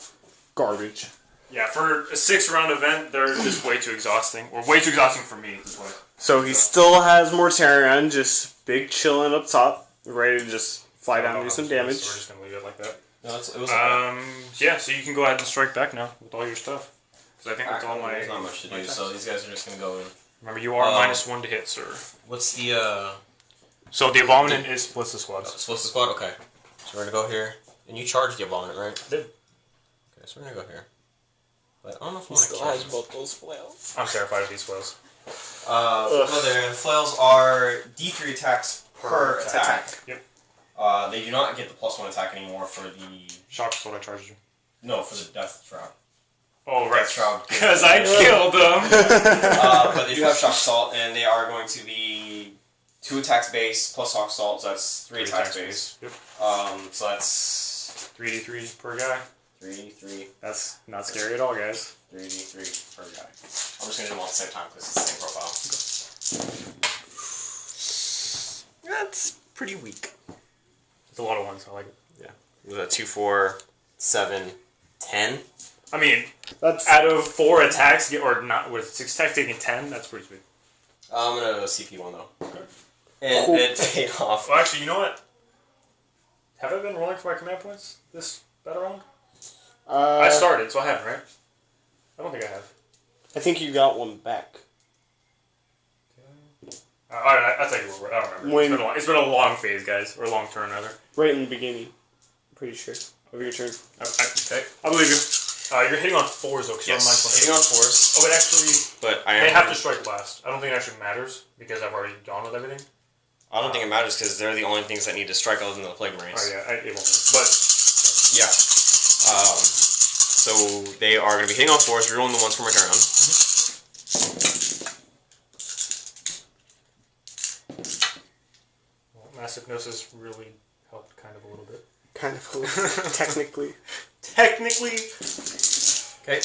Garbage. Yeah, for a 6-round event, they're just way too exhausting. Or way too exhausting for me, this way. So he still has Mortarion, just big chilling up top, ready to just fly down and do some damage. So we're just going to leave it like that. No, it was okay. Yeah, so you can go ahead and strike back now with all your stuff. Because I think that's all my... There's not much to do, so these guys are just going to go in. Remember, you are -1 to hit, sir. What's the, So the Abominant is splits the squads. Split the squad? Okay. So we're going to go here. And you charged the Abominant, right? I did. Okay, so we're going to go here. But I don't know if I He want to still kill has him. both those flails. I'm terrified of these flails. We'll go there. The flails are D3 attacks per attack. Yep. They do not get the +1 attack anymore for the... Shock's what I charged you. No, for the Death Shroud. Oh, right. Death Shroud. Because I killed them! But they do have Shock Assault, and they are going to be 2 attacks base plus Shock Assault, so that's 3 attacks base. Yep. So that's... 3d3 per guy. 3d3. That's not scary at all, guys. 3d3 per guy. I'm just going to do them all at the same time because it's the same profile. That's pretty weak. It's a lot of ones, I like it. Yeah. Was that 2, 4, 7, 10? I mean, That's out of 4 attacks, or not, with 6 attacks taking 10, that's pretty sweet. I'm going to CP one though. Okay. And Cool. it paid off. Well, actually, you know what? Have I been rolling for my command points this battle round? I started, so I haven't, right? I don't think I have. I think you got one back. I'll tell you what, I don't remember. It's been a long phase, guys. Or a long turn, rather. Right in the beginning. I'm pretty sure. Of your turn. Okay. I believe you. You're hitting on 4s, though, because Yes, you're on hitting on 4s. Oh, but actually, But I they have to strike last. I don't think it actually matters, because I've already gone with everything. I don't think it matters because they're the only things that need to strike other than the Plague Marines. Oh, yeah, it won't. But, Yeah. So they are going to be hitting on 4s, rerolling the ones from my turn on. well, Massive Gnosis really helped kind of a little bit. Kind of. Technically. Technically. Okay.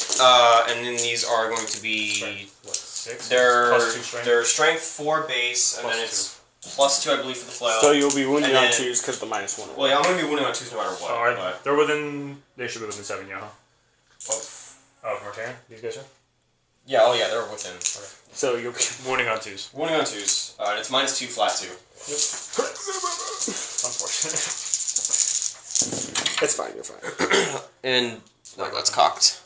And then these are going to be... What, 6? They're, Plus 2 strength? they're strength 4 base, and Plus then it's +2, I believe, for the flail. So you'll be wounded And on then- 2s because the -1. Well, yeah, I'm going to be wounding on 2s no matter what. Oh, but, they're within... They should be within 7, yeah, huh? Oh, from Martarian? These guys are? yeah, oh yeah, they're within. So you'll be... Wounding on 2s. Wounding on 2s, and it's -2, flat 2. Unfortunate. It's fine, you're fine. And that's cocked.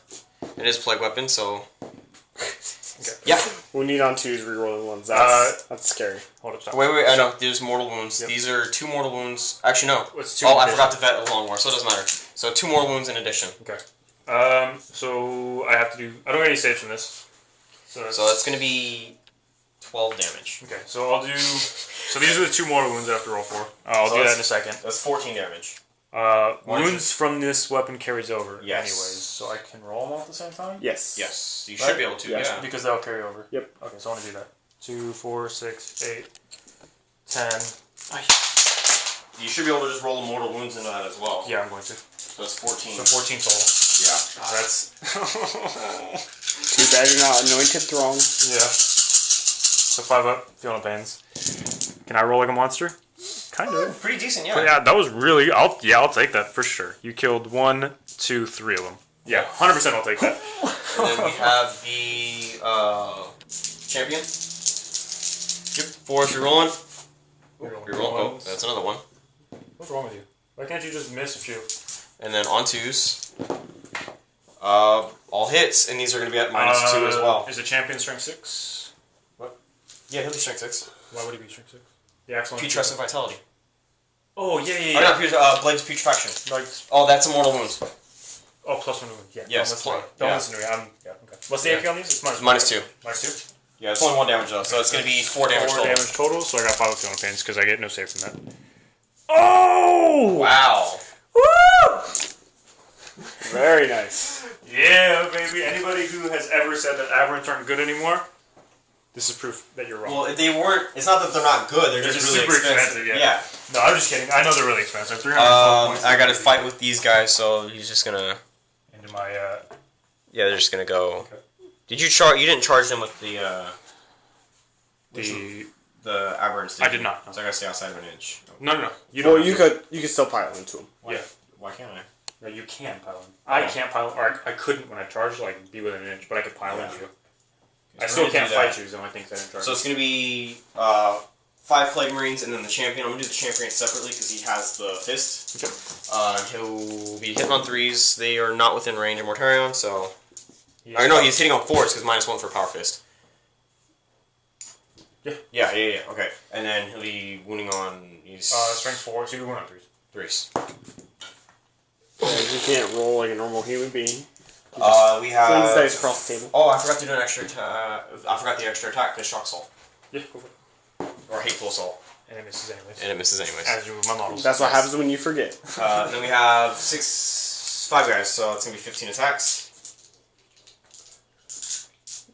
It is plague weapon, so Okay. yeah. Wounded on 2s, rerolling ones. That's scary. Hold up, stop. Wait. I know. There's mortal wounds. Yep. These are 2 mortal wounds. Actually, no. What's 2 Oh, I in forgot to vet a long war, so it doesn't matter. So 2 mortal wounds in addition. Okay. So I have to do... I don't get any saves from this. So that's going to be 12 damage. Okay, so I'll do... So these are the 2 mortal wounds I have to roll for. I'll do that in a second. That's 14 damage. Wounds from this weapon carries over Yes. anyways, so I can roll them all at the same time? Yes. Yes, you Right? should be able to. Yes. Yeah. Because they'll carry over. Yep. Okay, so I want to do that. 2, 4, 6, 8, 10. You should be able to just roll the mortal wounds into that as well. Yeah, I'm going to. So that's 14. So 14 total. Yeah. That's... Too bad you're not anointed throng. Yeah. So 5 up, feeling the pains. Can I roll like a monster? Kind of. Pretty decent, yeah. But yeah, that was really... I'll take that for sure. You killed 1, 2, 3 of them. Yeah, 100% I'll take that. And then we have the champion. Yep. 4 if you're rolling. You're rolling. Oh, that's another one. What's wrong with you? Why can't you just miss a few? And then on 2s. All hits, and these are going to be at -2 as well. Is the champion strength 6? Yeah, he'll be strength 6. Why would he be strength 6? The excellent. Putrescence and vitality. Oh, yeah. Oh, not Blade's putrefaction. Like, Oh, that's a mortal wound. oh, +1 wound. Yeah. Yes, Don't yeah. listen to me. Yeah, okay. What's the Yeah. AP on these? It's -2. -2. -2? Yeah, it's only 1 damage though, so it's going to be 4 damage 4 total. damage total, so I got 5 feeling pains because I get no save from that. Oh! Wow. Woo! Very nice. Yeah, baby. Anybody who has ever said that aberrants aren't good anymore, this is proof that you're wrong. Well, they weren't. It's not that they're not good. They're just really super expensive. yeah. No, I'm just kidding. I know they're really expensive. 312 points. I got to fight with these guys, so he's just gonna. Into my. Yeah, they're just gonna go. Okay. Did you charge? You didn't charge them with the aberrants. I did not. No. So I gotta stay outside of an inch. No. You Well, don't. you could still pile into them. Why? Yeah. Why can't I? No, you can pile in. I can't pile, or I couldn't when I charged. Like be within an inch, but I could pile into you. I still can't fight you. Is the only thing I didn't charge. So it's gonna be 5 Plague Marines and then the champion. I'm gonna do the champion separately because he has the fist. Okay. He'll be hitting on 3s. They are not within range of Mortarion, so. Yeah. I know he's hitting on 4s because -1 for power fist. Yeah. Yeah. Okay, and then he'll be wounding on. He's Strength 4, so you're going on 3s. 3s. And you can't roll like a normal human being. We have... Flings dice across the table. Oh, I forgot to do an extra attack. I forgot the extra attack, because Shock Assault. Yeah, go for it. Or Hateful Assault. And it misses anyways. And it misses anyways. As you move my models. That's what happens when you forget. Then we have 5 guys, so it's going to be 15 attacks.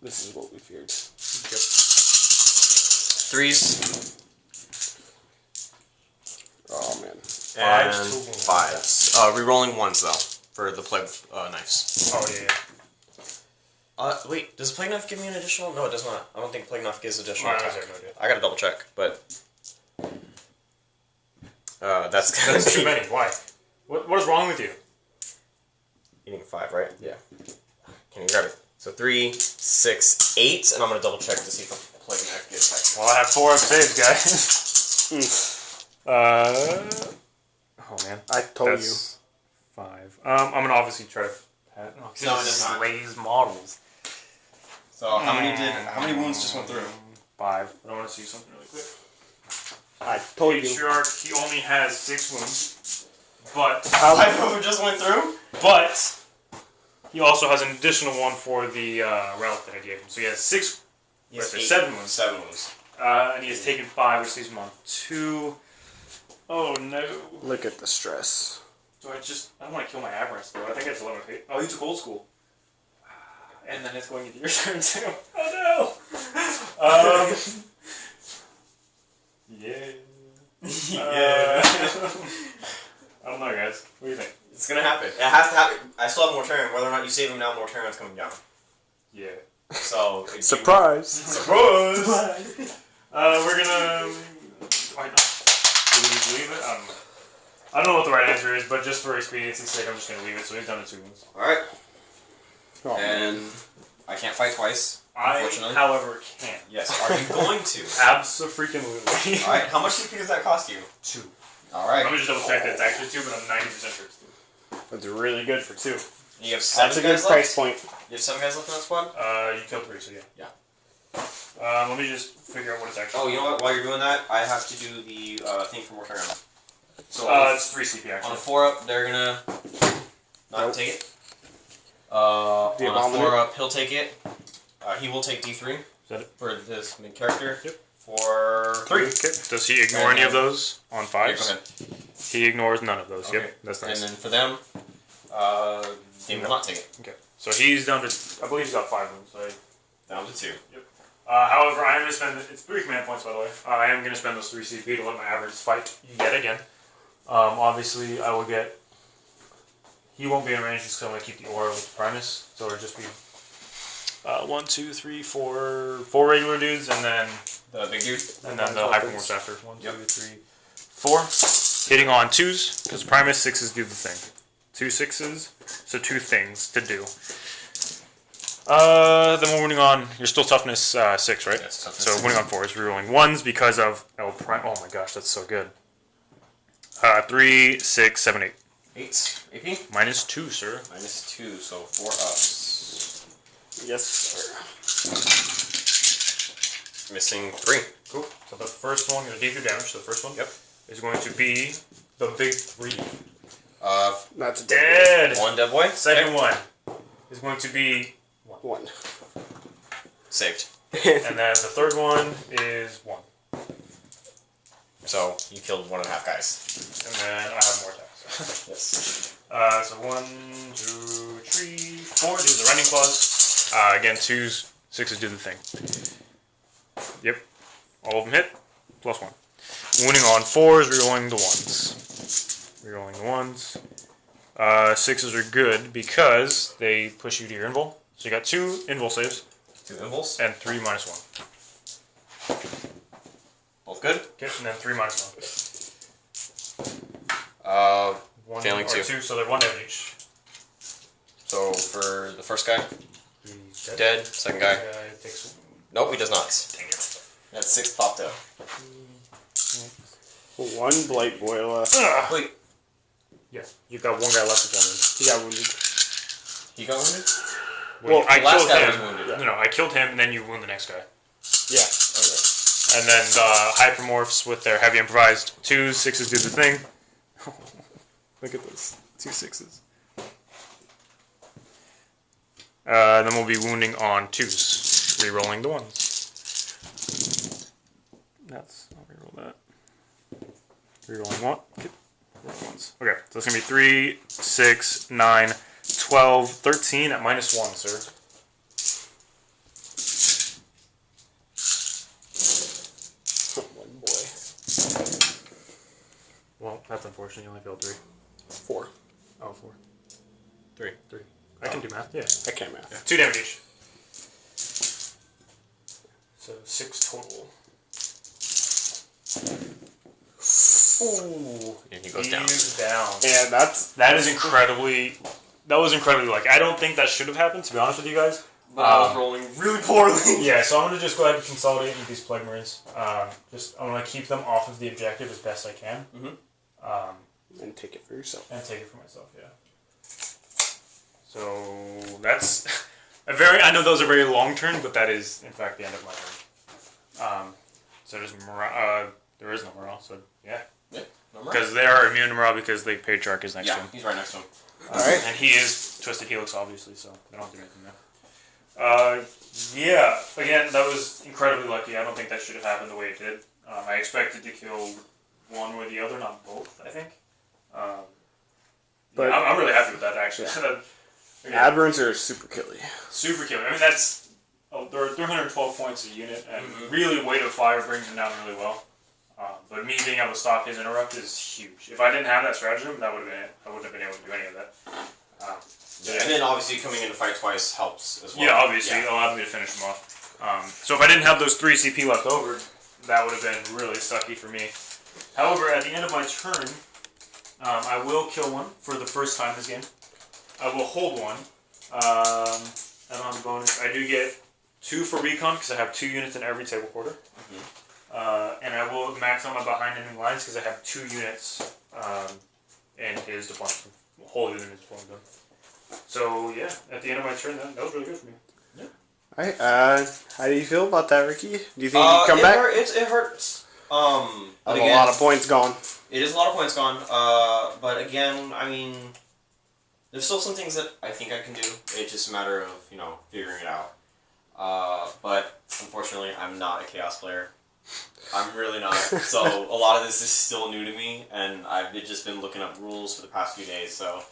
This is what we feared. Yep. 3s. Oh, man. And Fives. 5s. Rerolling 1s, though, for the Plague Knives. Oh, yeah. Wait, does Plague Knife give me an additional? No, it does not. I don't think Plague Knife gives additional I attack. have no idea. I gotta double check, but... that's too many. Why? What is wrong with you? Eating 5, right? Yeah. Can you grab it? So 3, 6, 8, and I'm gonna double check to see if a Plague Knife gives attack. Well, I have 4 saves, guys. Oh man, I told you. That's 5. I'm gonna obviously try to. No, it does not. slays models. So how many wounds just went through? 5. I want to see something really quick. I told you. Sure, he only has 6 wounds, but 5 of them just went through? but he also has an additional one for the relic that I gave him. So he has 6. Yes, 7 wounds. 7 wounds. And he has taken 5, which leaves him on 2. Oh no. Look at the stress. I don't want to kill my Avarice though. I think it's 11 feet. Oh, he took old school. And then it's going into your turn too. Oh no! Yeah. Yeah. I don't know, guys. What do you think? It's gonna happen. It has to happen. I still have more turn. Whether or not you save him now, more turn is coming down. Yeah. So... Surprise! Surprise! We're gonna... Why not? Do we just leave it? I don't know what the right answer is, but just for expediency's sake, I'm just gonna leave it. So he's done in 2 wounds. Alright. Oh, And I can't fight twice, I, unfortunately. however, can. Yes, are you going to? Absolutely. Alright, how much CP does that cost you? 2. Alright. Let me just double check that it's actually 2, but I'm 90% sure it's 2. that's really good for 2. You have 7 That's a guys good price left? point. You have 7 guys left in that squad? You killed 3, so yeah. Yeah. Let me just figure out what it's actually. Oh, you know what? While you're doing that, I have to do the thing for more turn round. So it's 3 CP on actually. a 4-up, they're gonna not take it. On a Abominate. 4-up, he'll take it. He will take D3 Is that it? for this mid character. Yep. For 3. Okay. Does he ignore any of those on 5s? Yeah, go ahead. He ignores none of those. Okay. Yep, that's nice. And then for them, they will not take it. Okay, so he's down to. I believe he's got 5 wounds. So Down to 2. however, I am going to spend. It's 3 command points, by the way. I am going to spend those 3 CP to let my average fight yet again. Obviously, I will get. He won't be in range just because I'm going to keep the aura with Primus, so it'll just be 1, 2, 3, 4 regular dudes, and then The big dude. the hypermorphs after 1, 2, 3, 4. Hitting on 2s because Primus 6s do the thing. 2 6s, so 2 things to do. Then we're winning on. You're still toughness 6, right? Yes, toughness so 6. winning on 4s, rerolling 1s because of El Prime. Oh my gosh, that's so good. 3, 6, 7, 8. 8 AP. Minus 2, sir. Minus 2, so 4 ups. Yes, sir. Missing 3. Cool. So the first one, going to deal you damage. So the first one, Yep. is going to be the big 3. That's a Dead. 1 dead boy. Second one is going to be 1. Saved. and then the third one is 1. So you killed 1.5 guys. And then I have more attacks. Yes. So 1, 2, 3, 4. These are running claws. Again, 2s, 6s do the thing. Yep. All of them hit. Plus 1. Winning on 4s, rerolling the 1s. Rerolling the 1s. 6s are good because they push you to your invul. So you got 2 invul saves. 2 invuls. And 3 minus 1. Both good. Okay, and then 3 minus 1. Failing or 2. 2, so they're 1 damage each. So for the first guy, He's dead. Second guy. Takes. Nope, he does not. Dang it. That's 6 popped up. 1 blight boy left. Wait, Yeah, you've got 1 guy left to He got wounded. he got wounded? Well, I the last killed guy him. was wounded. No, I killed him, and then you wound the next guy. Yeah. Okay. And then hypermorphs with their heavy improvised 2s, 6s do the thing. Look at this. 2 6s. Then we'll be wounding on 2s. Rerolling the 1s. I'll reroll that. Rerolling 1. Okay. Ones. Okay, so it's going to be 3, 6, 9, 12, 13 at -1, sir. One boy. Well, that's unfortunate. You only failed 3. 4. Oh, 4. 3. I can do math. Yeah. I can't math. Yeah. 2 damage each. So 6 total. Ooh. And he goes down. He's down. And That was incredibly lucky. I don't think that should have happened, to be honest with you guys. But I was rolling really poorly. Yeah, so I'm going to just go ahead and consolidate with these Plague Marines. I'm going to keep them off of the objective as best I can. and take it for yourself. And take it for myself, yeah. So that's I know that was a very long turn, but that is, in fact, the end of my turn. So there's there is no morale, so yeah. Because they are immune to morale because the Patriarch is next to him. He's right next to him. Alright. And he is Twisted Helix, obviously, so they don't have to do anything there. Yeah, again, that was incredibly lucky. I don't think that should have happened the way it did. I expected to kill one or the other, not both, I think. But I'm really happy with that, actually. Yeah. Aberrants are super killy. Super killy. I mean, that's... they're 312 points a unit, and really weight of fire brings them down really well. But me being able to stop his interrupt is huge. If I didn't have that stratagem, that would have been it. I wouldn't have been able to do any of that. And then obviously coming in to fight twice helps as well. Yeah, obviously, it allowed me to finish him off. So if I didn't have those 3 CP left over, that would have been really sucky for me. However, at the end of my turn, I will kill one for the first time this game. I will hold one. I don't have a bonus. I do get 2 for recon because I have 2 units in every table quarter. And I will max on my behind enemy lines because I have 2 units in his deployment. Wholly in his deployment gun. So yeah, at the end of my turn, that was really good for me. Yeah. Alright, how do you feel about that, Ricky? Do you think you can come back? It hurts. But again, a lot of points gone. It is a lot of points gone. But again, I mean, there's still some things that I think I can do. It's just a matter of, figuring it out. But unfortunately, I'm not a Chaos player. I'm really not. So a lot of this is still new to me, and I've just been looking up rules for the past few days, so...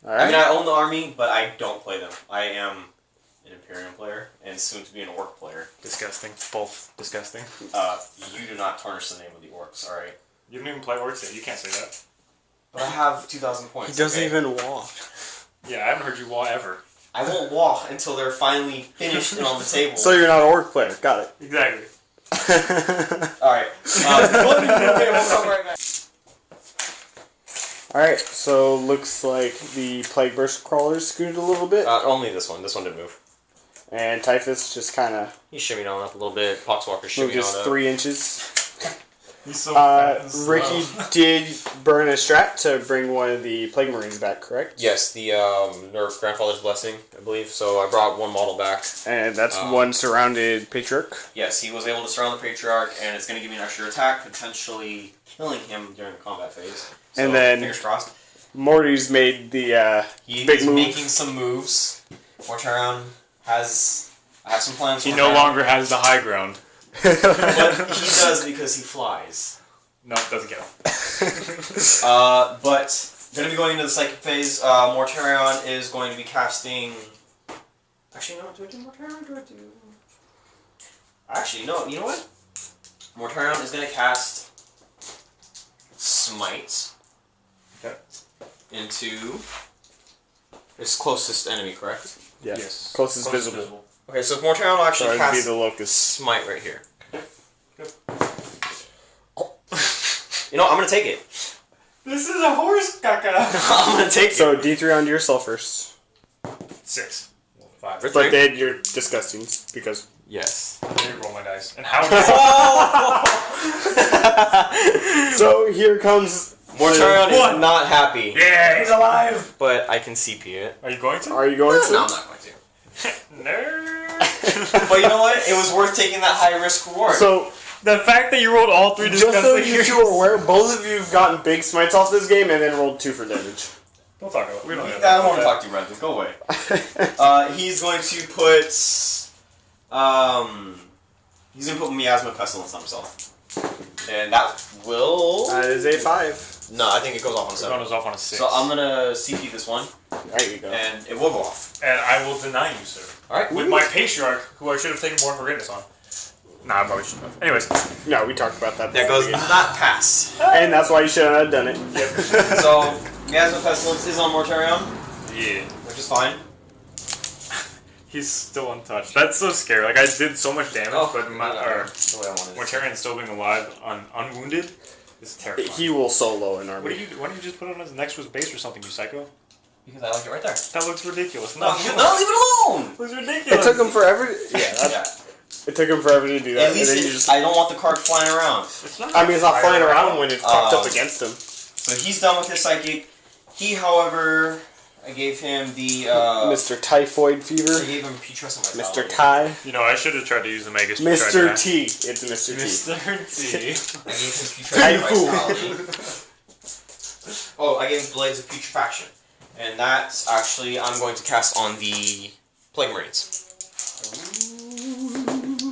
Alright. I mean, I own the army, but I don't play them. I am an Imperium player, and soon to be an Orc player. Disgusting. Both disgusting. You do not tarnish the name of the Orcs, alright? You don't even play Orcs yet. You can't say that. But I have 2,000 points. He doesn't even walk. Yeah, I haven't heard you wah ever. I won't walk until they're finally finished and on the table. So you're not an Orc player. Got it. Exactly. Alright. We'll come right back. Alright, so looks like the Plague Burst Crawlers scooted a little bit. Only this one. This one didn't move. And Typhus just kind of... He shimmied on up a little bit. Poxwalker shimmied on up. just 3 inches. He's so fat and slow. Ricky did burn a strat to bring one of the Plague Marines back, correct? Yes, the Nerf Grandfather's Blessing, I believe. So I brought one model back. And that's one surrounded Patriarch. Yes, he was able to surround the Patriarch, and it's going to give me an extra attack, potentially killing him during the combat phase. So, and then fingers crossed. Morty's made the big move. Making some moves. Mortaron has... I have some plans for He no longer has the high ground. But he does because he flies. No, it doesn't count. But going to be going into the psychic phase. Mortarion is going to be casting... Actually, no, do I do Mortarion? Actually, no, you know what? Mortarion is going to cast Smite into his closest enemy, correct? Yes. Closest visible. Okay, so Mortarion will actually cast be the locust. Smite right here. Good. You know, I'm going to take it. This is a horse caca. I'm going to take it. So D3 onto yourself first. 6. 5 for for 3. But then you're disgusting because... Yes. Let me roll my dice. And how So here comes... Mortarion is not happy. Yeah, he's alive! But I can CP it. Are you going to? Are you going to? No, I'm not going to. Nerd! But you know what? It was worth taking that high risk reward. So, The fact that you rolled all 3 just so disgusting you two are aware, both of you have gotten big smites off this game and then rolled 2 for damage. Don't talk about it. We don't I have don't want to talk to you, Brendan. Go away. He's going to put he's going to put Miasma Pestilence on himself. And that will... That is a 5. No, I think it goes off on a It 7. goes off on a 6. So I'm going to CP this one. There you go. And it will go off. And I will deny you, sir. Alright. With my Patriarch, who I should have taken more forgiveness on. Nah, I probably shouldn't have. Anyways. No, we talked about that. That goes not pass. And that's why you shouldn't have done it. Yep. So, Miasma Pestilence is on Mortarion, Yeah. which is fine. He's still untouched. That's so scary. Like, I did so much damage, but my... That's the way I wanted it. Mortarion still being alive, unwounded, is terrifying. He will solo in Why army. don't you just put it on his Nexus base or something, you psycho? Because I like it right there. That looks ridiculous. No, leave it alone! It looks ridiculous. It took him forever. Yeah, Yeah. It took him forever to do that. At least and then you just, I don't want the card flying around. It's not I mean, it's not flying around when it's cocked up against him. So he's done with his psychic. He, however, I gave him the Mr. Typhoid Fever. I gave him putrescent vitality. Mr. Ty. You know, I should have tried to use the Magus. Mr. T. It's Mr. T. Mr. T. I gave him putrescent vitality. Oh, I gave him Blades of Putrefaction. And that's actually, I'm going to cast on the Plague Marines.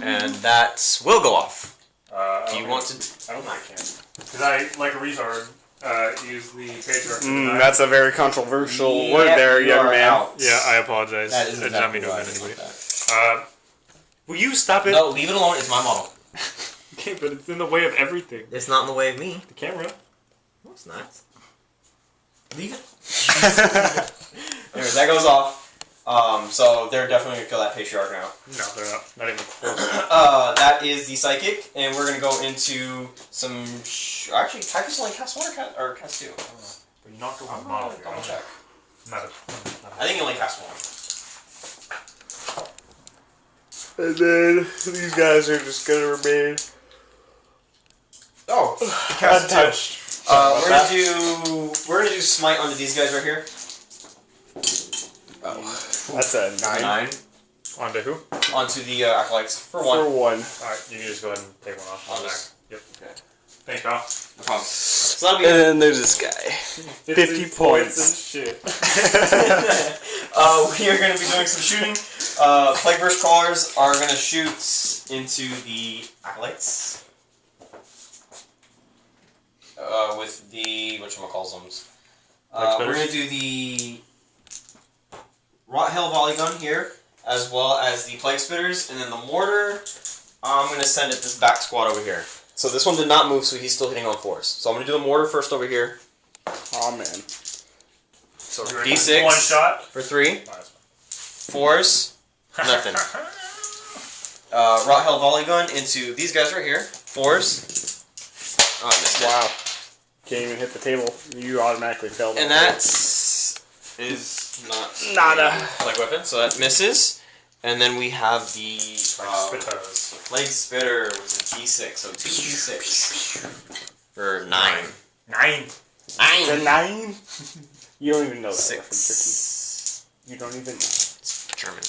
And that will go off. Do you want to... I don't think I can. Because I, like a retard, use the Patriarch. That's a very controversial Yep, word there, you young are man. out. Yeah, I apologize. That is I did not exactly mean to why I offend did anybody. that. Will you stop it? No, leave it alone. It's my model. Okay, but it's in the way of everything. It's not in the way of me. The camera. No, it's not. Leave it. Anyways, that goes off. So they're definitely going to kill that Patriarch now. No, they're not. Not even close. That is the Psychic, and we're going to go into some... Actually, Typhus only casts 1 or cast 2? I don't know. But you knocked over I'm the model. gonna double check. Not a, I think he only casts 1. And then these guys are just gonna remain Cast untouched. we're gonna do Smite onto these guys right here. That's a 9. 9. onto who? Onto the Acolytes for 1. For 1. Alright, you can just go ahead and take one off. I'll On the back. just- Yep. Okay. Thanks, pal. No problem. So that'll be And then there's this guy. 50 points. and shit. We are going to be doing some shooting. Plague Burst Crawlers are going to shoot into the Acolytes. With the... whatchamacallsums. We're going to do the Rot Hell Volley Gun here, as well as the Plague Spitters, and then the Mortar, I'm going to send it this back squad over here. So this one did not move, so he's still hitting on 4s. So I'm going to do the Mortar first over here. Oh man. So You ready? D6 One shot. for 3. Oh, that's 4s, nothing. Rot Hell Volley Gun into these guys right here. 4s. Oh, I missed it. Wow. Can't even hit the table. You automatically failed. And that is not Nada. a Plague Weapon, so that misses. And then we have the Spitters. Plague Spitter with a D6, so 2d6 for 9. 9. It's a 9? You don't even know that reference, 6. You don't even know. It's German.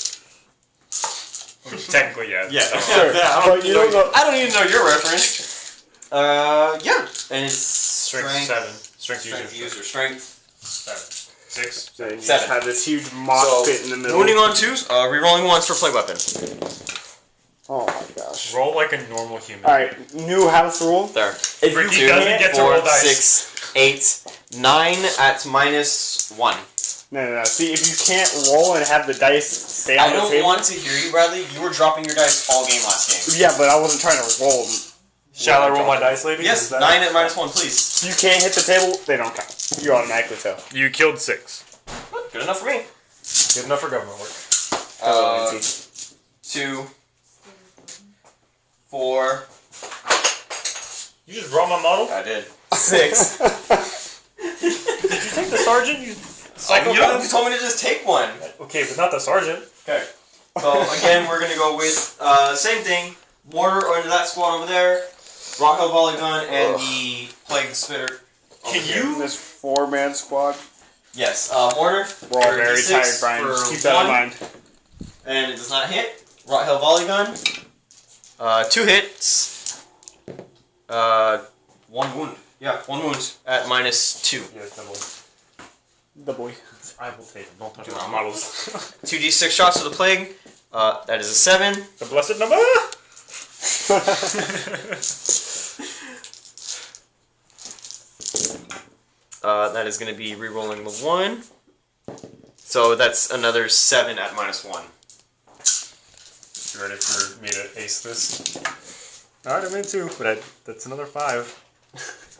Technically, yeah. Yeah. Sure, but you don't know. I don't even know your reference. Yeah. And it's Strength 7. Strength user. Strength. 7. 6. So you just 7. have this huge mosh pit in the middle. Wounding on 2s, rerolling 1s for Plague Weapon. Oh my gosh. Roll like a normal human. Alright, new house rule. There. If He doesn't get to roll dice. 6, 8, 9 at -1. No. See, if you can't roll and have the dice stay on I the don't table. want to hear you, Bradley. You were dropping your dice all game last game. Yeah, but I wasn't trying to roll. Shall I roll my dice, lady? Yes, Is that- 9 at -1, please. You can't hit the table, they don't count. You automatically fail. You killed 6. Good enough for me. Good enough for government work. 2, 4. You just draw my model? I did. 6. Did you take the sergeant? You You told me to just take one. Okay, but not the sergeant. Okay. So again, we're gonna go with same thing. Mortar into that squad over there. Rock Hell Volley Gun and the Plague Spitter. Can you? This 4-man squad. Yes. Mortar. We're all for very D6 tired, Brian. for Just keep that in 1, mind. and it does not hit. Rot Hell Volley Gun. 2 hits. 1 wound. Yeah, 1 wound at -2. Yeah, double. The boy. I will take them. Don't touch Dude, my I'm- models. 2d6 shots to the plague. That is a 7. The blessed number. That is going to be re-rolling the 1. So that's another 7 at -1. You ready for me to ace this? Alright, I'm in 2, but that's another 5.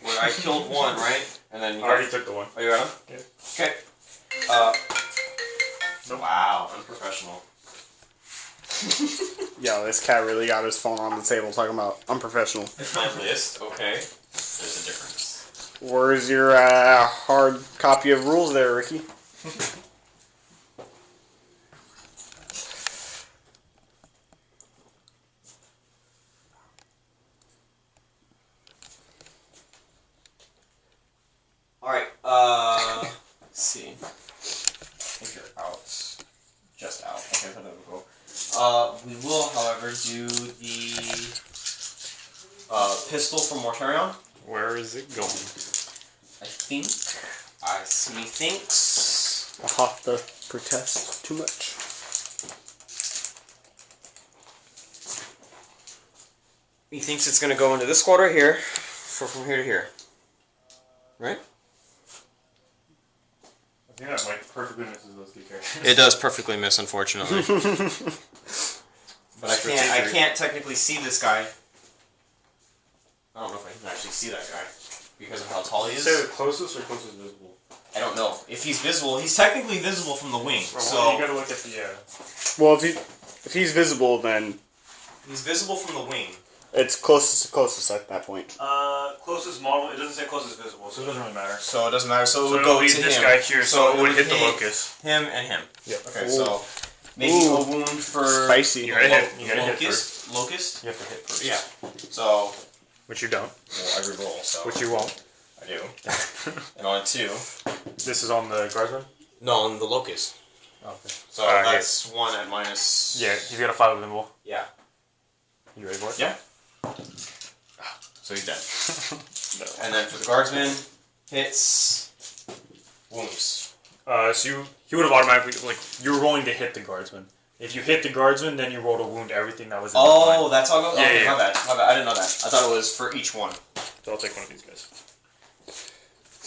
Where I killed 1, right? And then I you already took the 1. Oh, you got him? Yeah. Okay. Nope. Wow, unprofessional. Yo, this cat really got his phone on the table talking about unprofessional. It's my list, okay. There's a difference. Where's your hard copy of rules there, Ricky? Alright, let's see. I think you're out. Just out. Okay, that would go. We will, however, do the pistol from Mortarion. Where is it going? I think. Methinks. I'll have to protest too much. Methinks it's going to go into this squad right here. From here to here. Right? I think that like perfectly misses those two characters. It does perfectly miss, unfortunately. But I can't technically see this guy. I don't know if I can actually see that guy because of how tall he is. Say the closest or closest visible? I don't know. If he's visible, he's technically visible from the wing. Well, So you gotta look at the. Well, if he's visible, then he's visible from the wing. it's closest to closest at that point. Closest model. It doesn't say closest visible, so it doesn't really matter. So it doesn't matter. So, So we'll it'll go be to this him. guy here, so it would hit the hit locus. him and him. Yep. Okay, Ooh. so maybe Ooh. a wound for Spicy. You gotta hit. You gotta hit locust. Locust. You have to hit first. Yeah. So Which you don't. well, I reroll. So Which you won't. I do. And on 2. This is on the guardsman? No, on the locust. Okay. So that's 1 at minus. Yeah, he's got a 5 of invul. Yeah. You ready for it? Yeah. So he's dead. No. And then for the guardsman, hits, wounds. So he would have automatically, like, you were rolling to hit the guardsman. If you hit the guardsman, then you roll to wound everything that was in the line. Oh, that's how it goes? Yeah, Okay, yeah. my bad. I didn't know that. I thought it was for each one. So I'll take one of these guys.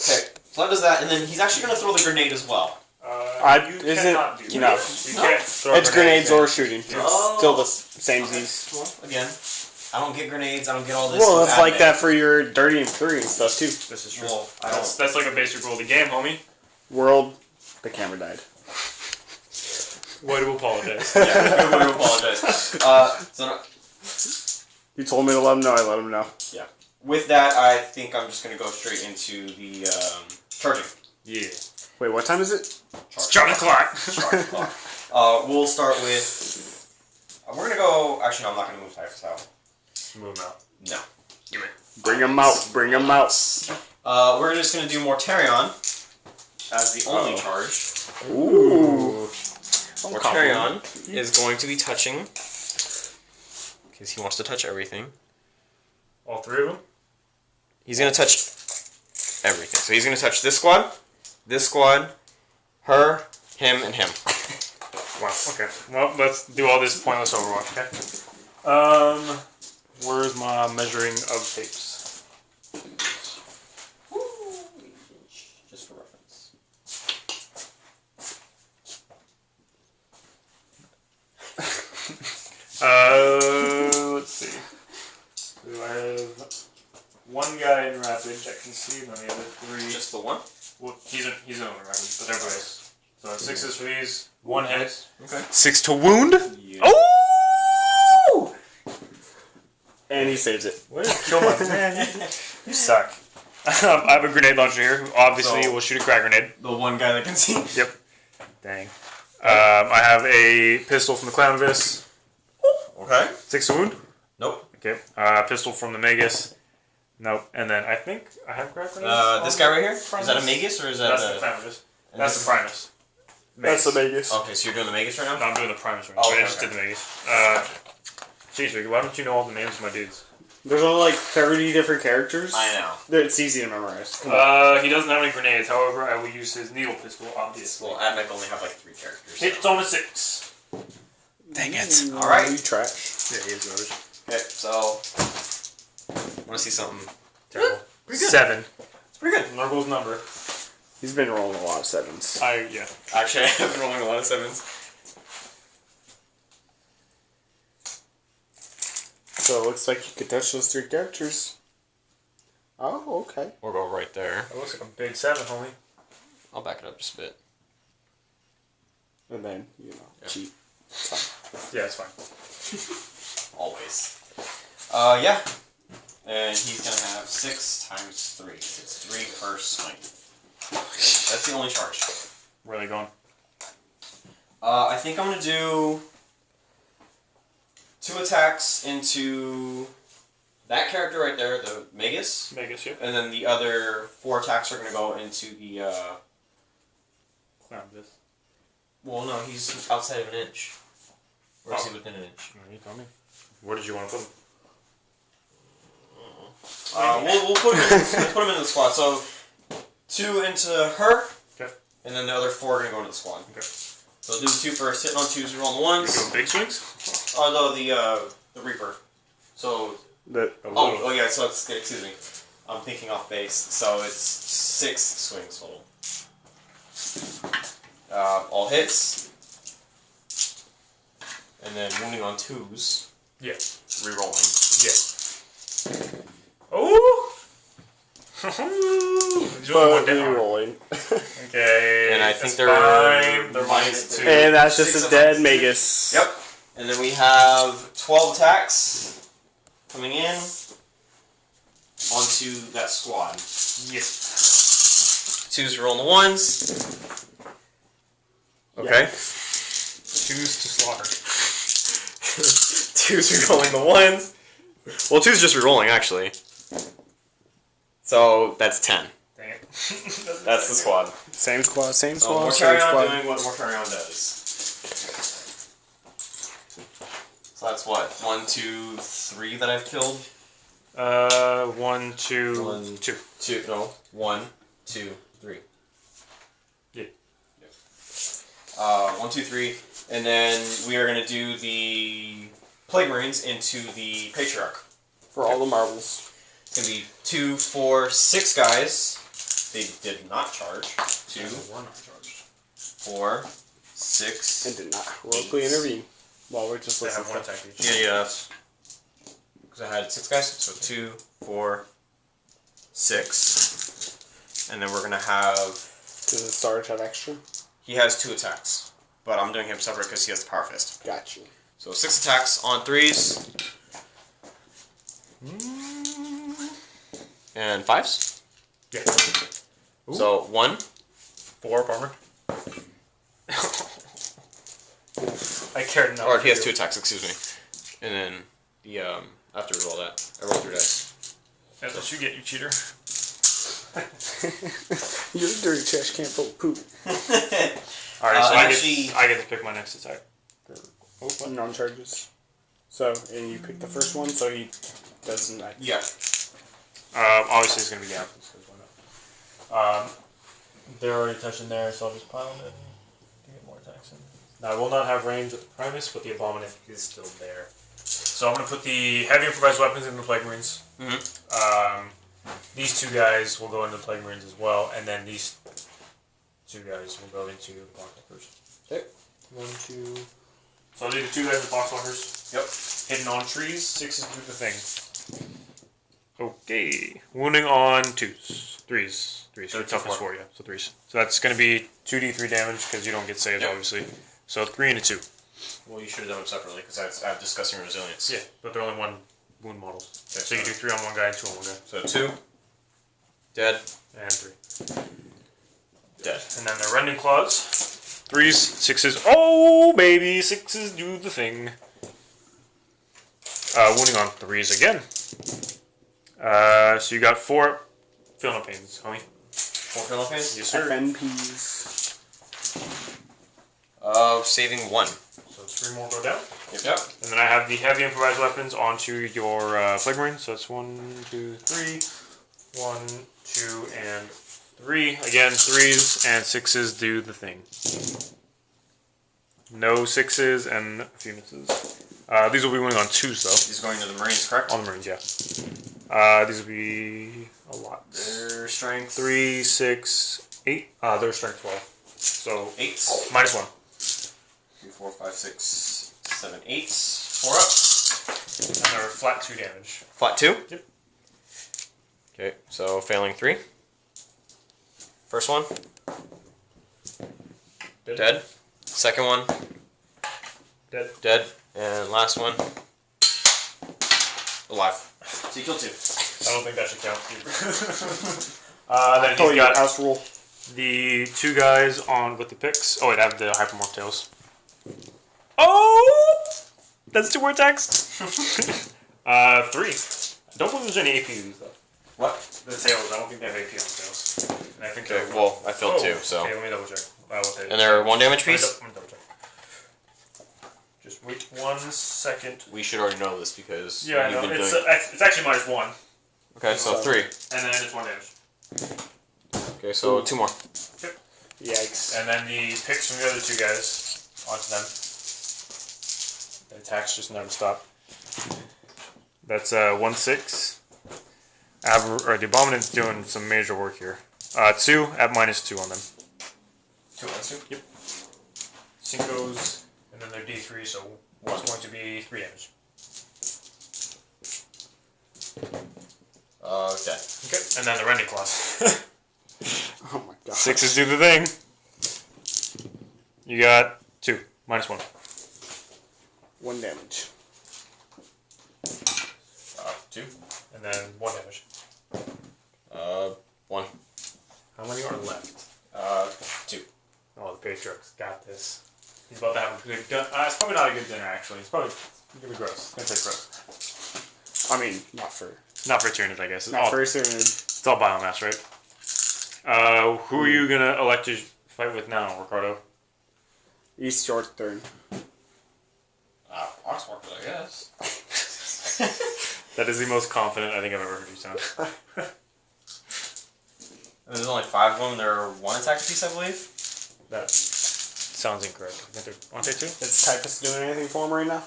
Okay, so that does that, and then he's actually going to throw the grenade as well. You is cannot it- do you that. know, You No. can't throw It's grenades or shooting. It's Oh. still the same as. Well, again, I don't get grenades, I don't get all this. Well, it's like admin. that for your dirty and three and stuff too. This is true. Well, I That's like a basic rule of the game, homie. World, the camera died. Way to apologize. Yeah, I do apologize. So You told me to let him know. I let him know. with that, I think I'm just going to go straight into the charging. Yeah. Wait, what time is it? Start the clock. Charge clock. We'll start with. We're going to go. Actually, no, I'm not going to move Typhus out. Move him out. No. Give it. Bring him out. Bring him out. We're just going to do Mortarion as the only charge. Ooh. Mortarion is going to be touching. Because he wants to touch everything. All 3 of them? He's going to touch everything. So he's going to touch this squad, her, him, and him. Wow, okay. Well, let's do all this pointless Overwatch, okay? Where's my measuring of tapes? Just for reference. Let's see. So I have one guy in Rapid that can see, and then the other 3. Just the one? Well, he's in Rapid, but they're both. So 6s for these, 1 hit. Okay. 6 to wound. Yeah. Oh! And he saves it. Way to kill my man. You suck. I have a grenade launcher here, who obviously will shoot a crack grenade. The one guy that can see. Yep. Dang. I have a pistol from the Clown Abyss. Okay. 6 to wound. Nope. Okay. Pistol from the Magus. Nope. And then I think I have crack grenades. This guy right here? Primus? Is that a Magus or is that That's a... the Clown Abyss. and That's this- the Primus. That's the Vegas. Okay, so you're doing the Magus right No, now? I'm doing the Primus right now. Oh, I okay, just okay. did the Magus. Jeez, Ricky, why don't you know all the names of my dudes? There's only like 30 different characters. I know. It's easy to memorize. Come on. He doesn't have any grenades. However, I will use his needle pistol, obviously. Well, Admech only have like 3 characters. Hits on a 6. Dang it. Alright. You trash. Yeah, he is garbage. Okay, so... want to see something Terrible. Pretty good. 7. It's pretty good. Nurgle's number. He's been rolling a lot of 7s. Yeah. Actually, I have been rolling a lot of 7s. So it looks like you could touch those 3 characters. Oh, okay. We'll go right there. That looks like a big 7, homie. I'll back it up just a bit. And then, cheat. It's fine. Yeah, it's fine. Always. Yeah. And he's gonna have 6 times 3. It's 3 per swing. That's the only charge. Where are they going? I think I'm gonna do 2 attacks into that character right there, the Magus. Vegas, yeah. And then the other 4 attacks are gonna go into the, Clown this. well, no, he's outside of an inch. Or is he within an inch? You tell me. Where did you want to put him? We'll put him in the squad. So 2 into her, Okay. and then the other 4 are gonna go into the squad. Okay. So do the 2 first. Hitting on 2s, rolling the You ones. doing big swings? Oh no, the Reaper. So yeah. So excuse me. I'm thinking off base. So it's 6 swings total. All hits. And then wounding on 2s. Yeah. Rerolling. Yeah. Oh! He's only one down. rolling. Okay. And I think that's they're fine. They're minus -2. And that's just 6 a of dead them. Magus. Yep. And then we have 12 attacks coming in onto that squad. Yes. 2s rolling the 1s. Okay. 2s to slaughter. 2s rerolling the 1s. Well, 2's just rerolling, actually. So, that's 10. Dang it. That's the squad. Same squad, same So, squad, we're same carrying on squad. doing what Mortarion does. So that's what? 1, 2, 3 that I've killed? 1, 2, 1, 2. 2, no. 1, 2, 3. Yeah. 1, 2, 3. And then we are going to do the Plague Marines into the Patriarch. For all the marbles. It's going to be 2, 4, 6 guys. They did not charge. 2, 4, 6. And did not heroically intervene. While we're just They listening. have 1 attack each. Yeah. Because I had 6 guys. So 2, 4, 6. And then we're going to have... Does the Sarge have extra? He has 2 attacks. But I'm doing him separate because he has the Power Fist. Gotcha. So 6 attacks on 3s. And 5s. Yeah. Ooh. So 1. 4 up armor. I cared enough. Or he has 2 attacks, excuse me. And then the after we roll that, I roll 3 dice. That's what you get, you cheater. You're a dirty trash can full of poop. Alright, so actually- I get to pick my next attack. Non-charges. So, and you pick the first one, so he doesn't... Yeah. Obviously it's going to be Gaffins, because why not? They're already touching there, so I'll just pile them in to get more attacks in. Now, I will not have range with the Primus, but the Abominant is still there. So I'm going to put the heavy improvised weapons into the Plague Marines. These 2 guys will go into the Plague Marines as well, and then these 2 guys will go into the Boxwalkers. Okay. 1, 2... So I'll do the 2 guys with Boxwalkers. Yep. Hidden on trees, 6s do the thing. Okay. Wounding on 2s. 3s. 3s. So toughness 4, yeah. So 3s. So that's going to be 2d3 damage, because you don't get saves, obviously. So 3 and a 2. Well, you should have done them separately because I have discussing resilience. Yeah, but they're only 1 wound models. Okay, So you do 3 on one guy and 2 on one guy. So 2. Dead. And 3. Dead. And then they're Rending Claws. 3s, 6s. Oh, baby! 6s do the thing. Wounding on 3s again. So you got 4 Feeling Pains, homie. 4 Philippines? Yes, sir. FNPs. Saving 1. So 3 more go down. Yep. And then I have the heavy improvised weapons onto your Plague Marines. So that's 1, 2, 3. 1, 2, and 3. Again, 3s and 6s do the thing. No 6s and a few misses. These will be winning on 2s though. These are going to the Marines, correct? On the Marines, yeah. These will be a lot. Their strength 3, 6, 8. Their strength 12. So 8. -1. 3, 4, 5, 6, 7, 8. 4 up. And they're flat 2 damage. Flat 2? Yep. Okay, so failing 3. First one. Dead. Second one. Dead. Dead. And last one. Alive. So you killed 2. I don't think that should count. Then Oh, he's you got house rule. the 2 guys on with the picks. Oh wait, I have the hypermorph tails. Oh! That's 2 more attacks. 3. I don't believe there's any AP to these though. What? The tails, I don't think they have AP on the tails. And I think Okay, they're... well, I failed 2, so. Okay, let me double check. And they're 1 damage piece? Let me double check. Just wait 1 second. We should already know this because Yeah, I you've know. been It's, doing. it's actually -1. Okay, so 3. And then it's 1 damage. Okay, so 2 more. Yikes. And then the picks from the other 2 guys onto them. The attacks just never stop. That's 1, 6. The Abominant's doing some major work here. 2 at -2 on them. 2 and 2? Yep. Cinco's, and then they're D3, so it's going to be 3 damage. Okay. Okay. And then the Rending Claws. Oh my god. 6s do the thing. You got 2, -1. 1 damage. 2. And then 1 damage. 1. How many are left? 2. Oh, the Patriarch's got this. He's about to have a good dinner. It's probably not a good dinner, actually. It's probably going to be gross. It's going to taste gross. I mean, not for Tyrannid, I guess. not for Tyrannid. It's all biomass, right? Who are you going to elect to fight with now, Ricardo? East your turn. Oxmarker, I guess. That is the most confident I think I've ever heard you sound. And there's only 5 of them. They're 1 attack piece, I believe. That sounds incorrect. I think aren't they 2? Is Typhus doing anything for him right now?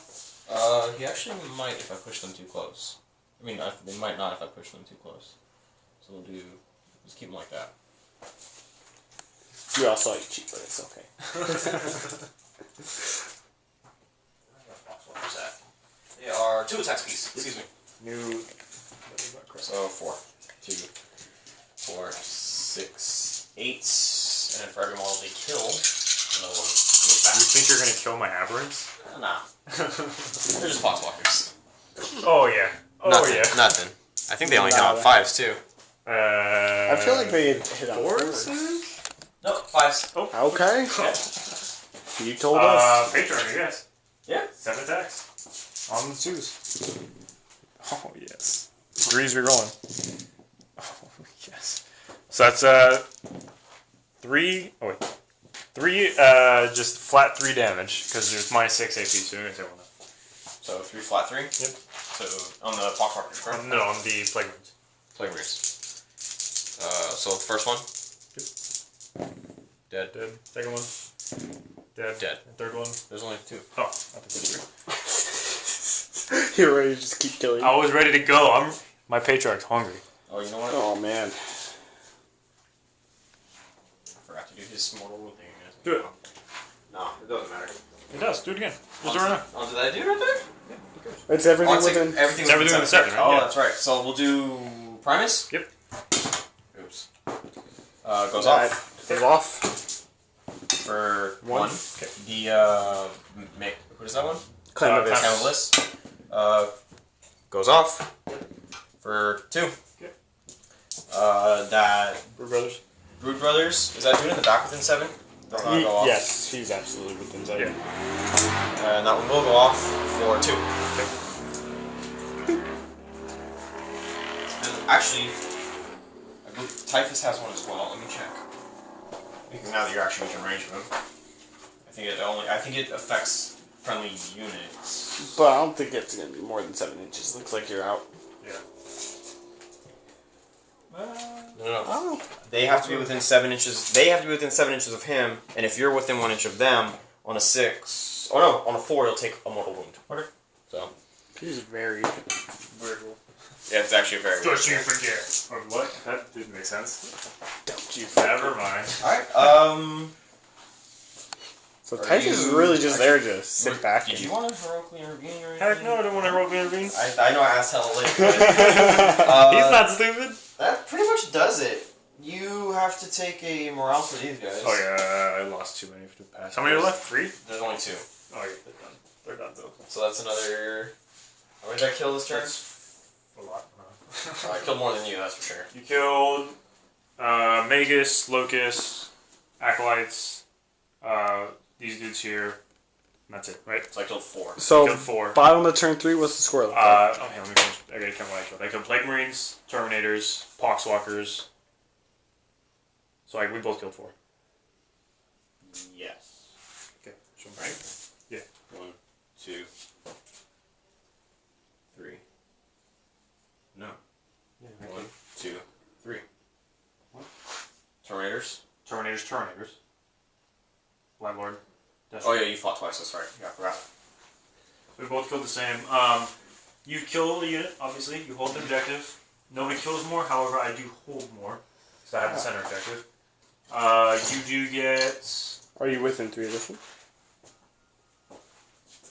He actually might if I push them too close. I mean, they might not if I push them too close. So we'll do... Just keep them like that. You also like cheap, but it's okay. Where's that? They are 2 attacks piece. Excuse me. New. So 4. 2, 4, 6, 8. And then for every model they kill, another one goes back. You think you're going to kill my Aberrants? Nah. They're just poxwalkers. Oh, yeah. Oh, Nothing. yeah. Nothing. I think they only hit on 5s too. I feel like they hit on 4s. Nope, 5s. Oh. Okay. Yeah. You told us. Patriarch, I guess. Yeah. 7 attacks. On the 2s. Oh, yes. 3s re-rolling. Oh, yes. So that's 3. Oh, wait. 3, just flat 3 damage, because there's -6 AP, so you're going to take 1 up. So 3 flat 3? Yep. So on the poxwalkers, correct? No, on the Plague Marines. Plague Marines. So the first one? Dead. Dead. Second one. Dead. Dead. And third one. There's only 2. Oh, I think there's 3. You're ready to just keep killing. I was ready to go. My Patriarch's hungry. Oh, you know what? Oh man. I forgot to do his mortal wound thing again. Do it. No, it doesn't matter. It does. Do it again. Just do it right now. Oh, did I do it right there? It's everything It's within. everything It's everything within 7, right? Oh, Yeah. that's right. So we'll do Primus? Yep. Oops. Goes off Goes off. for 1. Okay. The, what is that one? Claim of Time it. List. Goes off for 2. Yep. That Brood Brothers. Brood Brothers, is that doing in the back within 7? Does not go off. Yes, he's absolutely within 7. Yeah. And that one will go off for 2. And actually, I believe Typhus has one as well. Let me check. Because now that you're actually within range of him, I think it affects friendly units. But I don't think it's going to be more than 7 inches. Looks like you're out. Yeah. No. Oh. They have to be within 7 inches. They have to be within 7 inches of him, and if you're within 1 inch of them, on a 6, oh no, on a 4, you'll take a mortal wound. Okay. So. He's very Weird. Yeah, it's actually a very. Don't you forget. Or what? That didn't make sense. Don't you? Never mind. Alright, So Typhus is really just there to sit back. Did you want to heroically intervene or anything? Heck no, I don't want to heroically intervene. I know I asked hella late. He's not stupid. That pretty much does it. You have to take a morale for these guys. Oh yeah, I lost too many to pass. How many are left? 3? There's only 2. Oh yeah, they're done. They're done though. So that's another. How many did I kill this turn? That's a lot. I killed more than you, that's for sure. You killed Magus, Locust, Acolytes, these dudes here, and that's it, right? So I killed 4. So, Killed 4. bottom of turn 3, what's the score look like? Okay, let me finish. I gotta count what I killed. I killed Plague Marines, Terminators, Poxwalkers. So we both killed 4. Yes. Okay, show me. Right? Yeah. 1, 2, 3. No. Yeah, 1, 2, 3. What? Terminators? Terminators. Landlord. Oh yeah, you fought twice, that's right. Yeah, I forgot. We both killed the same. You kill a unit, obviously. You hold the objective. Nobody kills more, however, I do hold more. Because I have the center objective. You do get... Are you within 3 of this one?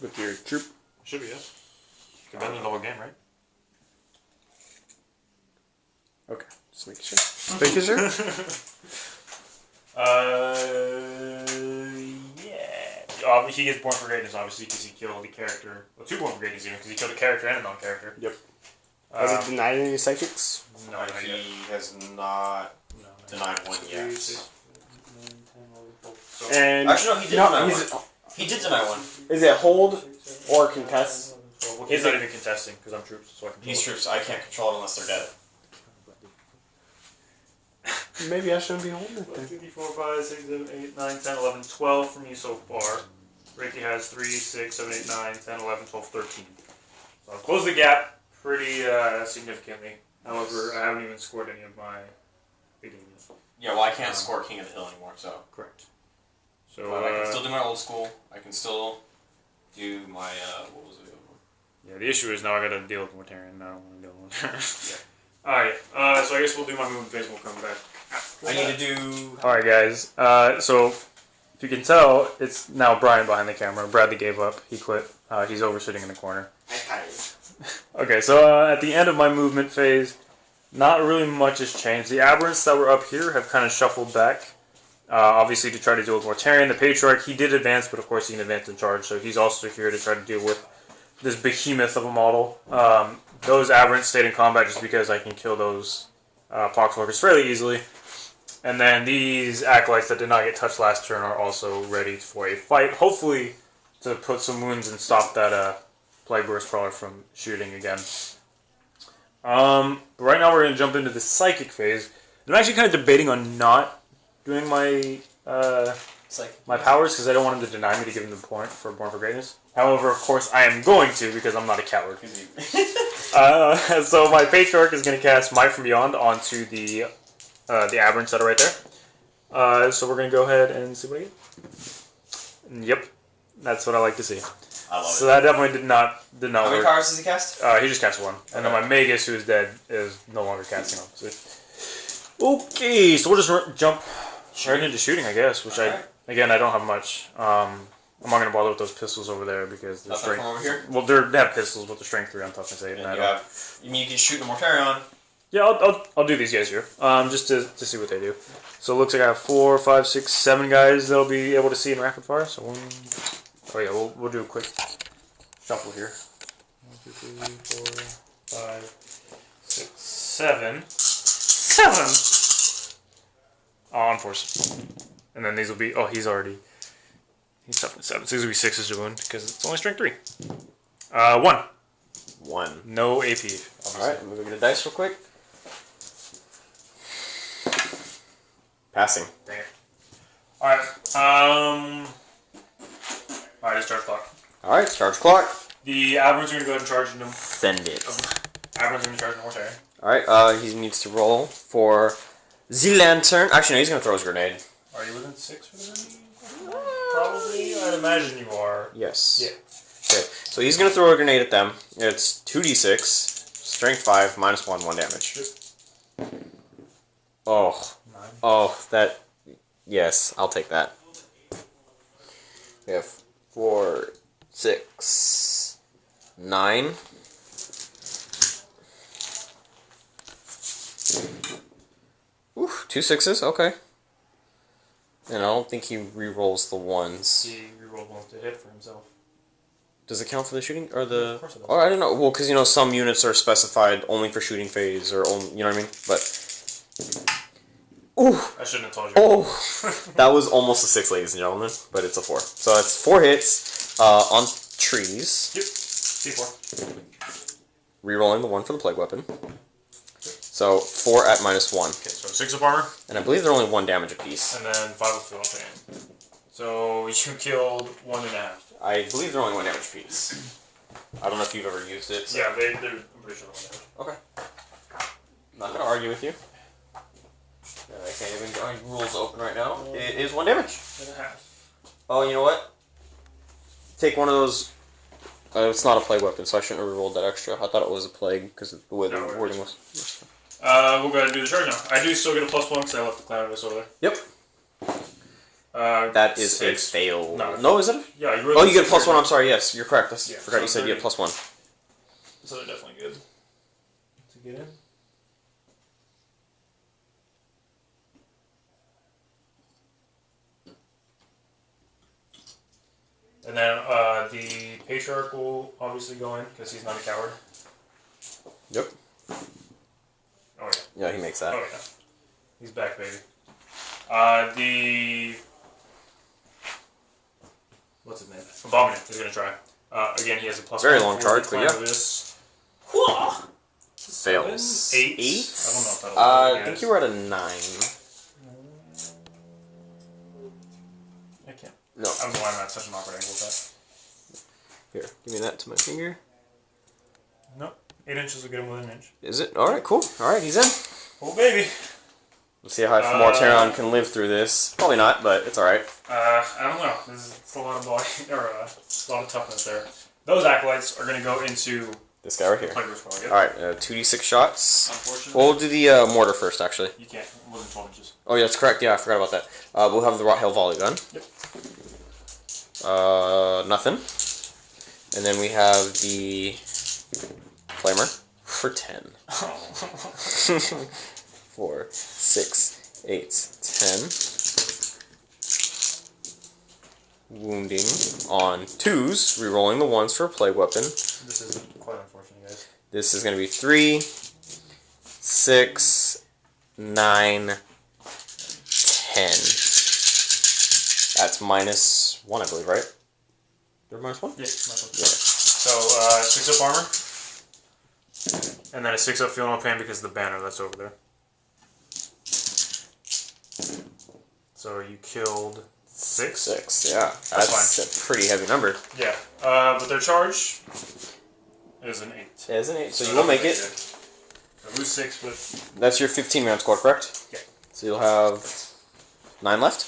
With your troop? Should be, yes. You've been in the whole game, right? Okay, just making sure. Just making sure? Yeah. He gets Born for Greatness, obviously, because he killed the character. Well, 2 Born for Greatness, even, because he killed a character and a non-character. Yep. Has he denied any psychics? No, not yet. He has not No, denied one yet. 3, 6, 9, 10, 11, 12. So, And Actually, no, he did deny one. He did deny one. Is it hold or contest? well, he's not even contesting, because I'm troops, so I can He's troops. I can't control it unless they're dead. Maybe I shouldn't be holding it 2, then. 3, 4, 5, 6, 7, 8, 9, 10, 11, 12 from you so far. Ricky has 3, 6, 7, 8, 9, 10, 11, 12, 13. So I've closed the gap pretty significantly. However, I haven't even scored any of my big games. Yeah, well, I can't score King of the Hill anymore, so. Correct. So But I can still do my old school. I can still do my, what was it? yeah, the issue is now I gotta deal with Mortarian. I don't want to deal with it. Alright, so I guess we'll do my movement phase and we'll come back. I need to do. Alright, guys. So, if you can tell, it's now Brian behind the camera. Bradley gave up. He quit. He's over sitting in the corner. Okay, so at the end of my movement phase, not really much has changed. The aberrants that were up here have kind of shuffled back. Obviously, to try to deal with Mortarian. The Patriarch, he did advance, but of course he can advance in charge, so he's also here to try to deal with this behemoth of a model. Those aberrants stayed in combat just because I can kill those Poxwalkers fairly easily. And then these Acolytes that did not get touched last turn are also ready for a fight, hopefully to put some wounds and stop that Plague Burst Crawler from shooting again. But right now we're going to jump into the Psychic phase. I'm actually kind of debating on not doing my my powers because I don't want him to deny me to give him the point for Born for Greatness. However, of course, I am going to because I'm not a coward. So my Patriarch is going to cast Might from Beyond onto the aberrants that are right there. So we're going to go ahead and see what I get. Yep, that's what I like to see. I love So that definitely did not How many work. powers does he cast? He just cast 1. And then my Magus, who is dead, is no longer casting obviously. Okay, so we'll just jump right into shooting, I guess, which I don't have much. I'm not going to bother with those pistols over there because they're Nothing from over here? Well, they have pistols with the strength 3 on toughness 8. And you mean you can shoot the Mortarion? Yeah, I'll do these guys here, just to see what they do. So it looks like I have 4, 5, 6, 7 guys that'll be able to see in rapid fire. So we'll do a quick shuffle here. 1, 2, 3, 4, 5, 6, 7. 7 on force, and then these will be. Oh, he's toughness 7. So these will be 6s to wound because it's only strength 3. 1. 1. No AP. Obviously. Alright, I'm moving the dice real quick. Passing. Dang it. Alright, alright, let's start clock. Alright, charge clock. The Aberrants are going to go ahead and charge into him. Send it. Aberrants are going to charge into Mortarion. Alright, he needs to roll for the lantern. Actually, no, he's going to throw his grenade. Are you within 6 for the grenade? Probably. I'd imagine you are. Yes. Yeah. Okay, so he's going to throw a grenade at them. It's 2d6, strength 5, -1, 1 damage. Oh. 9. Oh, that... Yes, I'll take that. We have 4, 6, 9. Ooh, 2 6s, okay. And I don't think he re-rolls the ones. He rerolled one to hit for himself. Does it count for the shooting or the? Of course it does. Oh, I don't know. Well, because some units are specified only for shooting phase, or only, you know what I mean. But ooh, I shouldn't have told you. oh, that was almost a 6, ladies and gentlemen. But it's a 4. So that's 4 hits on trees. Yep. C4. Rerolling the 1 for the plague weapon. So 4 at -1. Okay, so 6 of armor. And I believe they're only 1 damage apiece. And then 5 of field pain. So you killed 1.5. I believe they're only 1 damage apiece. I don't know if you've ever used it. So. Yeah, they're I'm pretty sure 1 damage. Okay. Not gonna argue with you. I can't even get my rules open right now. It is 1 damage. 1.5. Oh, you know what? Take one of those. It's not a plague weapon, so I shouldn't have rolled that extra. I thought it was a plague because of the way the wording was. We'll go ahead and do the charge now. I do still get a +1 because I left the clown of this over there. Yep. That is 6. a fail. No. No, is it? Yeah, you Oh, you get a +1. I'm sorry. Yes, you're correct. I forgot so you said you get +1. So they're definitely good to get in. And then the Patriarch will obviously go in because he's not a coward. Yep. Oh yeah. Yeah, he makes that. Oh yeah. He's back, baby. The what's his name? Abominant is gonna try. Again, he has a +1. Very long charge, but yeah. This. Fails. 8. 8? I don't know if that'll I think you were at a 9. I can't. No. I don't know why I'm at such an awkward angle with Here, give me that to my finger. that. Nope. 8 inches will get him within an inch. Is it? Alright, cool. Alright, he's in. Oh baby. Let's see how Mortarion can live through this. Probably not, but it's alright. I don't know. It's a lot of body, or a lot of toughness there. Those acolytes are going to go into This guy right here. Plague Squad. Yep. Alright, 2d6 shots. Unfortunately, Well, we'll do the mortar first, actually. you can't more than 12 inches. Oh, yeah, that's correct. Yeah, I forgot about that. We'll have the Rot Hail Volley gun. Yep. Nothing. And then we have the Flamer for 10. 4, 6, 8, 10. Wounding on 2s, rerolling the 1s for a plague weapon. This is quite unfortunate, guys. This is going to be 3, 6, 9, 10. That's -1, I believe, right? You're -1? Yeah. Yeah. So 6 up armor, and then a 6 up feel no pain because of the banner that's over there. So you killed 6. 6, yeah. That's a pretty heavy number. Yeah. But their charge is an 8. Yeah, isn't it? So you will make it. I lose 6, but That's your 15-man squad, correct? Yeah. So you'll have 9 left?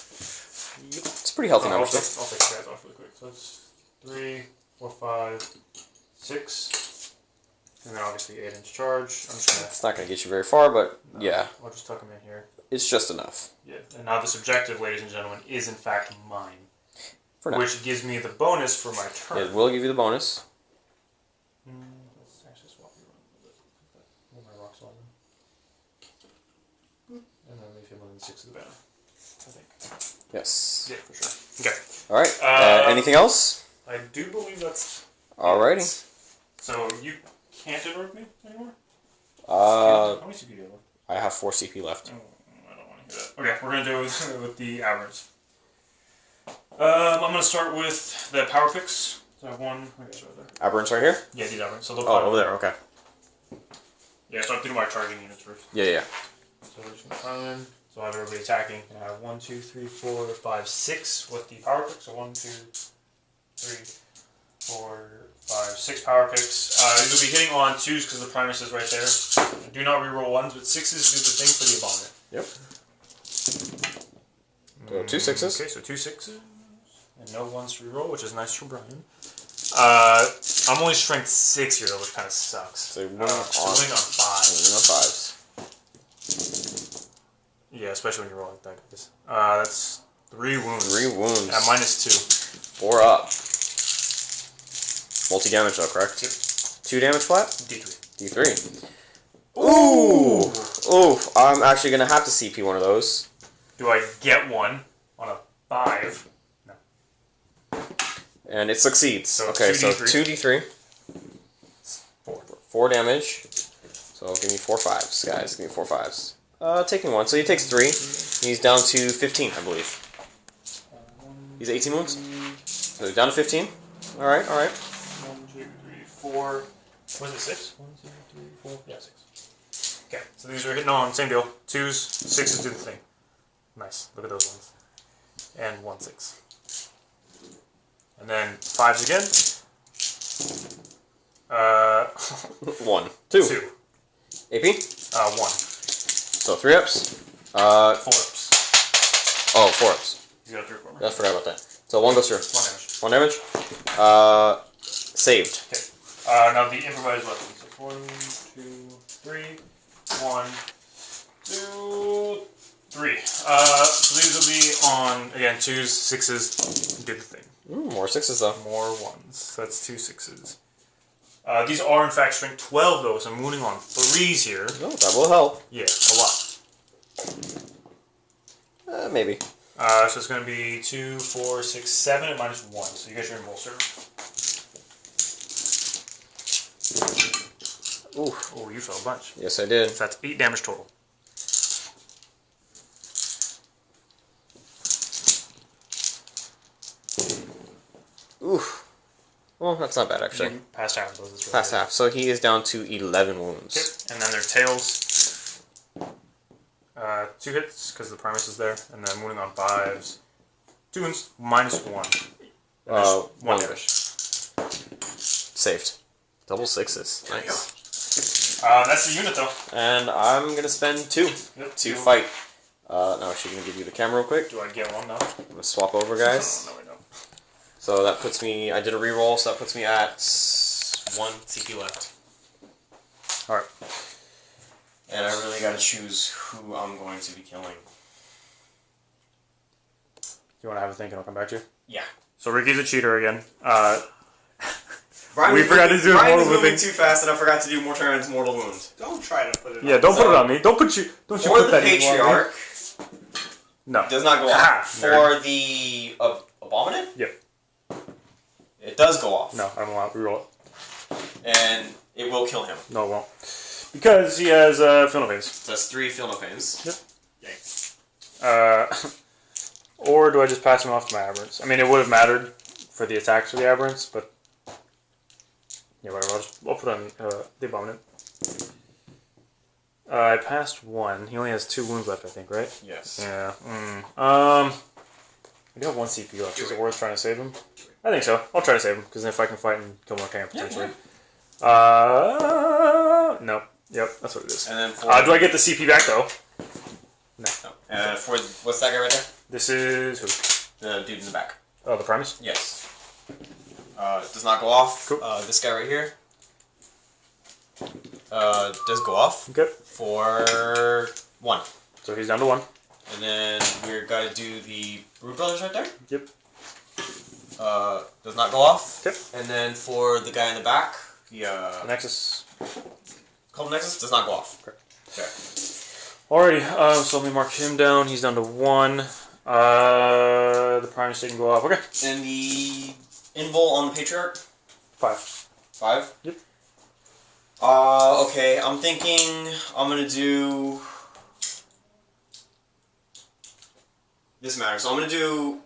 yep. It's a pretty healthy number. I'll take the guys off really quick. So it's 3, 4, 5, 6, and then obviously 8-inch charge. I'm just gonna. It's not going to get you very far, but yeah, I'll just tuck them in here. it's just enough. Yeah. And now this objective, ladies and gentlemen, is in fact mine, For now. which gives me the bonus for my turn. It will give you the bonus. Let's actually swap you around a little bit. Move my rocks on them. And then leave him within 6 of the banner. I think. Yes. Yeah, for sure. Okay. Alright. Anything else? I do believe that's. Alrighty. So you can't interrupt me anymore? Uh, How many CP do you have? I have 4 CP left. Oh, I don't want to hear that. Okay, we're going to do it with the aberrants. I'm going to start with the power picks. So I have one. I guess right there. Aberrants right here? Yeah, these aberrants. So they'll Oh, over there, okay. Yeah, so I'm doing my charging units first. Yeah. So we're just going to run in. So I have everybody attacking. And I have 1, 2, 3, 4, 5, 6 with the power pick. So 1, 2, 3, 4, 5, 6 power picks. These will be hitting on 2s because the Primus is right there. Do not reroll 1s, but 6s do the thing for the Abominant. Yep. So 2 6s. Okay, so 2 6s. And no 1s to reroll, which is nice for Brian. I'm only strength 6 here, though, which kind of sucks. So winning on 5. Winning on 5s. Yeah, especially when you roll like that, guys. That's 3 wounds. 3 wounds. At -2. 4 up. Multi-damage though, correct? Yep. 2 damage flat? D3. D3. Ooh! Ooh, I'm actually going to have to CP one of those. Do I get one on a 5? No. And it succeeds. So okay, 2d3. so 2d3. 4. 4 damage. So give me 4 5s, guys. Give me 4 5s. Taking 1. So he takes 3. He's down to 15, I believe. He's 18 wounds? So he's down to 15. Alright, alright. 1, 2, 3, 4. Was it 6? 1, 2, 3, 4. Yeah, 6. Okay, so these are hitting on, same deal. 2s, 6s do the thing. Nice. Look at those ones. And 1 6. And then 5s again. 1. 2. 2. AP? 1. So 3 ups. 4 ups. Oh, 4 ups. You got 3 or 4 more. I forgot about that. So 1 goes through. 1 damage. 1 damage. Saved. Okay. Now the improvised weapons. So 1, 2, 3. 1, 2, 3. So these will be on, again, 2s, 6s, do the thing. More 6s though. More 1s. So that's 2 6s. These are in fact strength 12 though, so I'm wounding on 3s here. Oh, that will help. Yeah, a lot. Maybe. So it's going to be 2, 4, 6, 7 at -1. So you guys are in bolster. Ooh. Oh, you fell a bunch. Yes, I did. So that's 8 damage total. Oof. Well, that's not bad actually. Past half of those is really Past good. half. So he is down to 11 wounds. Yep. And then their tails. 2 hits because the Primus is there, and then wounding on 5s. 2 wounds, -1. And there's 1 damage. Saved. Double 6s. Nice. That's the unit though. And I'm gonna spend 2 to fight. Now actually gonna give you the camera real quick. Do I get one now? I'm gonna swap over, guys. No, I don't. So that puts me. I did a reroll, so that puts me at 1 CP left. All right. And I really gotta choose who I'm going to be killing. You want to have a think and I'll come back to you? Yeah. So Ricky's a cheater again. Brian We forgot to do Brian mortal was moving wound. too fast, and I forgot to do Mortaran's mortal wound. Don't try to put it Yeah, on. don't put So- it on me. Don't you For put the that evil on me. Patriarch, No. does not go Ah, off. For the Abominant, Yep. it does go off. No, I don't want to reroll it. And it will kill him. No, it won't. Because he has Philnopains. So that's 3 Philnopains. Yep. Yikes. Or do I just pass him off to my Aberrants? I mean, it would have mattered for the attacks for the Aberrants, but yeah, whatever. I'll put on the Abominant. I passed 1. He only has 2 wounds left, I think, right? Yes. Yeah. I do have 1 CP left. Is it worth trying to save him? I think so. I'll try to save him, because if I can fight and kill more camp, potentially. No. Yep, that's what it is. And then for Do I get the CP back, though? No. for what's that guy right there? This is who? The dude in the back. Oh, the Primus? Yes. Does not go off. Cool. This guy right here. Does go off Okay. for 1. So he's down to 1. And then we're gonna do the Brood Brothers right there. Yep. Does not go off. Yep. And then for the guy in the back, the Nexus. Cult Nexus does not go off. Okay. Okay. Alrighty, so let me mark him down. He's down to 1. The Primus didn't go off. Okay. And the Invul on the Patriarch? 5. 5? Yep. Okay, I'm thinking I'm gonna do... This matters. So I'm gonna do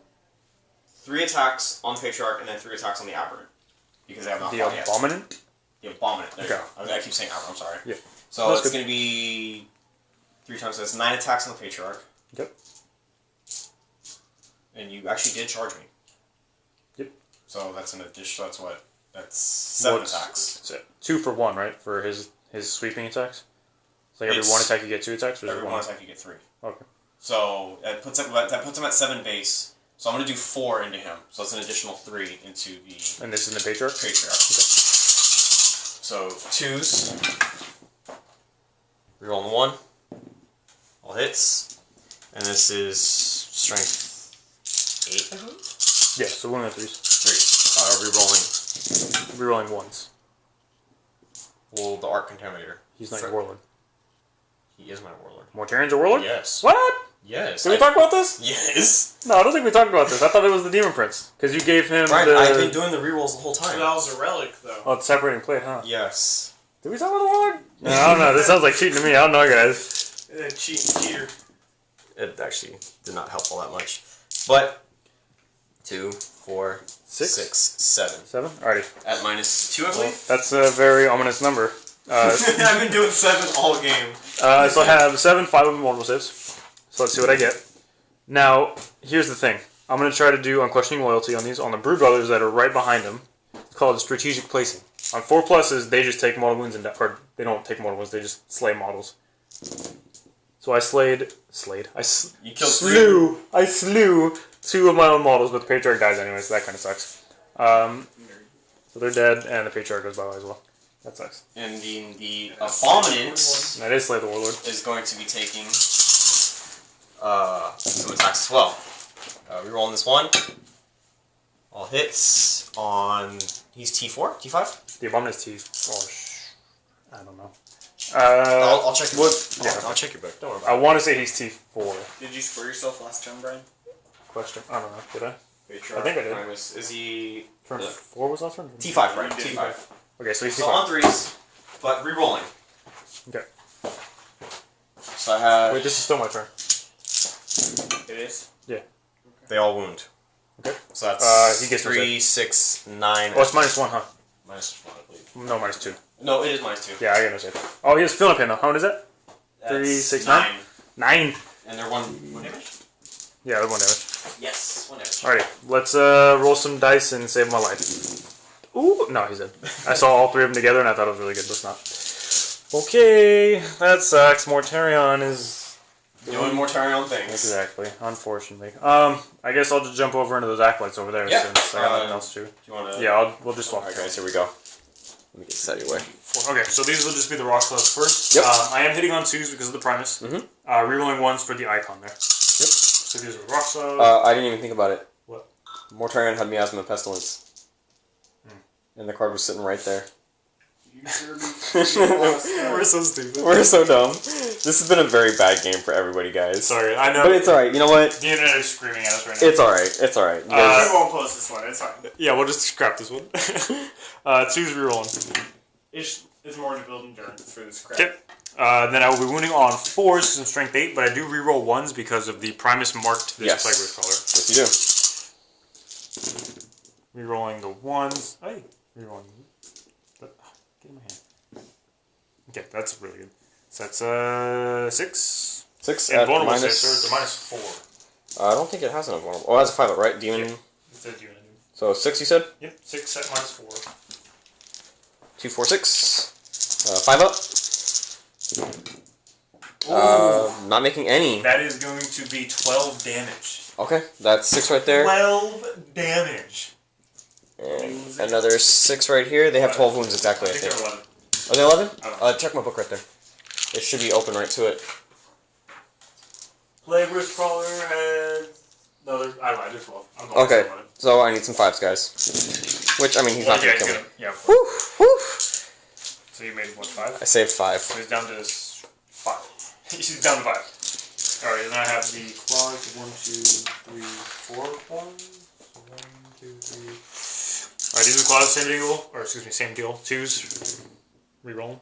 3 attacks on the Patriarch and then 3 attacks on the Aberrant. Because they have not The fought yet. Abominant? The Abominant. There you Okay. go. I keep saying Aberrant, I'm sorry. Yeah. So That's it's good. gonna be 3 times this. 9 attacks on the Patriarch. Yep. And you actually did charge me. Yep. So that's an addition. That's what. That's 7 attacks. That's it. 2 for 1, right? For his sweeping attacks. So like every 1 attack you get 2 attacks. Or every 1 attack you get 3. Okay. So that puts him at 7 base. So I'm gonna do 4 into him. So that's an additional 3 into the. And this is in the Patriarch? Patriarch. Okay. So 2s. Rerolling 1. All hits. And this is strength 8, I believe? Yeah, so 1 of the 3s. 3. Rerolling. Rerolling 1s. Well, the Arc Contaminator. He's not your Warlord. He is my Warlord. Mortarian's a Warlord? Yes. What? Yes. Did we talk about this? Yes. No, I don't think we talked about this. I thought it was the Demon Prince. Because you gave him Right, the... I've been doing the rerolls the whole time. That was a relic, though. Oh, it's separating plate, huh? Yes. Did we talk about the Warlord? No, I don't know. This sounds like cheating to me. I don't know, guys. Cheater. It actually did not help all that much. But 2, 4, 6? 6, 7. 7? Alrighty. At -2, I believe. That's a very ominous number. I've been doing 7 all game. So I have 7, 5 of them multiple saves. So let's see what I get. Now, here's the thing. I'm going to try to do Unquestioning Loyalty on these, on the Brood Brothers that are right behind them. It's called Strategic Placing. On 4 pluses, they just take mortal wounds and or they don't take mortal wounds, they just slay models. So I You killed I slew 2 of my own models, but the Patriarch dies anyway, so that kind of sucks. So they're dead, and the Patriarch goes bye-bye as well. That sucks. And the Abominant And I did slay the Warlord. is going to be taking some attacks as well. Rerolling this 1. All hits on... He's T4? T5? The Abominant's teeth. I don't know. I'll check your book. Yeah. I'll check your book. Don't worry about I want to say he's T4. Did you score yourself last turn, Brian? Question. I don't know. Did I? it. I think I did. Is he... Turn 4 was last turn? T5, right? You did. T5. Okay, so he's So T5. on 3s, but rerolling. Okay. So I have... Wait, this is still my turn. It is? They all wound. Okay. So that's he gets 3, 6, 9... Oh, it's -1, huh? -1, I believe. No, -2. No, it is -2. Yeah, I get no save. Oh, he has Philip in though. How many is that? That's 3, 6, 9. 9. And they're 1 damage? Yeah, they're 1 damage. Yes, 1 damage. Alrighty, let's roll some dice and save my life. Ooh, no, he's dead. I saw all 3 of them together and I thought it was really good, but it's not. Okay, that sucks. Mortarion is... Doing Mortarion things. Exactly, unfortunately. I guess I'll just jump over into those acolytes over there Yeah. since I got nothing else to. Do you want to... Yeah, we'll just swap. Alright guys, here we go. Let me get this out of your way. Okay, so these will just be the rock slots first. Yep. I am hitting on 2s because of the Primus. Rerolling 1s for the icon there. Yep. So these are the rock slots. I didn't even think about it. What? Mortarion had Miasma Pestilence. And the card was sitting right there. You sure be We're so stupid. We're so dumb. This has been a very bad game for everybody, guys. Sorry, I know. But it's alright, you know what? The internet is screaming at us right now. It's alright, it's alright. You guys- We won't post this one, it's fine. Yeah, we'll just scrap this one. 2's rerolling. It's more to build endurance for this crap. Okay. Then I will be wounding on 4s because I'm strength 8, but I do reroll 1s because of the Primus marked this Yes. Plague Wraith color. Yes, you do. Rerolling the 1s. Hey, rerolling. Get in my hand. Okay, that's really good. So that's 6. 6 And at vulnerable minus... saves, so it's -4. I don't think it has enough vulnerable. Oh, it has a 5 up, right? Demon... Yep. It says you. So 6 you said? Yep, 6 at -4. 2, 4, 6. 5 up. Not making any. That is going to be 12 damage. Okay, that's 6 right there. 12 damage. And another 6 right here. They have 12 wounds exactly, I think. they're 11. Are they 11? Oh. Check my book right there. It should be open right to it. Plague Wraith Crawler has... No, I lied, there's 12. I'm going Okay, with 11. so I need some 5s, guys. Which, I mean, he's not yeah, going to he's kill me. gonna, yeah. Whew, whew. So you made what, 5? I saved 5. So he's down to 5. He's down to 5. Alright, and then I have the claws. 1, 2, 3, 4 ones. 1, 2, 3. Alright, these are the claws, same deal. Or excuse me, same deal. 2s. Reroll.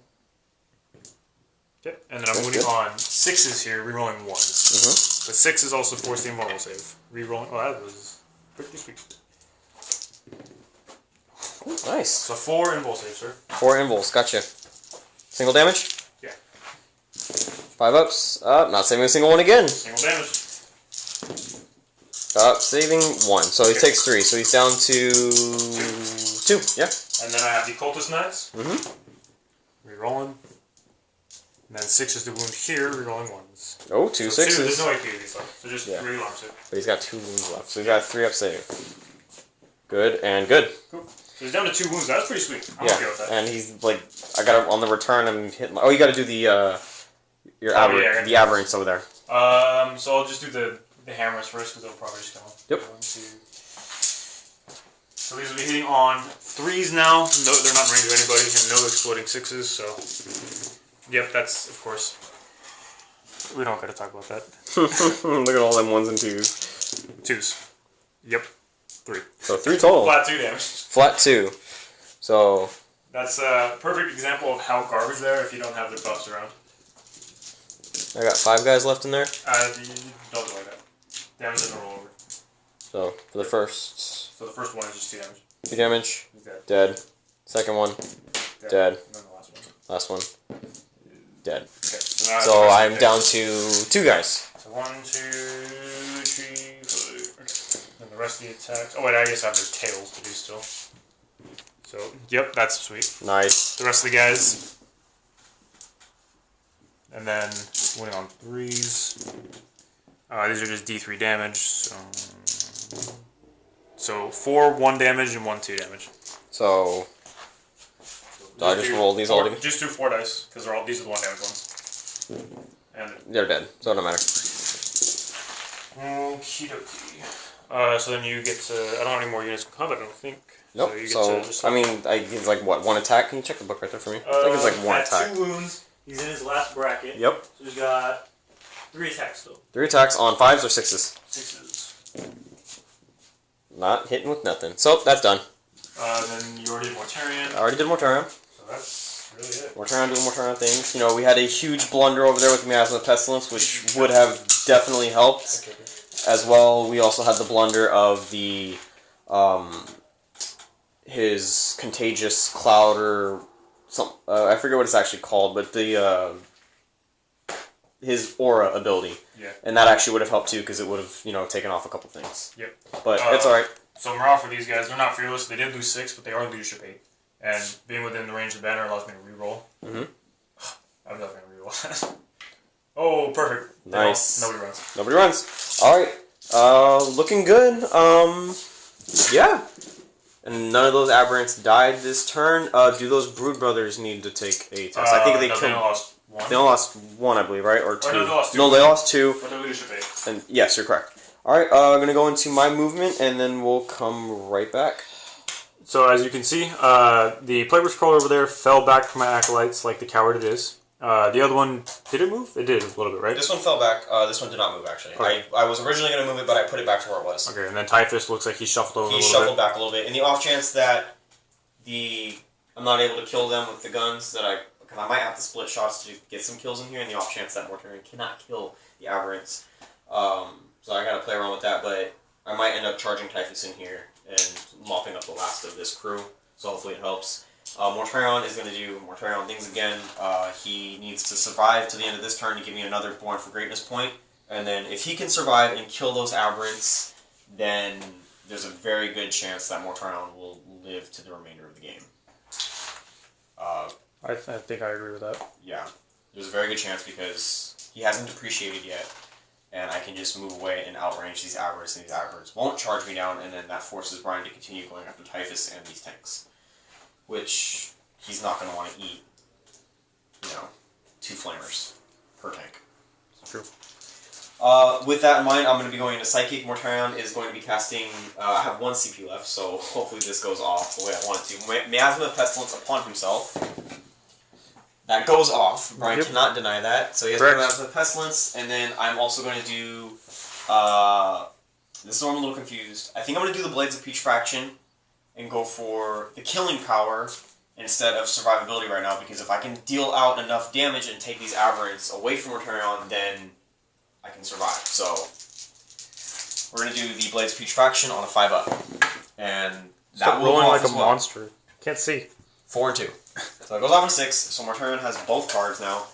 Okay, and then I'm That's moving good. on 6s here, rerolling 1s. But 6 is also forced invulnerable save. Rerolling. Oh, that was pretty sweet. Ooh, nice. So 4 invul save, sir. 4 invuls, gotcha. Single damage? Yeah. 5 ups. Not saving a single one again. Single damage. Saving 1. So he takes 3. So he's down to 2. Yeah. And then I have the Cultist Knights. Mm-hmm. Rerolling. And then 6 is the wound here, rerolling 1s. Oh, 2 So 6s. there's no AP with these left. So just reroll 2. But he's got 2 wounds left. So he's got 3 up save. Good and good. Cool. So he's down to 2 wounds. That's pretty sweet. I'm okay with that. And he's like, I got on the return. I'm hitting. Oh, you got to do the the aberrants over there. So I'll just do the hammers first because they'll probably just go. Yep. 1, 2. So these will be hitting on 3s now. No, they're not in range of anybody, and no exploding 6s. So, yep, that's of course. We don't got to talk about that. Look at all them 1s and 2s. 2s. Yep. 3. So 3 total. Flat 2 damage. Flat 2. So That's a perfect example of how garbage they are if you don't have their buffs around. I got 5 guys left in there. Don't do like that. Damage doesn't roll over. So for the first So the first one is just 2 damage. 2 damage. He's dead. Dead. Second one. Dead. And then the last one. Last one. Dead. Okay. So, now So I'm down to 2 guys. So 1, 2, 3, 4. Okay. And the rest of the attacks. Oh wait, I guess I have their tails to do still. So yep, that's sweet. Nice. The rest of the guys. And then winning on 3s. These are just D3 damage. So 4 1 damage and 1 2 damage. So do I just roll these all together? Just do 4 dice because these are the 1 damage ones. And They're dead, so it don't matter. okie dokie. So then you get to. I don't have any more units in combat, I don't think. Nope. So, you get So, to just, I mean, it's like what, 1 attack? Can you check the book right there for me? I think it's like 1 attack. 2 wounds. He's in his last bracket. Yep. So he's got 3 attacks still. 3 attacks on 5s or 6s. 6s. Not hitting with nothing. So that's done. Then you already did Mortarion. I already did Mortarion. So that's really it. Mortarion doing Mortarion things. You know, we had a huge blunder over there with Miasma Pestilence, which would have definitely helped. As well, we also had the blunder of the his contagious cloud or some I forget what it's actually called, but the his aura ability. Yeah. And that actually would have helped too, because it would have, you know, taken off a couple things. Yep. But it's alright. So morale for these guys, they're not fearless. They did lose 6, but they are leadership 8. And being within the range of the banner allows me to reroll. Mm-hmm. I'm not going to reroll that. Oh, perfect. Nice. Nobody runs. Nobody runs. Alright. Looking good. Yeah. And none of those aberrants died this turn. Do those Brood Brothers need to take a test? I think they no, killed. they lost 1. They only lost 1, I believe, right? Or 2. no, they lost 2. No, they lost 2. But they're leadership 8. And yes, you're correct. Alright, I'm going to go into my movement, and then we'll come right back. So as you can see, the Plague's Crawler over there fell back from my Acolytes like the coward it is. The other one, did it move? It did a little bit, right? This one fell back. This one did not move, actually. Okay. I was originally going to move it, but I put it back to where it was. Okay, and then Typhus looks like he shuffled over a He little shuffled bit. back a little bit. In the off chance that I'm not able to kill them with the guns, because I might have to split shots to get some kills in here, in the off chance that Mortarion cannot kill the aberrants. So I gotta play around with that, but I might end up charging Typhus in here and mopping up the last of this crew, so hopefully it helps. Mortarion is going to do Mortarion things again. He needs to survive to the end of this turn to give me another Born for Greatness point, and then if he can survive and kill those aberrants, then there's a very good chance that Mortarion will live to the remainder of the game. I think I agree with that. Yeah, there's a very good chance because he hasn't depreciated yet, and I can just move away and outrange these aberrants, and these aberrants won't charge me down, and then that forces Brian to continue going after Typhus and these tanks, which he's not going to want to eat, 2 flamers per tank. True. With that in mind, I'm going to be going into Psychic. Mortarion is going to be casting, I have 1 CP left, so hopefully this goes off the way I want it to. Miasma Pestilence upon himself. That goes off. Brian cannot deny that. So he has Miasma Pestilence, and then I'm also going to do, this is where I'm a little confused. I think I'm going to do the Blades of Putrefaction and go for the killing power instead of survivability right now, because if I can deal out enough damage and take these aberrants away from Mortarion, then I can survive. So we're going to do the Blades of Putrefaction on a 5-up. And that will rolling go off like a as well. monster. Can't see. 4 and 2. So it goes off on 6, so Mortarion has both cards now.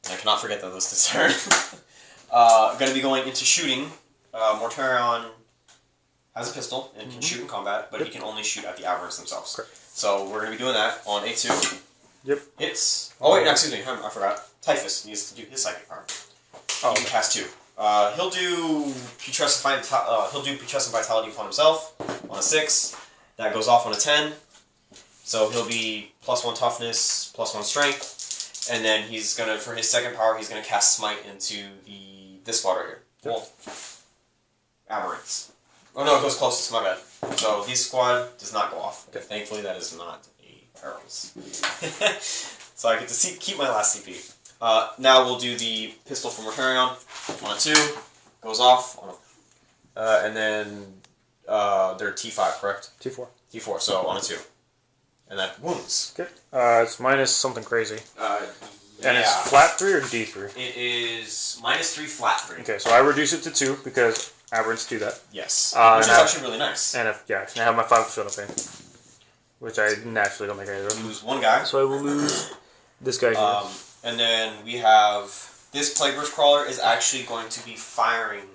And I cannot forget that this turn. Going to be going into shooting Mortarion has a pistol and can shoot in combat, but he can only shoot at the aberrants themselves. Correct. So we're going to be doing that on A2. Yep. Hits. Oh wait, no, excuse me, I forgot. Typhus needs to do his psychic power. Oh, He can cast 2. He'll do Putrescent Vitality upon himself on a 6. That goes off on a 10. So he'll be +1 toughness, +1 strength, and then he's gonna, for his second power, he's gonna cast Smite into this squad right here. Yep. Well, aberrants. Oh no, it goes closest. My bad. So this squad does not go off. Okay. Thankfully, that is not a perils. So I get to keep my last CP. Now we'll do the pistol from Mortarion on a 2. Goes off on a, and then they're T5, correct? T4. T4. So on a 2. And that wounds. Okay. It's minus something crazy. And it's Yeah. flat 3 or D3? It is -3 flat 3. Okay, so I reduce it to 2 because aberrants do that. Yes. and Which is I- actually really nice. And if, yeah, and I have my 5 fill pain, which I naturally don't think I You do. lose 1 guy. So I will lose this guy here. And then we have this Plague Burst Crawler is actually going to be firing.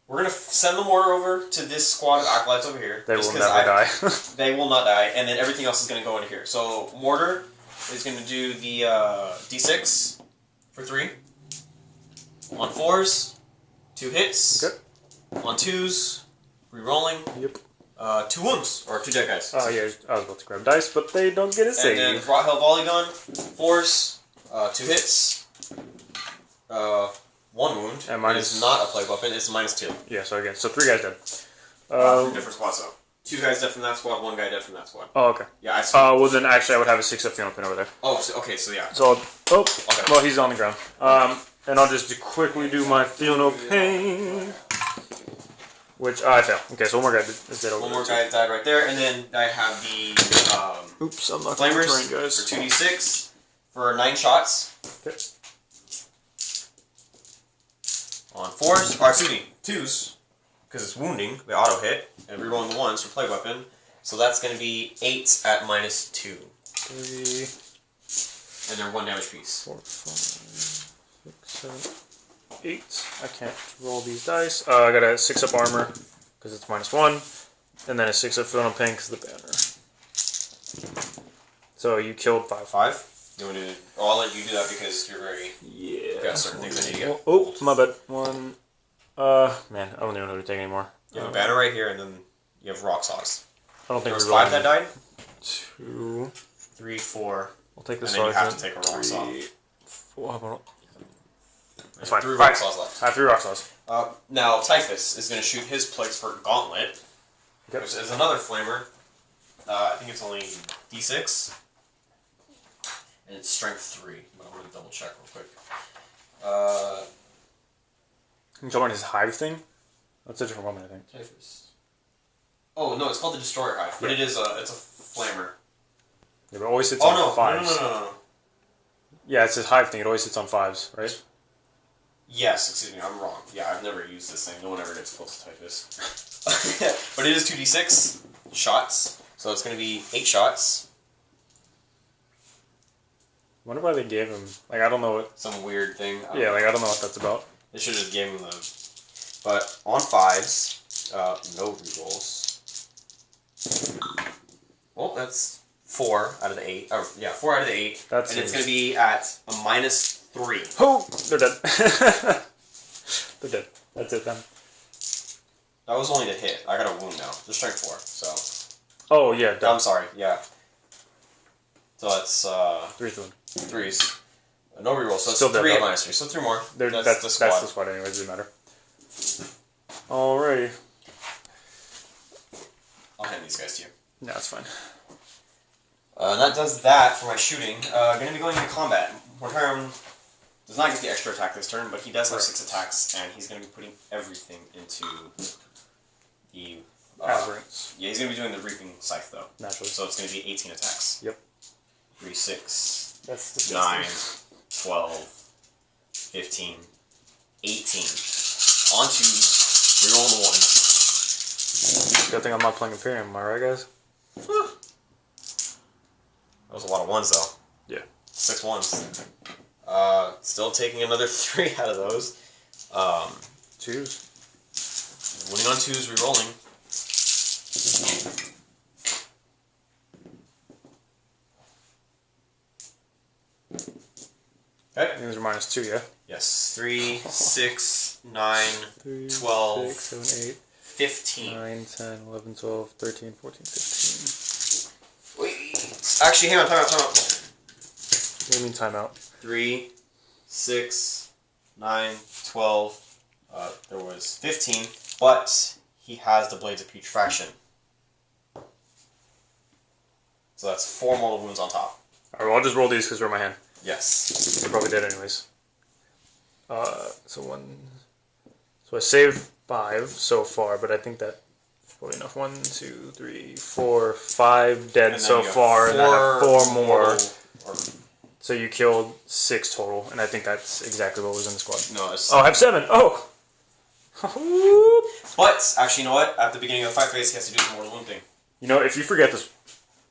We're going to send the mortar over to this squad of acolytes over here. They just will 'cause never die. They will not die, and then everything else is going to go into here. So mortar is going to do the D6 for 3 on 4s, 2 hits. Okay. On 2s, re-rolling. Yep. 2 wounds or 2 dead guys. Oh yeah, I was about to grab dice, but they don't get a And then save. Rot Hell Volley Gun, 4s, 2 hits, 1 wound. And It minus- is not a plague weapon, it's -2. Yeah, so again, so 3 guys dead. From different squads though. 2 guys dead from that squad, 1 guy dead from that squad. Oh, okay. Yeah, I see. Well then actually I would have a 6 up Fiona Pin over there. Oh, so, okay, so yeah. So, Okay. well he's on the ground. And I'll just quickly do my Fiona Pain. Which, I fail. Okay, so 1 more guy is dead over 1 there. more guy died right there, and then I have the Oops, I'm not Flamers terrain, guys. for 2d6 for 9 shots. Okay. On 4s, or excuse me, 2s, because it's wounding, they auto hit, and rerolling the 1s for plague weapon. So that's going to be 8 at -2. 3, And they're 1 damage piece. 4, 5, 6, 7, 8. I can't roll these dice. I got a 6 up armor, because it's -1. And then a 6 up Fiona Pain, because of the banner. So you killed 5. 5? You want to? Oh, I'll let you do that because you're very. Yeah. Got certain things I need to get. Oh, my bad. 1. Man, I don't even know who to take anymore. You have a banner right here, and then you have rock saws. I don't There think was we're 5 that rolling. died. 2. 3, 4. I'll take the And then you have to sergeant. take a rock saw. 3, 4. How about- That's That's fine. 3 Fine. rock saws left. I have 3 rock saws. Now Typhus is going to shoot his Plague Spurt Gauntlet, Yep. which is another flamer. I think it's only D6. And it's strength 3. But I'm going to double check real quick. You talking about his hive thing? That's a different woman, I think. Typhus. Oh no, it's called the Destroyer Hive, but it's a flamer. Yeah, but it always sits Oh on no, 5s. no. Yeah, it's his hive thing. It always sits on 5s, right? Yes, excuse me, I'm wrong. Yeah, I've never used this thing. No one ever gets close to Typhus. But it is 2d6 shots, so it's going to be 8 shots. I wonder why they gave him. Like, I don't know what. Some weird thing. Yeah, like, I don't know what that's about. They should have just gave him the. But on 5s, no rerolls. Well, that's 4 out of the 8. Oh, yeah, 4 out of the 8. That and seems- it's going to be at a -3. Oh! They're dead. They're dead. That's it then. That was only the hit. I got a wound now. Just strength 4, so. Oh, yeah, I'm dead. sorry, yeah. So that's 3 to 1. 3s. No reroll, so it's Still dead, 3 though. -3. So 3 more. That's the squad. the squad, anyways. Doesn't matter. Alrighty. I'll hand these guys to you. No, that's fine. And that does that for my shooting. Going to be going into combat. Mortarion does not get the extra attack this turn, but he does have 6 attacks, and he's going to be putting everything into the... Aberrants. Yeah, he's going to be doing the Reaping Scythe, though. Naturally. So it's going to be 18 attacks. Yep. 3, 6, That's the 9, 12, 15, 18. On 2s. Reroll the 1. Good thing I'm not playing Imperium, am I right, guys? That was a lot of 1s, though. Yeah. 6 1s. Still taking another 3 out of those. twos. Winning on twos, re-rolling. Okay. These are -2, yeah? Yes. 3, 6, 9, 3, 12, 6, 7, 8, 15. 9, 10, 11, 12, 13, 14, 15. Wait. Actually, hang on. Time out. What do you mean timeout? 3, 6, 9, 12. There was 15, but he has the Blades of Putrefaction. So that's 4 mortal wounds on top. Alright, well, I'll just roll these because they're in my hand. Yes. They're probably dead anyways. So I saved 5 so far, but I think that's probably enough. 1, 2, 3, 4, 5 dead so far, and I have 4 more. So you killed 6 total, and I think that's exactly what was in the squad. No, it's... Oh, I have 7! Oh! But, actually, you know what? At the beginning of the fight phase, he has to do the mortal wound thing. You know, if you forget this...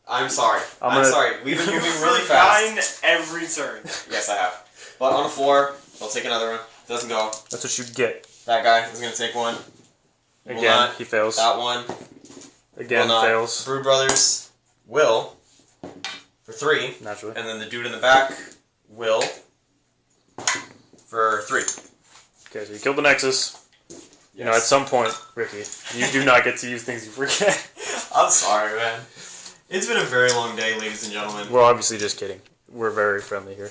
I'm sorry. I'm sorry. We've been moving really fast. 9 every turn. Yes, I have. But on the floor, I'll take another one. Doesn't go. That's what you get. That guy is going to take one. Again, he fails. That one. Again, fails. Brood Brothers will for 3. Naturally. And then the dude in the back will for 3. Okay, so you killed the Nexus. Yes. You know, at some point, Ricky, you do not get to use things you forget. I'm sorry, man. It's been a very long day, ladies and gentlemen. We're obviously just kidding. We're very friendly here.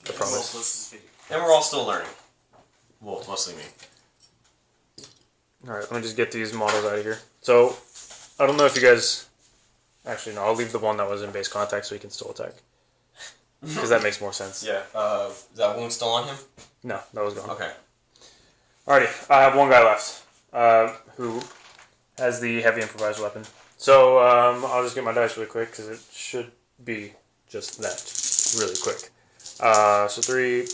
I promise. And we're all still learning. Well, mostly me. Alright, let me just get these models out of here. So, I don't know if you guys... Actually, no, I'll leave the one that was in base contact so he can still attack. Because that makes more sense. Yeah. Is that wound still on him? No, that was gone. Okay. Alrighty, I have one guy left. Who has the heavy improvised weapon. So, I'll just get my dice really quick because it should be just that. Really quick. So 3,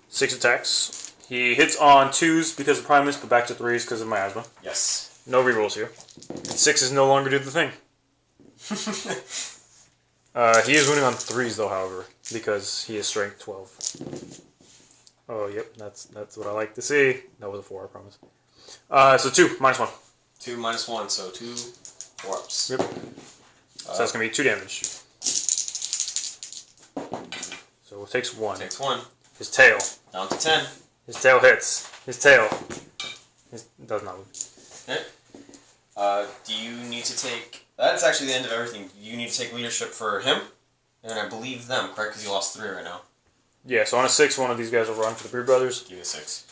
6 attacks. He hits on 2s because of Primus, but back to 3s because of miasma. Yes. No rerolls here. And 6s no longer do the thing. He is winning on 3s though, however, because he is strength 12. Oh, yep, that's what I like to see. That was a 4, I promise. So 2, -1. 2 -1, so 2 4-ups. Yep. So that's going to be 2 damage. So it takes 1. Takes 1. His tail. Down to 10. His tail hits. His tail. Does not move. Okay. Do you need to take... That's actually the end of everything. You need to take leadership for him, and I believe them, correct? Because you lost 3 right now. Yeah, so on a 6, one of these guys will run for the Brood Brothers. Give me a 6.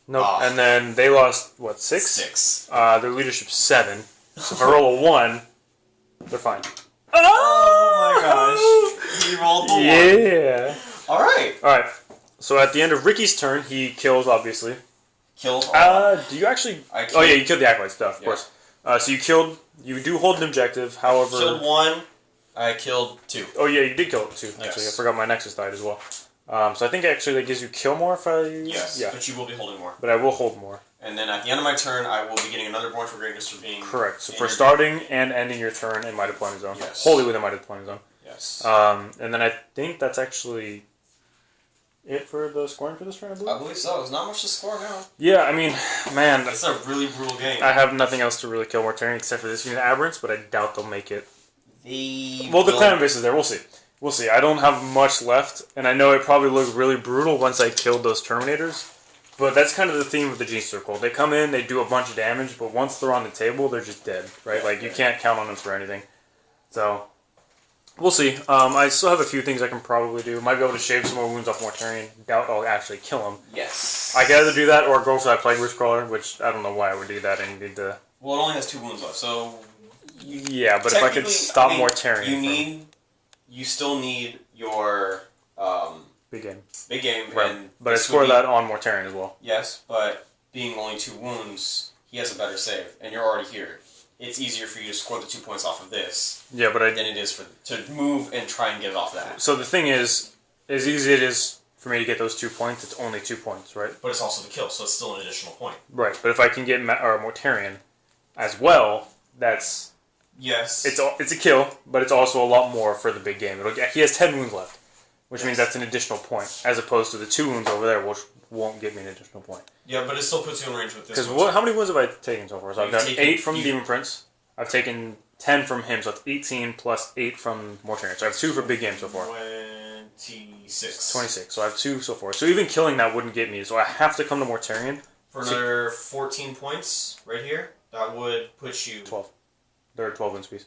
Nope. And then they lost, what, 6? 6. Their leadership's 7. So if I roll a 1, they're fine. Oh my gosh. He rolled the 1. Yeah. Alright. Alright. So at the end of Ricky's turn, he kills, obviously. Killed? Do you actually... Oh yeah, you killed the Acolyte stuff, of course. So you killed... You do hold an objective, however... Killed 1. I killed 2. Oh yeah, you did kill 2, actually. Yes. I forgot my Nexus died as well. So I think actually that gives you kill more if I... Yes, yeah. but you will be holding more. But I will hold more. And then at the end of my turn, I will be getting another Born for Greatness for being... Correct. So for starting and ending your turn in my deployment zone. Yes. Wholly within my deployment zone. Yes. And then I think that's actually it for the scoring for this turn, I believe? I believe so. There's not much to score now. Yeah, I mean, man... It's a really brutal game. I have nothing else to really kill Mortarion except for this unit Aberrants, but I doubt they'll make it. Well, the clan base is there. We'll see. We'll see. I don't have much left, and I know it probably looked really brutal once I killed those Terminators. But that's kind of the theme of the Genestealer Cult. They come in, they do a bunch of damage, but once they're on the table, they're just dead, right? Like, you can't count on them for anything. So, we'll see. I still have a few things I can probably do. Might be able to shave some more wounds off Mortarion. Doubt I'll actually kill him. Yes. I can either do that or go for that Plague Witch Crawler, which I don't know why I would do that. I need to... Well, it only has 2 wounds left, so... Yeah, but if I could stop Mortarion... You still need your... Big game. Big game. Right. And but I score that on Mortarion as well. Yes, but being only 2 wounds, he has a better save, and you're already here. It's easier for you to score the 2 points off of this than it is to move and try and get it off that. So the thing is, as easy it is for me to get those 2 points, it's only 2 points, right? But it's also the kill, so it's still an additional point. Right, but if I can get Mortarion as well, that's... Yes. It's a kill, but it's also a lot more for the big game. He has 10 wounds left. which means that's an additional point, as opposed to the 2 wounds over there, which won't give me an additional point. Yeah, but it still puts you in range with this. Because how many wounds have I taken so far? So I've done taken- 8 from Demon Prince. I've taken 10 from him, so it's 18 plus 8 from Mortarion. So I have 2 for big game so far. 26. 26. So I have 2 so far. So even killing that wouldn't get me. So I have to come to Mortarion. For another 14 points right here, that would put you... 12. They're 12 wounds piece.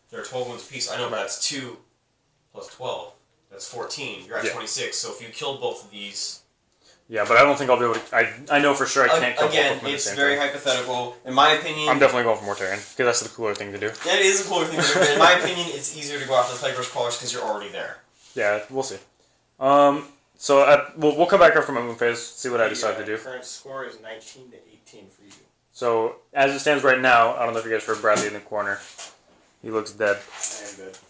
They're 12 wounds apiece. I know, but that's 2 plus 12. That's 14. You're at 26. So if you killed both of these... Yeah, but I don't think I'll be able to... I know for sure I can't kill both of Again, them at the it's same very time. hypothetical. In my opinion... I'm definitely going for Mortarion, because that's the cooler thing to do. That is a cooler thing to do, but in my opinion, it's easier to go after the Plague Rush Crawlers because you're already there. Yeah, we'll see. So we'll come back after my moon phase, see what I decide to do. Current score is 19 to 18 for you. So, as it stands right now, I don't know if you guys heard Bradley in the corner. He looks dead.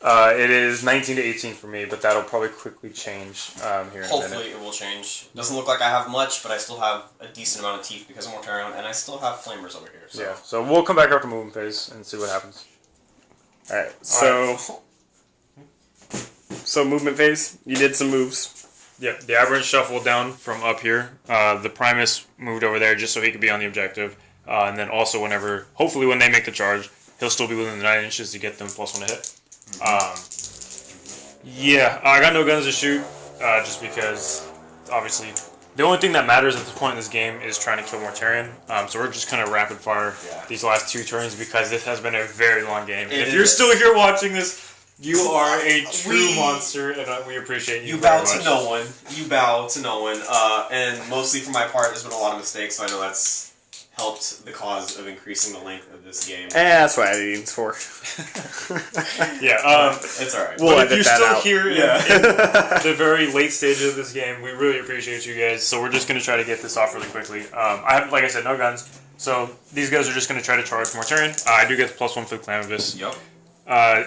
I am good. It is 19 to 18 for me, but that'll probably quickly change here in a minute. Hopefully it will change. Doesn't look like I have much, but I still have a decent amount of teeth because of Mortarion, and I still have Flamers over here. So. Yeah, so we'll come back after movement phase and see what happens. Alright, so movement phase, you did some moves. Yeah, the Aberrant shuffled down from up here. The Primus moved over there just so he could be on the objective. And then also hopefully when they make the charge, he'll still be within the 9 inches to get them +1 to hit. Yeah, I got no guns to shoot, just because, obviously, the only thing that matters at this point in this game is trying to kill Mortarion. So we're just kind of rapid fire these last 2 turns because this has been a very long game. If you're still here watching this, you are a true monster, and we appreciate you. You bow to no one. You bow to no one. And mostly for my part, there's been a lot of mistakes, so I know that's helped the cause of increasing the length of this game. That's what editing's for. Yeah, it's alright. Well, if you're still here in Yeah. the very late stages of this game, we really appreciate you guys. So we're just going to try to get this off really quickly. I have, like I said, no guns. So these guys are just going to try to charge Mortarion. I do get the +1 for the Clamavus. Yep.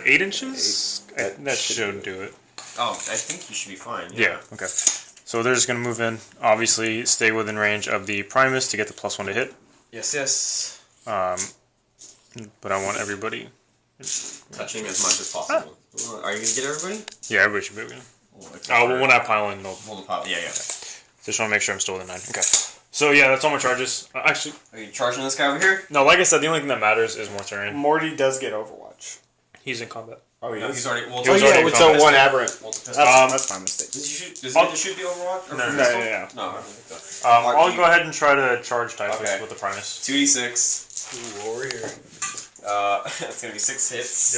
8 inches? That should do it. Oh, I think you should be fine. Yeah, okay. So they're just going to move in. Obviously, stay within range of the Primus to get the +1 to hit. Yes, yes. But I want everybody. Touching as much as possible. Are you going to get everybody? Yeah, everybody should be able to. Well, when I pile in, they'll... Yeah. Just want to make sure I'm still within 9. Okay. So yeah, that's all my charges. Actually... Are you charging this guy over here? No, like I said, the only thing that matters is Mortarion. Morty does get Overwatch. He's in combat. Oh, No, he's already... Well, He was already in with combat. the 1 Aberrant. That's That's my mistake. Does he get to shoot the Overwatch? Or No, pistol? no. No, I don't think so. I'll go ahead and try to charge Typhus Okay. with the Primus. 2d6. Ooh, over here. That's going to be 6 hits.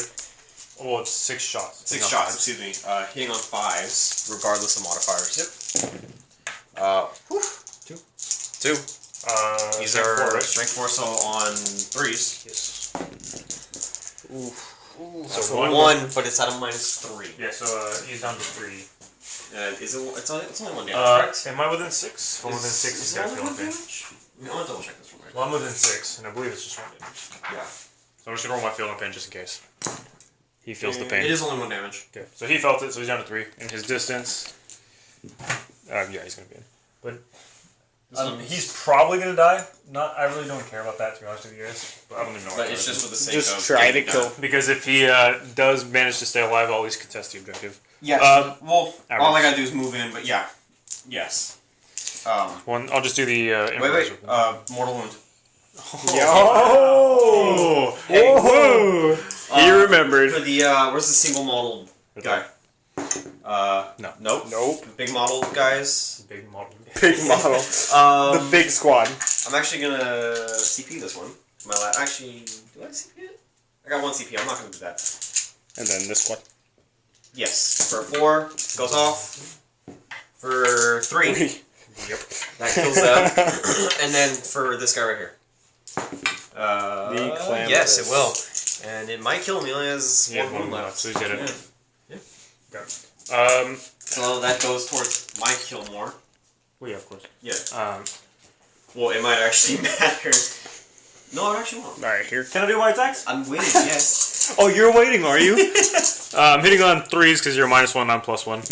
Yep. Well, it's 6 shots. 6 not shots, 5. excuse me. Hitting on 5s, regardless of modifiers. Yep. 2. These strength are 4, right? strength 4, so on 3s. Yes. So So 1, but it's at a -3. Yeah, so he's down to 3. Is it? It's only 1 damage, correct? Am I within 6? If I'm within 6, he's Is got it to feel only the 1 pain. damage? I want to double check this one right Well, I'm within 6, and I believe it's just 1 damage. Yeah. So I'm just going to roll my feel and pain just in case. He feels the It pain. is only 1 damage. Okay. So he felt it, so he's down to 3. And his distance... yeah, he's going to be in. But he's probably going to die. I really don't care about that, to be honest with you guys. But I don't even know. But it's just for the sake Just of... try to getting kill. done. Because if he does manage to stay alive, I'll at least contest the objective. Yes. Well, all I gotta do is move in, but yeah. Yes. I'll just do the... Wait. Mortal wound. Yo! Hey. Whoa! He remembered. For the, where's the single model guy? No. Nope. Nope. The big model guys. Big model. Big model. The big squad. I'm actually gonna CP this one. Actually, do I CP it? I got 1 CP, I'm not gonna do that. And then this squad. Yes. For 4, goes off. For 3, Yep. that kills them. And then for this guy right here. Yes, it will. And it might kill him. He only has 1 wound left. So he's dead. Yeah. Got it. So that goes towards my kill more. Well, yeah, of course. Yeah. Well, it might actually matter. No, it actually won't. Alright, here. Can I do my attacks? I'm waiting, yes. Oh, you're waiting, are you? I'm hitting on 3s because you're -1, I'm +1.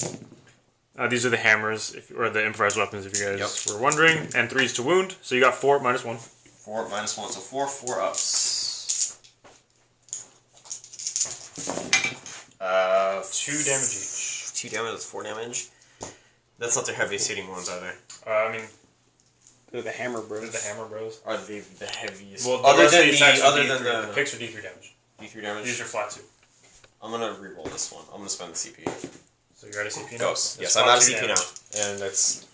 These are the hammers, or the improvised weapons, if you guys were wondering. And 3s to wound, so you got 4 -1. 4 -1, so 4 ups. 2 damage each. 2 damage, that's 4 damage. That's not their heaviest hitting ones, are they? I mean, They're the Hammer they're Bros. the Hammer Bros. Are they the heaviest? Well, other than the picks are D3 damage. D3 damage. These are flat 2. I'm gonna reroll this one. I'm gonna spend the CP. So you're at a CP now? Ghost. It's Yes, I'm out of flat 2 CP damage. now, and that's.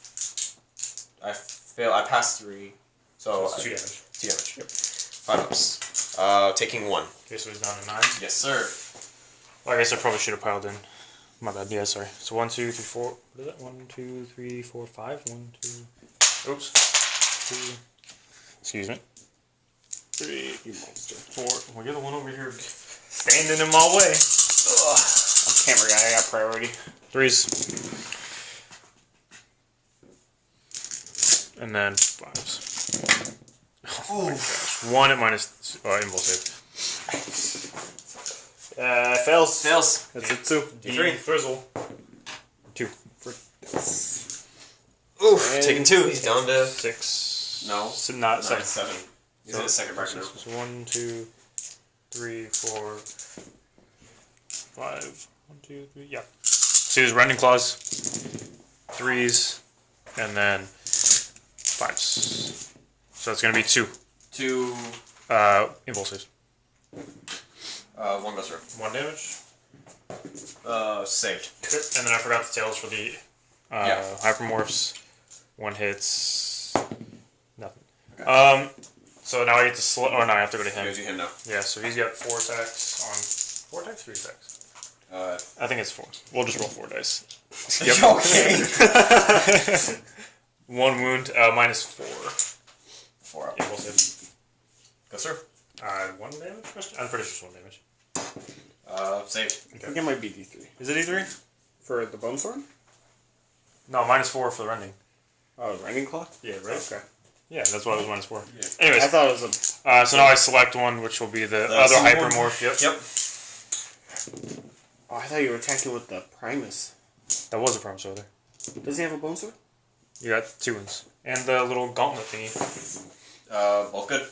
I fail. I passed 3, so So it's 2 damage. 2 damage. Yep. 5 ups. Taking 1. Okay, so he's down to 9. Yes, sir. Well, I guess I probably should have piled in. My bad. Yeah, sorry. So 1, 2, 3, 4. What is that? 1, 2, 3, 4, 5. 1, 2. Oops. 2. Excuse me. 3. You monster. 4. Well, you're the one over here standing in my way. Ugh. I'm camera guy. I got priority. 3s. And then 5s. Oh my gosh. 1 at minus impulse save. Fails. Fails. That's it too. D3. Frizzle. 2. Oof. And- Taking 2. He's down to 6. No. So not 7. 7. He's in his second bracket now. So 1, 2, 3, 4, 5. 1, 2, 3. Yeah. So he's rending claws, 3s, and then 5s. So it's gonna be 2. 2. Impulses. 1 goes through. 1 damage. Saved. And then I forgot the tails for the hypermorphs. 1 hits. Nothing. Okay. So now I get to oh no, I have to go to him. Go to him now. Yeah, so he's got 4 attacks on 4 attacks, 3 attacks. I think it's 4. We'll just roll 4 dice. Yep. Okay. 1 wound, minus 4. 4 up. Impulsive. Go, sir. 1 damage? I'm pretty sure it's 1 damage. Saved. I think it might be D3. Is it E3? For the Bone Sword? No, minus 4 for the rending. Oh, Rending Claw? Yeah, right? Okay. Yeah, that's why it was minus 4. Yeah. Anyways, I thought it was a... so now I select one, which will be the other single hypermorph. Yep. Oh, I thought you were attacking with the Primus. That was a promise over there. Does he have a Bone Sword? You got 2 ones. And the little gauntlet thingy. Both good.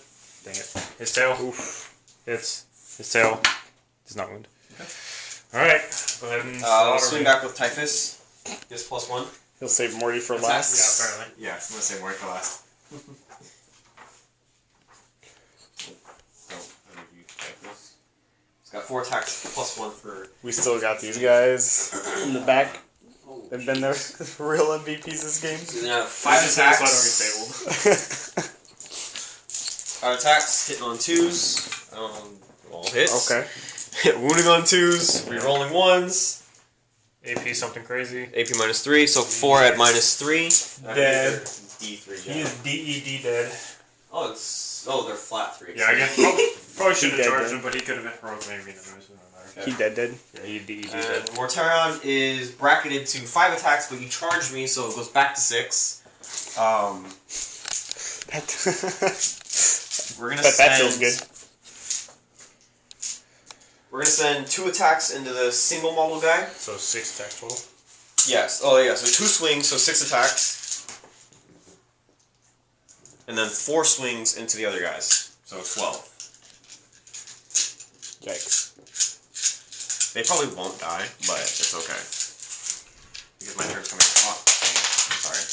Dang it. His tail. Oof. Hits. His tail does not wound. Okay. Alright. Go ahead and Swing back with Typhus. Gets +1. He'll save Morty for That's last. Yeah, apparently. Yeah, I'm gonna say more for last. It's got 4 attacks, +1 for. We still got these guys in the back. They've been there real MVPs this game. Yeah, 5 attacks. So I don't get disabled. 5 attacks, hitting on 2s. All hits. Okay. Wounding on 2s, rerolling 1s. AP something crazy. AP -3, so 4 at -3. Dead. D3. He is DED dead. Oh, they're flat 3. Yeah, I guess probably should have Dead, charged dead. him, but he could have been heroic maybe in the news. Okay. He dead. Yeah, he DED And dead. Mortarion is bracketed to 5 attacks, but you charged me, so it goes back to 6. We're gonna That send. feels good. We're gonna send 2 attacks into the single model guy. So 6 attacks total. Yes. Oh yeah. So 2 swings, so 6 attacks, and then 4 swings into the other guys, so 12. Yikes. They probably won't die, but it's okay because my turn's coming. Oh, I'm sorry.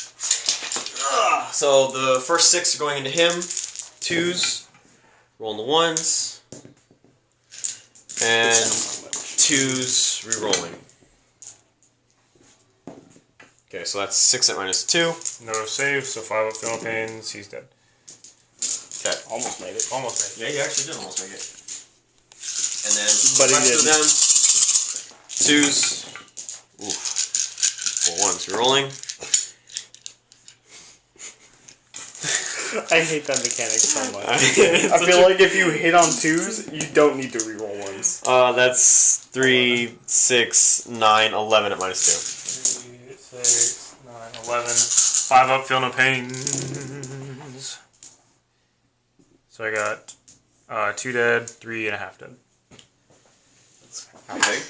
So the first 6 are going into him. 2s, rolling the 1s, and 2s re-rolling. Okay, so that's 6 at -2. No save, so 5 up feeling pains. He's dead. Okay. Almost made it. Almost dead. Yeah, you actually did almost make it. And then But the he rest of didn't. them, 2s. Oof. 4 1s re-rolling. I hate that mechanic so much. I feel like if you hit on 2s, you don't need to reroll 1s. That's 3, 6, 9, 11 at -2. 3, 6, 9, 11. 5 up, feel no pains. So I got 2 dead, 3.5 dead. How big?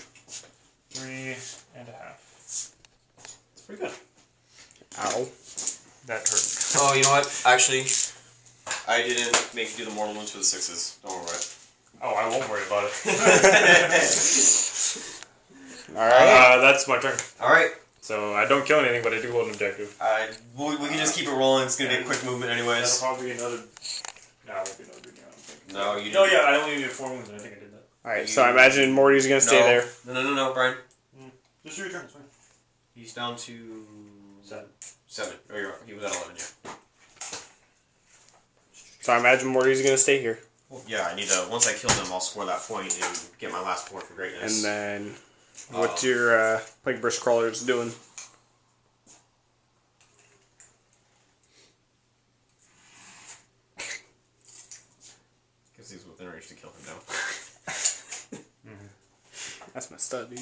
3.5. It's pretty good. Ow. That hurt. Oh, you know what? Actually, I didn't make you do the mortal wounds for the 6s. Don't worry about it. Oh, I won't worry about it. Alright. That's my turn. Alright. So I don't kill anything, but I do hold an objective. We can just keep it rolling. It's gonna be a quick movement, anyways. That'll probably be another. No, it won't be another video. I don't think. No, you. Oh yeah, I only needed 4 wounds, and I think I did that. Alright, so I imagine Morty's gonna stay there. No, Brian. Just your turn. It's fine. He's down to 7. Oh, you're right. He was at 11. Yeah. So I imagine Morty's gonna stay here. Well, yeah, I need to. Once I kill them, I'll score that point and get my last point for greatness. And then, what's your Plague Burst Crawlers doing? Because he's within range to kill him now. That's messed up, dude.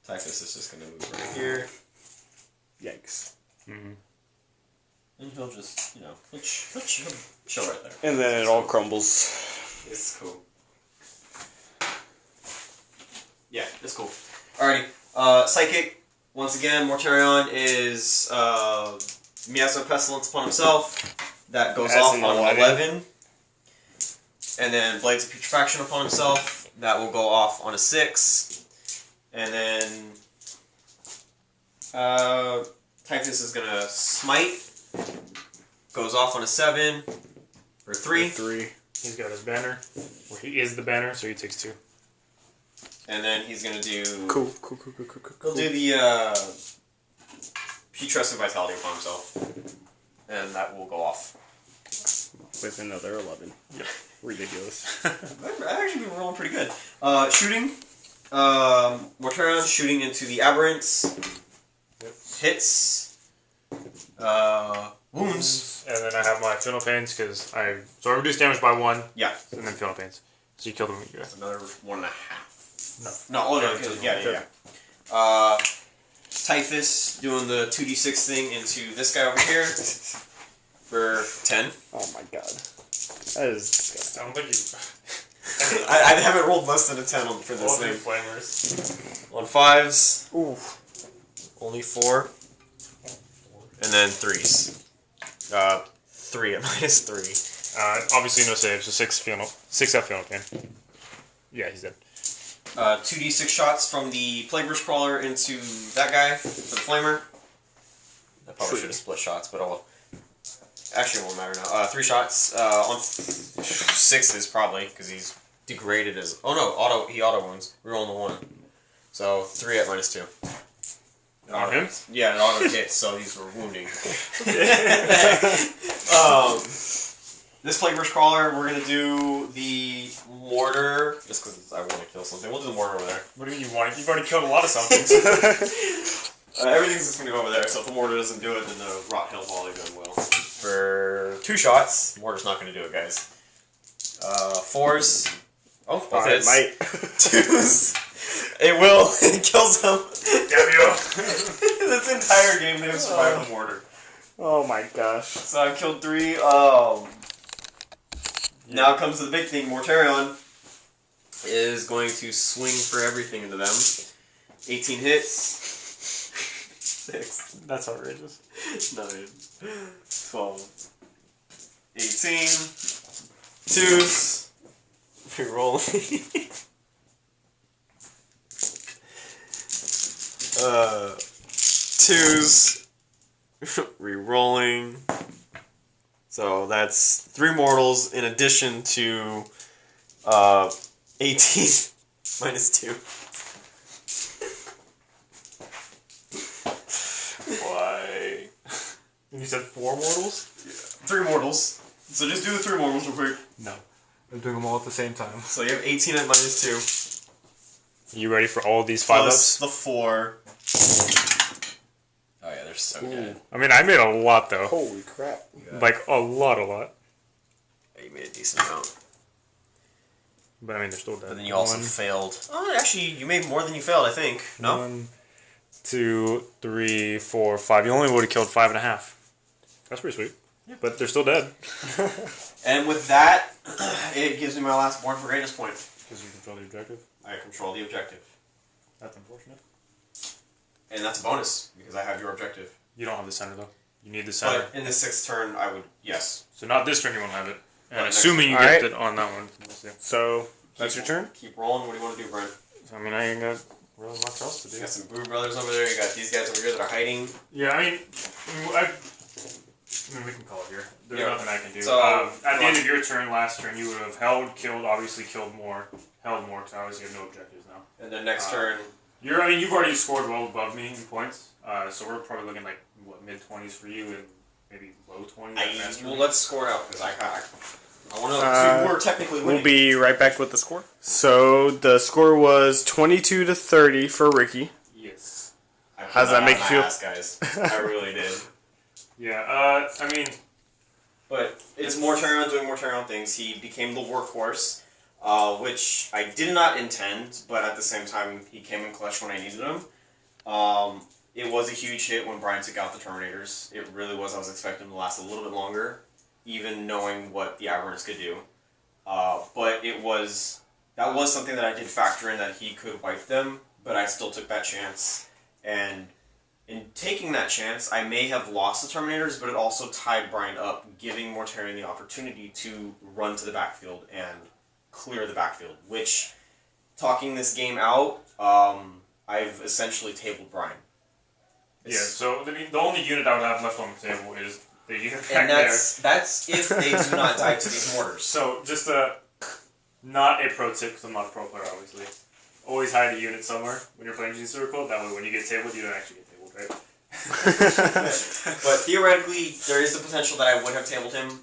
Typhus is just gonna move right here. Yikes. And he'll just, he'll chill right there. And then it all crumbles. It's cool. Yeah, it's cool. Alrighty. Psychic. Once again, Mortarion is Miasma Pestilence upon himself. That goes That's off an on 11. 11. And then Blades of Putrefaction upon himself. That will go off on a 6. And then Typhus is gonna Smite. Goes off on a 7 for 3. He's got his banner. Well, he is the banner, so he takes 2. And then he's gonna do. Cool. He'll do the Putrescent Vitality upon himself, and that will go off. With another 11. Yep. Ridiculous. I've actually been rolling pretty good. Shooting. Mortarion shooting into the Aberrants. Yep. Hits. Wounds. And then I have my Final Pains, because I reduce damage by 1. Yeah. And then Final Pains. So you kill them. Yeah. Another 1.5. No. No, oh no, yeah. Typhus doing the 2d6 thing into this guy over here for 10. Oh my god. That is disgusting. I don't think you... I haven't rolled less than a 10 for this All thing. flamers. On 5s, Ooh. only 4. And then 3s. 3 at -3. Obviously no save, so 6 out Final Pain. Yeah, he's dead. 2d6 shots from the Plague Burst Crawler into that guy for the Flamer. I probably should have split shots, but oh well. Actually, it won't matter now. 3 shots. On 6s probably, because he's degraded as. Oh no, he auto wounds. Rerolling the 1. So 3 at -2. On him? Yeah, an auto hit, so these were wounding. This Plague Burst Crawler, we're gonna do the mortar, just because I want to kill something. We'll do the mortar over there. What do you mean you want? You've already killed a lot of something. Everything's just gonna go over there, so if the mortar doesn't do it, then the Rot Hill Volley gun will. For 2 shots, mortar's not gonna do it, guys. 4s. Oh, both hits. Might. 2s. It will. It kills them. Damn you! This entire game, they have survived the mortar. Oh my gosh. So I killed 3. Now comes to the big thing. Mortarion is going to swing for everything into them. 18 hits. 6. That's outrageous. 9. 12. 18. 2s. Rerolling. 2s. Rerolling. So that's 3 mortals in addition to 18 -2. Why? You said 4 mortals? Yeah. 3 mortals. So just do the 3 mortals real quick. No. I'm doing them all at the same time. So you have 18 at -2. You ready for all of these 5 Plus ups? the 4. Oh yeah, they're so good. I mean, I made a lot though. Holy crap. Like, a lot. Yeah, you made a decent amount. But I mean, they're still dead. But then you also failed. Oh, actually, you made more than you failed, I think. No? 1, 2, 3, 4, 5. You only would have killed 5.5. That's pretty sweet. Yeah. But they're still dead. And with that, it gives me my last Born for Greatness point. Because you control the objective. I control the objective. That's unfortunate. And that's a bonus, because I have your objective. You don't have the center though. You need the center. But in the 6th turn, I would, yes. So not this turn you won't have it. And Right, assuming you next- get Alright. it on that one. We'll see. So, that's your turn? Keep rolling. What do you want to do, Brian? So, I mean, I ain't got really much else to do. You got some Brew Brothers over there. You got these guys over here that are hiding. Yeah, I mean, we can call it here. There's nothing I can do. So, at the end of your turn, last turn, you would have held, killed, obviously killed more, held more, because obviously you have no objectives now. And then next turn... You've already scored well above me in points, so we're probably looking like, what, mid-20s for you and maybe low 20s? Well, let's score it out, because I want to... we're technically winning. We'll be right back with the score. So the score was 22-30 for Ricky. Yes. How does that make you feel? Guys. I really did. Yeah, I mean... But it's Mortarion doing Mortarion things. He became the workhorse, which I did not intend, but at the same time, he came in clutch when I needed him. It was a huge hit when Brian took out the Terminators. It really was. I was expecting him to last a little bit longer, even knowing what the Aberrants could do. But that was something that I did factor in, that he could wipe them, but I still took that chance. And in taking that chance, I may have lost the Terminators, but it also tied Brian up, giving Mortarion the opportunity to run to the backfield and clear the backfield, which, talking this game out, I've essentially tabled Brian. Yeah, so the only unit I would have left on the table is the unit back and that's if they do not die to these mortars. So, just not a pro tip, because I'm not a pro player, obviously. Always hide a unit somewhere when you're playing Genestealer Cult. That way, when you get tabled, you don't actually get tabled, right? But theoretically, there is the potential that I would have tabled him.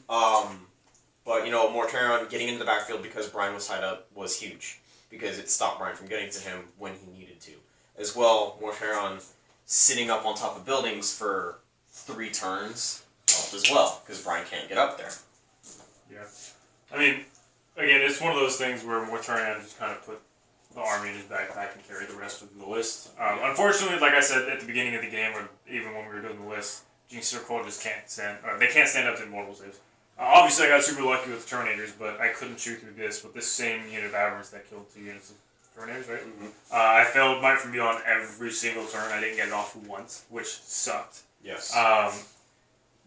But, Mortarion getting into the backfield because Brian was tied up was huge, because it stopped Brian from getting to him when he needed to. As well, Mortarion sitting up on top of buildings for 3 turns helped as well, because Brian can't get up there. Yeah. I mean, again, it's one of those things where Mortarion just kind of put the army in his backpack and carried the rest of the list. Unfortunately, like I said at the beginning of the game, or even when we were doing the list, Genestealer Cult just can't stand, they can't stand up to Immortal saves. Obviously, I got super lucky with the Terminators, but I couldn't shoot through this with this same unit of Aberrants that killed 2 units of Terminators, right? Mm-hmm. I failed Might from Beyond every single turn. I didn't get it off once, which sucked. Yes.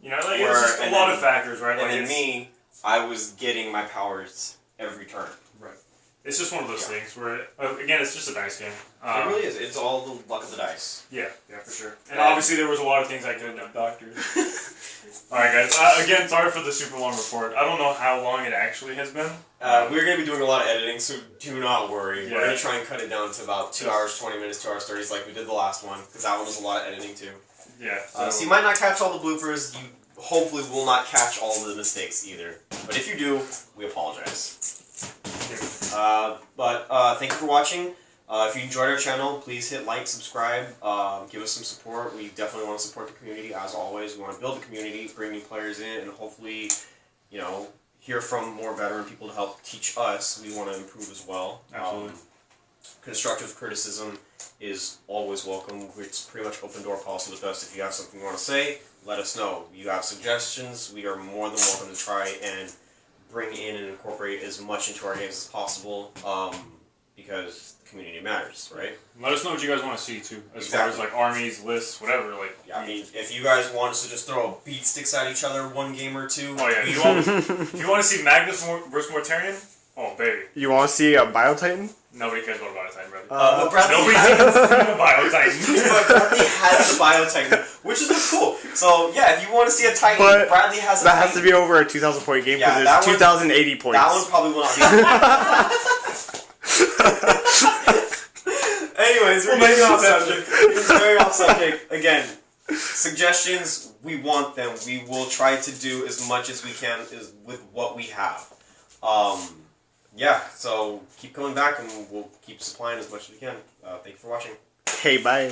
It's just a lot of factors, right? And me, I was getting my powers every turn. Right. It's just one of those things where, again, it's just a dice game. It really is. It's all the luck of the dice. Yeah, for sure. And obviously there was a lot of things I could have done. Doctors. Alright guys, again, sorry for the super long report. I don't know how long it actually has been. We're going to be doing a lot of editing, so do not worry. Yeah. We're going to try and cut it down to about 2 hours, 20 minutes, 2 hours, 30s like we did the last one, because that one was a lot of editing too. Yeah. So you might not catch all the bloopers, you hopefully will not catch all the mistakes either. But if you do, we apologize. Thank you for watching. If you enjoyed our channel, please hit like, subscribe, give us some support. We definitely want to support the community, as always. We want to build the community, bring new players in, and hopefully, hear from more veteran people to help teach us. We want to improve as well. Absolutely. Constructive criticism is always welcome. It's pretty much open door policy with us. If you have something you want to say, let us know. You have suggestions, we are more than welcome to try and bring in and incorporate as much into our games as possible, because the community matters, right? Let us know what you guys want to see too, as far as like armies, lists, whatever. I mean, if you guys want us to just throw beat sticks at each other one game or two, oh yeah, if you want to see Magnus versus Mortarion, oh baby. You want to see a Biotitan? Nobody cares about a Biotitan, brother. But Bradley Nobody has a Biotitan. but Bradley has the Biotitan, which is cool. So yeah, if you want to see a Titan, But Bradley has a that Titan. has to be over a 2,000 point game, because Yeah, it's 2,080 points. That one probably will not be. Anyways, we're getting off subject. It's very off subject. Again, suggestions, we want them. We will try to do as much as we can with what we have. Yeah, so keep coming back and we'll keep supplying as much as we can. Thank you for watching. Hey, bye.